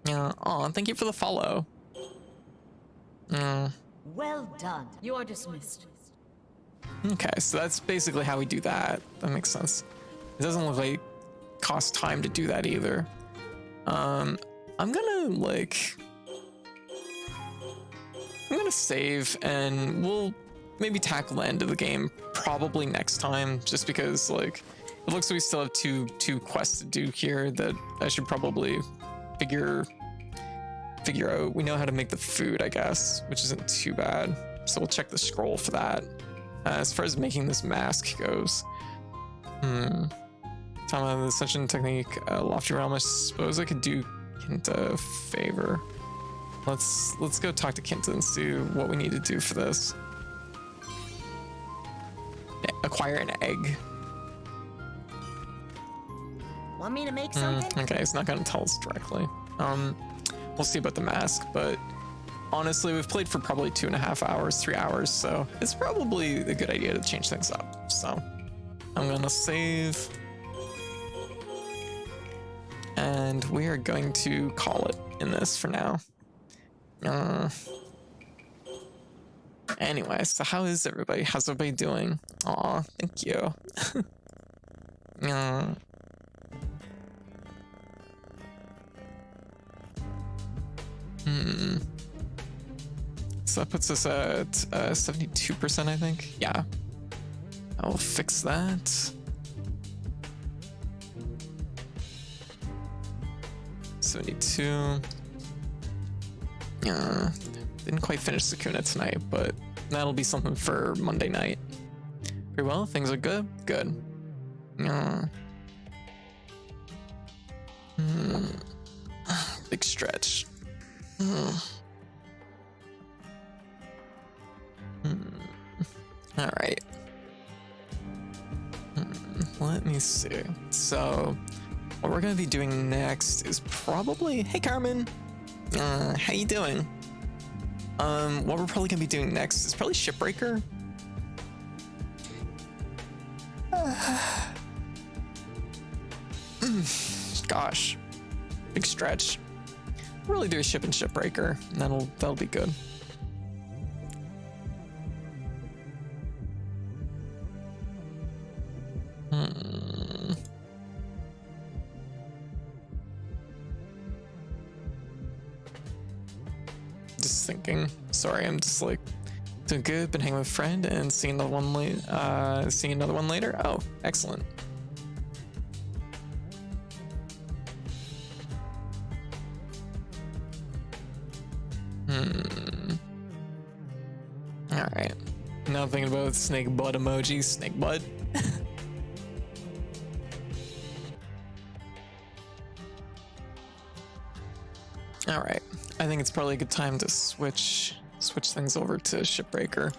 Yeah. Aw, thank you for the follow. Well done. You are dismissed. Okay, so that's basically how we do that. That makes sense. It doesn't look like it costs time to do that either. I'm gonna save and we'll maybe tackle the end of the game probably next time, just because like it looks like we still have two quests to do here that I should probably figure out. We know how to make the food, I guess, which isn't too bad. So we'll check the scroll for that. As far as making this mask goes, time of the ascension technique, lofty realm. I suppose I could do Kinta a favor. Let's go talk to Kinta and see what we need to do for this. Acquire an egg. Want me to make something? Okay, it's not gonna tell us directly. We'll see about the mask, but honestly, we've played for probably 2.5 hours, 3 hours, so it's probably a good idea to change things up. So I'm gonna save, and we are going to call it in this for now. Anyway, so how is everybody? How's everybody doing? Aw, thank you. So that puts us at 72%, I think. Yeah. I will fix that. 72. Didn't quite finish Sakuna tonight, but that'll be something for Monday night. Very well, things are good. Good. Big stretch. All right. Let me see. So what we're gonna be doing next is probably, hey Carmen, how you doing? What we're probably gonna be doing next is probably Shipbreaker. Gosh, big stretch. Really do a ship and Shipbreaker, and that'll be good. Just thinking. Sorry, I'm just like doing good. Been hanging with a friend and seeing another one later. Oh, excellent. All right. Now thinking about snake butt emoji. Snake butt. All right. I think it's probably a good time to switch things over to Shipbreaker.